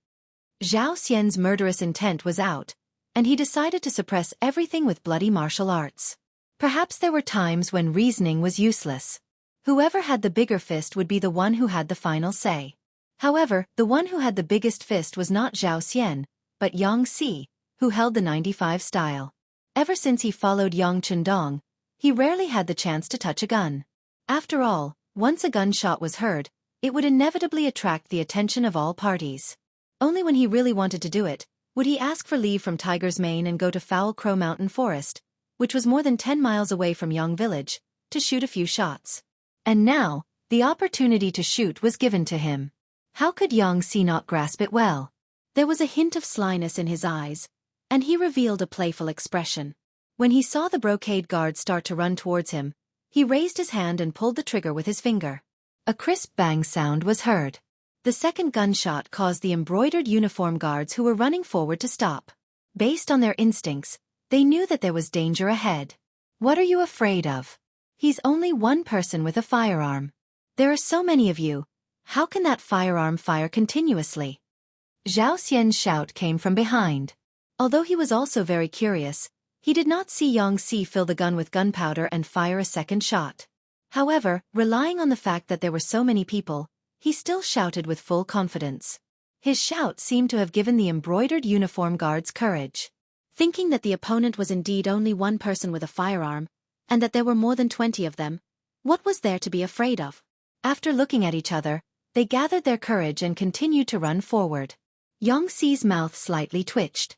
Zhao Xian's murderous intent was out, and he decided to suppress everything with bloody martial arts. Perhaps there were times when reasoning was useless. Whoever had the bigger fist would be the one who had the final say. However, the one who had the biggest fist was not Zhao Xian, but Yang Si, who held the 95 style. Ever since he followed Yang Qindong, he rarely had the chance to touch a gun. After all, once a gunshot was heard, it would inevitably attract the attention of all parties. Only when he really wanted to do it, would he ask for leave from Tiger's Mane and go to Foul Crow Mountain Forest, which was more than 10 miles away from Yang Village, to shoot a few shots. And now, the opportunity to shoot was given to him. How could Xianxia not grasp it well? There was a hint of slyness in his eyes, and he revealed a playful expression. When he saw the brocade guard start to run towards him, he raised his hand and pulled the trigger with his finger. A crisp bang sound was heard. The second gunshot caused the embroidered uniform guards who were running forward to stop. Based on their instincts, they knew that there was danger ahead. What are you afraid of? He's only one person with a firearm. There are so many of you. How can that firearm fire continuously? Zhao Xian's shout came from behind. Although he was also very curious, he did not see Xianxia fill the gun with gunpowder and fire a second shot. However, relying on the fact that there were so many people, he still shouted with full confidence. His shout seemed to have given the embroidered uniform guards courage. Thinking that the opponent was indeed only one person with a firearm, and that there were more than 20 of them, what was there to be afraid of? After looking at each other, they gathered their courage and continued to run forward. Xianxia's mouth slightly twitched.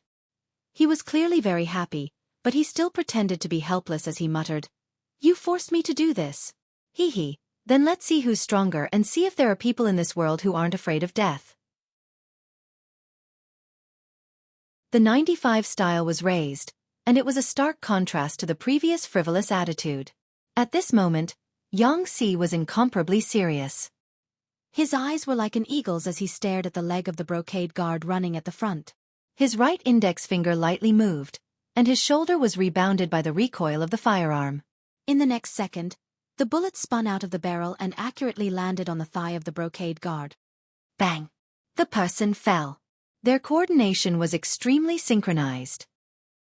He was clearly very happy, but he still pretended to be helpless as he muttered, "You forced me to do this. Hee hee, then let's see who's stronger and see if there are people in this world who aren't afraid of death." The 95 style was raised, and it was a stark contrast to the previous frivolous attitude. At this moment, Xianxia was incomparably serious. His eyes were like an eagle's as he stared at the leg of the brocade guard running at the front. His right index finger lightly moved, and his shoulder was rebounded by the recoil of the firearm. In the next second, the bullet spun out of the barrel and accurately landed on the thigh of the brocade guard. Bang! The person fell. Their coordination was extremely synchronized.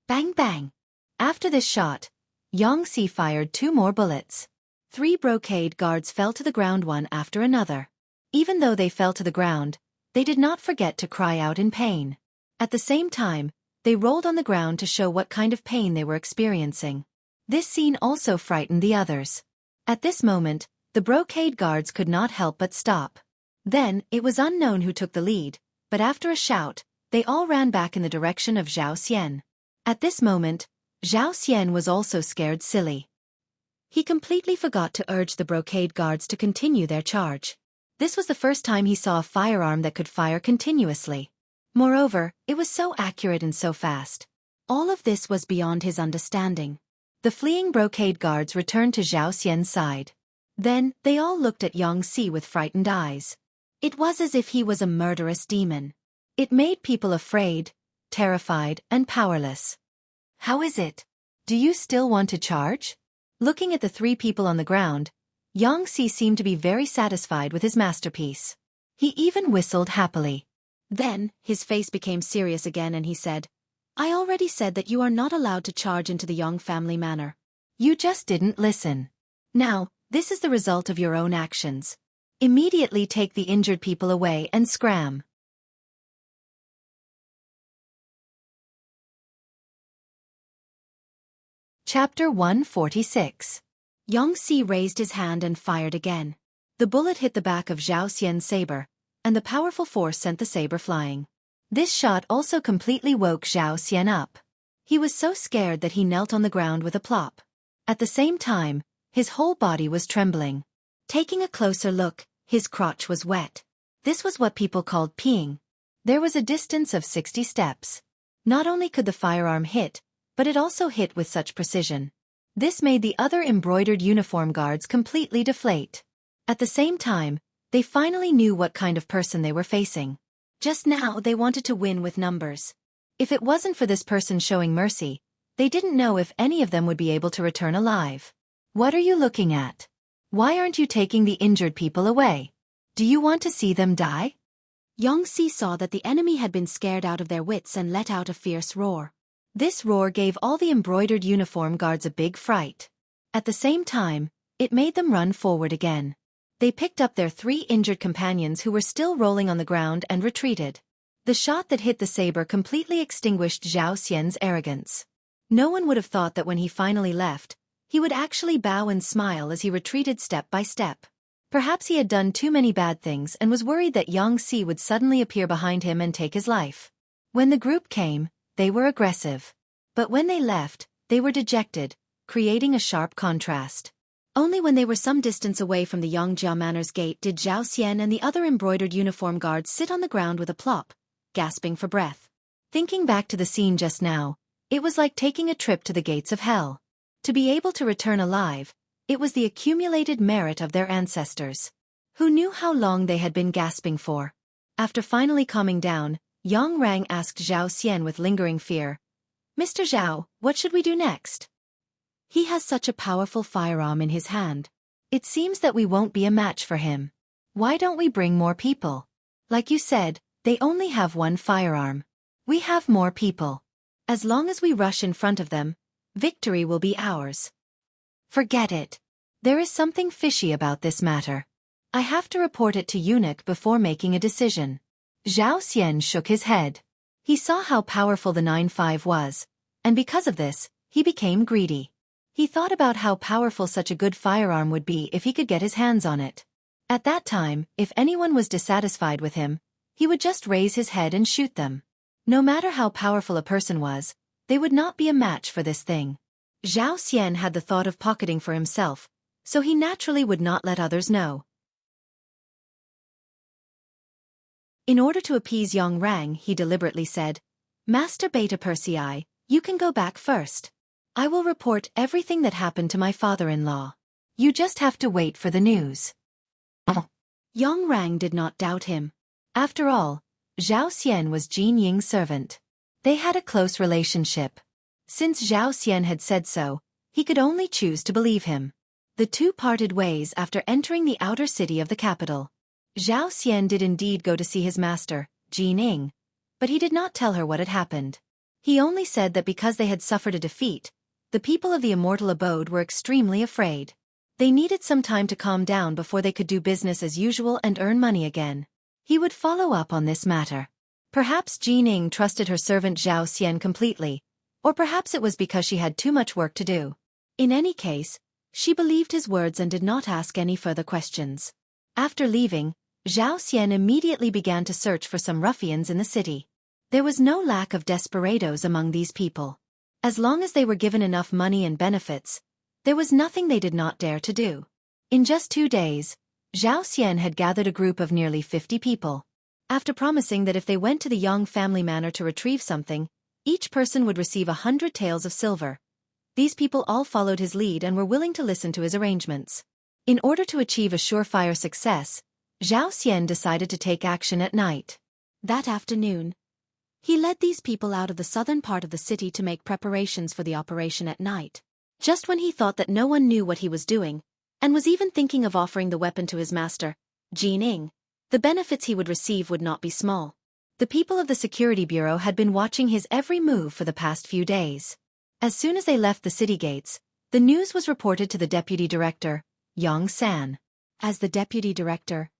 Bang bang! After this shot, Xianxia fired 2 more bullets. 3 brocade guards fell to the ground one after another. Even though they fell to the ground, they did not forget to cry out in pain. At the same time, they rolled on the ground to show what kind of pain they were experiencing. This scene also frightened the others. At this moment, the brocade guards could not help but stop. Then, it was unknown who took the lead, but after a shout, they all ran back in the direction of Zhao Xian. At this moment, Zhao Xian was also scared silly. He completely forgot to urge the brocade guards to continue their charge. This was the first time he saw a firearm that could fire continuously. Moreover, it was so accurate and so fast. All of this was beyond his understanding. The fleeing brocade guards returned to Zhao Xian's side. Then, they all looked at Xianxia with frightened eyes. It was as if he was a murderous demon. It made people afraid, terrified, and powerless. How is it? Do you still want to charge? Looking at the 3 people on the ground, Xianxia seemed to be very satisfied with his masterpiece. He even whistled happily. Then, his face became serious again and he said, "I already said that you are not allowed to charge into the Yang family manor. You just didn't listen. Now, this is the result of your own actions. Immediately take the injured people away and scram." Chapter 146. Xianxia raised his hand and fired again. The bullet hit the back of Zhao Xian's saber, and the powerful force sent the saber flying. This shot also completely woke Zhao Xian up. He was so scared that he knelt on the ground with a plop. At the same time, his whole body was trembling. Taking a closer look, his crotch was wet. This was what people called peeing. There was a distance of 60 steps. Not only could the firearm hit, but it also hit with such precision. This made the other embroidered uniform guards completely deflate. At the same time, they finally knew what kind of person they were facing. Just now they wanted to win with numbers. If it wasn't for this person showing mercy, they didn't know if any of them would be able to return alive. What are you looking at? Why aren't you taking the injured people away? Do you want to see them die? Xianxia saw that the enemy had been scared out of their wits and let out a fierce roar. This roar gave all the embroidered uniform guards a big fright. At the same time, it made them run forward again. They picked up their 3 injured companions who were still rolling on the ground and retreated. The shot that hit the saber completely extinguished Zhao Xian's arrogance. No one would have thought that when he finally left, he would actually bow and smile as he retreated step by step. Perhaps he had done too many bad things and was worried that Xianxia would suddenly appear behind him and take his life. When the group came, they were aggressive. But when they left, they were dejected, creating a sharp contrast. Only when they were some distance away from the Xianxia Manor's gate did Zhao Xian and the other embroidered uniform guards sit on the ground with a plop, gasping for breath. Thinking back to the scene just now, it was like taking a trip to the gates of hell. To be able to return alive, it was the accumulated merit of their ancestors. Who knew how long they had been gasping for? After finally calming down, Yang Rang asked Zhao Xian with lingering fear, "Mr. Zhao, what should we do next? He has such a powerful firearm in his hand. It seems that we won't be a match for him. Why don't we bring more people? Like you said, they only have one firearm. We have more people. As long as we rush in front of them, victory will be ours." "Forget it. There is something fishy about this matter. I have to report it to eunuch before making a decision." Zhao Xian shook his head. He saw how powerful the 9-5 was, and because of this, he became greedy. He thought about how powerful such a good firearm would be if he could get his hands on it. At that time, if anyone was dissatisfied with him, he would just raise his head and shoot them. No matter how powerful a person was, they would not be a match for this thing. Zhao Xian had the thought of pocketing for himself, so he naturally would not let others know. In order to appease Yang Rang, he deliberately said, "Master Beta Persei, you can go back first. I will report everything that happened to my father-in-law. You just have to wait for the news." Yang Rang did not doubt him. After all, Zhao Xian was Jin Ying's servant. They had a close relationship. Since Zhao Xian had said so, he could only choose to believe him. The two parted ways after entering the outer city of the capital. Zhao Xian did indeed go to see his master, Jin Ying, but he did not tell her what had happened. He only said that because they had suffered a defeat, the people of the immortal abode were extremely afraid. They needed some time to calm down before they could do business as usual and earn money again. He would follow up on this matter. Perhaps Jin Ying trusted her servant Zhao Xian completely, or perhaps it was because she had too much work to do. In any case, she believed his words and did not ask any further questions. After leaving, Zhao Xian immediately began to search for some ruffians in the city. There was no lack of desperados among these people. As long as they were given enough money and benefits, there was nothing they did not dare to do. In just 2 days, Zhao Xian had gathered a group of nearly 50 people. After promising that if they went to the Yang family manor to retrieve something, each person would receive 100 taels of silver. These people all followed his lead and were willing to listen to his arrangements. In order to achieve a surefire success, Zhao Xian decided to take action at night. That afternoon, he led these people out of the southern part of the city to make preparations for the operation at night. Just when he thought that no one knew what he was doing, and was even thinking of offering the weapon to his master, Jin Ying, the benefits he would receive would not be small. The people of the security bureau had been watching his every move for the past few days. As soon as they left the city gates, the news was reported to the deputy director, Yang San. As the deputy director,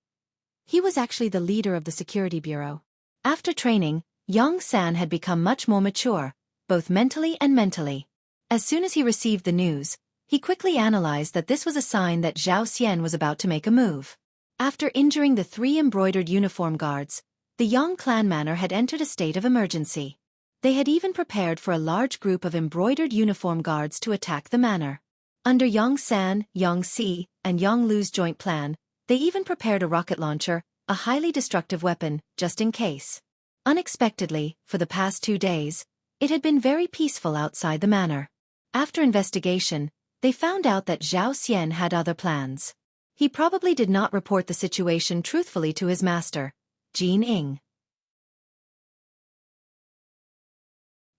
he was actually the leader of the security bureau. After training, Yang San had become much more mature, both mentally and mentally. As soon as he received the news, he quickly analyzed that this was a sign that Zhao Xian was about to make a move. After injuring the 3 embroidered uniform guards, the Yang clan manor had entered a state of emergency. They had even prepared for a large group of embroidered uniform guards to attack the manor. Under Yang San, Yang Si, and Yang Lu's joint plan, they even prepared a rocket launcher, a highly destructive weapon, just in case. Unexpectedly, for the past 2 days, it had been very peaceful outside the manor. After investigation, they found out that Zhao Xian had other plans. He probably did not report the situation truthfully to his master, Jin Ying.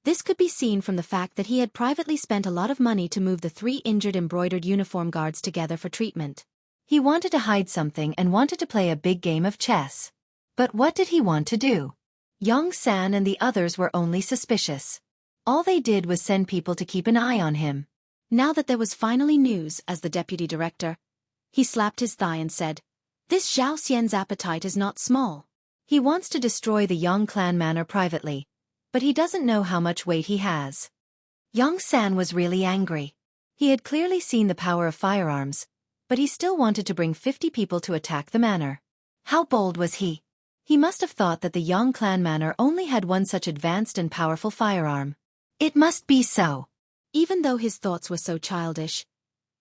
This could be seen from the fact that he had privately spent a lot of money to move the 3 injured embroidered uniform guards together for treatment. He wanted to hide something and wanted to play a big game of chess. But what did he want to do? Yang San and the others were only suspicious. All they did was send people to keep an eye on him. Now that there was finally news as the deputy director, he slapped his thigh and said, "This Zhao Xian's appetite is not small. He wants to destroy the Yang clan manor privately, but he doesn't know how much weight he has." Yang San was really angry. He had clearly seen the power of firearms, but he still wanted to bring 50 people to attack the manor. How bold was he? He must have thought that the Yang clan manor only had one such advanced and powerful firearm. It must be so. Even though his thoughts were so childish,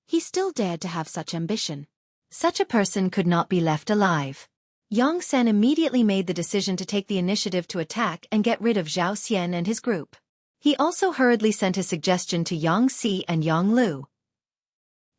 he still dared to have such ambition. Such a person could not be left alive. Yang Sen immediately made the decision to take the initiative to attack and get rid of Zhao Xian and his group. He also hurriedly sent his suggestion to Yang Si and Yang Lu.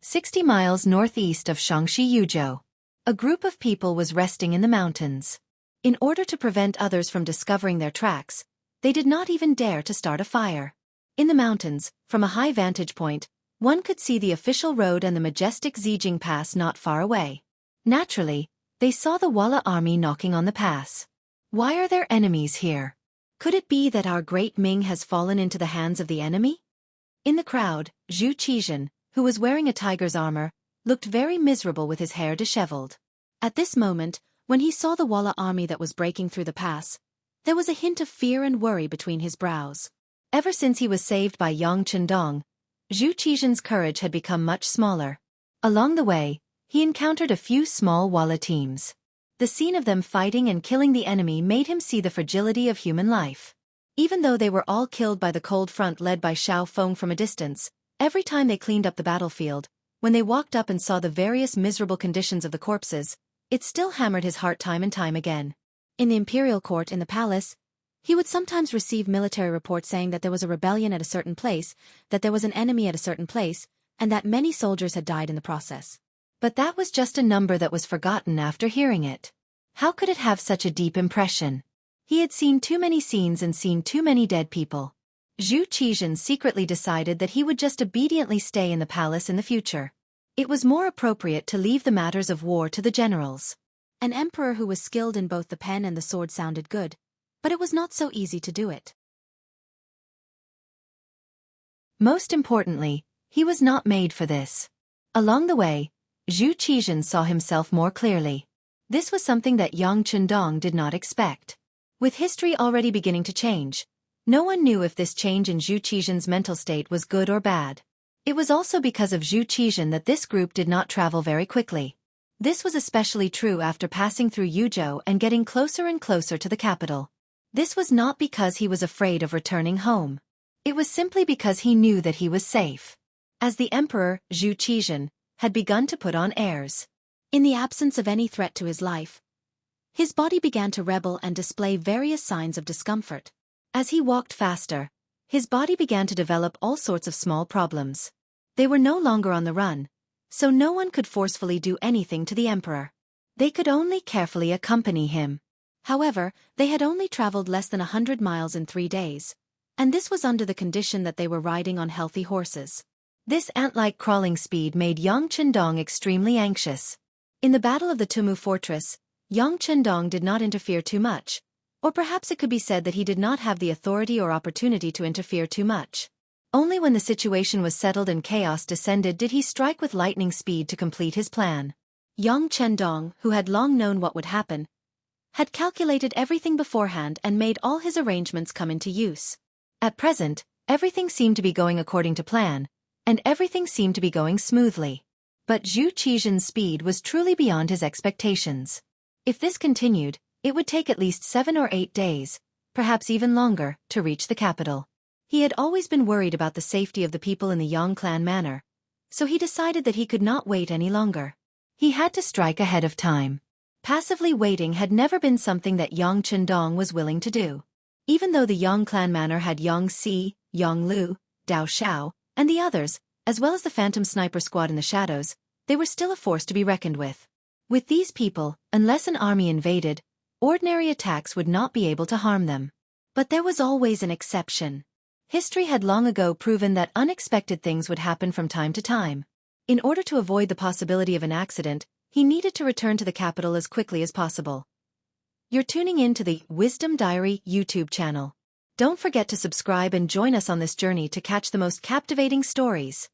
60 miles northeast of Xianxia Yuzhou, a group of people was resting in the mountains. In order to prevent others from discovering their tracks, they did not even dare to start a fire. In the mountains, from a high vantage point, one could see the official road and the majestic Zijing Pass not far away. Naturally, they saw the Walla army knocking on the pass. Why are there enemies here? Could it be that our great Ming has fallen into the hands of the enemy? In the crowd, Zhu Qizhen, who was wearing a tiger's armor, looked very miserable with his hair disheveled. At this moment, when he saw the Walla army that was breaking through the pass, there was a hint of fear and worry between his brows. Ever since he was saved by Yang Chendong, Zhu Qizhen's courage had become much smaller. Along the way, he encountered a few small Walla teams. The scene of them fighting and killing the enemy made him see the fragility of human life. Even though they were all killed by the cold front led by Xiao Feng from a distance, every time they cleaned up the battlefield, when they walked up and saw the various miserable conditions of the corpses, it still hammered his heart time and time again. In the Imperial court in the palace, he would sometimes receive military reports saying that there was a rebellion at a certain place, that there was an enemy at a certain place, and that many soldiers had died in the process. But that was just a number that was forgotten after hearing it. How could it have such a deep impression? He had seen too many scenes and seen too many dead people. Zhu Qizhen secretly decided that he would just obediently stay in the palace in the future. It was more appropriate to leave the matters of war to the generals. An emperor who was skilled in both the pen and the sword sounded good, but it was not so easy to do it. Most importantly, he was not made for this. Along the way, Zhu Qizhen saw himself more clearly. This was something that Yang Chendong did not expect. With history already beginning to change, no one knew if this change in Zhu Qizhen's mental state was good or bad. It was also because of Zhu Qizhen that this group did not travel very quickly. This was especially true after passing through Yuzhou and getting closer and closer to the capital. This was not because he was afraid of returning home. It was simply because he knew that he was safe. As the emperor, Zhu Qizhen, had begun to put on airs. In the absence of any threat to his life, his body began to rebel and display various signs of discomfort. As he walked faster, his body began to develop all sorts of small problems. They were no longer on the run, so no one could forcefully do anything to the emperor. They could only carefully accompany him. However, they had only traveled less than 100 miles in 3 days, and this was under the condition that they were riding on healthy horses. This ant-like crawling speed made Yang Chendong extremely anxious. In the Battle of the Tumu Fortress, Yang Chendong did not interfere too much, or perhaps it could be said that he did not have the authority or opportunity to interfere too much. Only when the situation was settled and chaos descended did he strike with lightning speed to complete his plan. Yang Chendong, who had long known what would happen, had calculated everything beforehand and made all his arrangements come into use. At present, everything seemed to be going according to plan, and everything seemed to be going smoothly. But Zhu Qizhen's speed was truly beyond his expectations. If this continued, it would take at least 7 or 8 days, perhaps even longer, to reach the capital. He had always been worried about the safety of the people in the Yang clan manor, so he decided that he could not wait any longer. He had to strike ahead of time. Passively waiting had never been something that Yang Chendong was willing to do. Even though the Yang clan manor had Yang Si, Yang Lu, Dao Xiao, and the others, as well as the phantom sniper squad in the shadows, they were still a force to be reckoned with. With these people, unless an army invaded, ordinary attacks would not be able to harm them. But there was always an exception. History had long ago proven that unexpected things would happen from time to time. In order to avoid the possibility of an accident, he needed to return to the capital as quickly as possible. You're tuning in to the Wisdom Diary YouTube channel. Don't forget to subscribe and join us on this journey to catch the most captivating stories.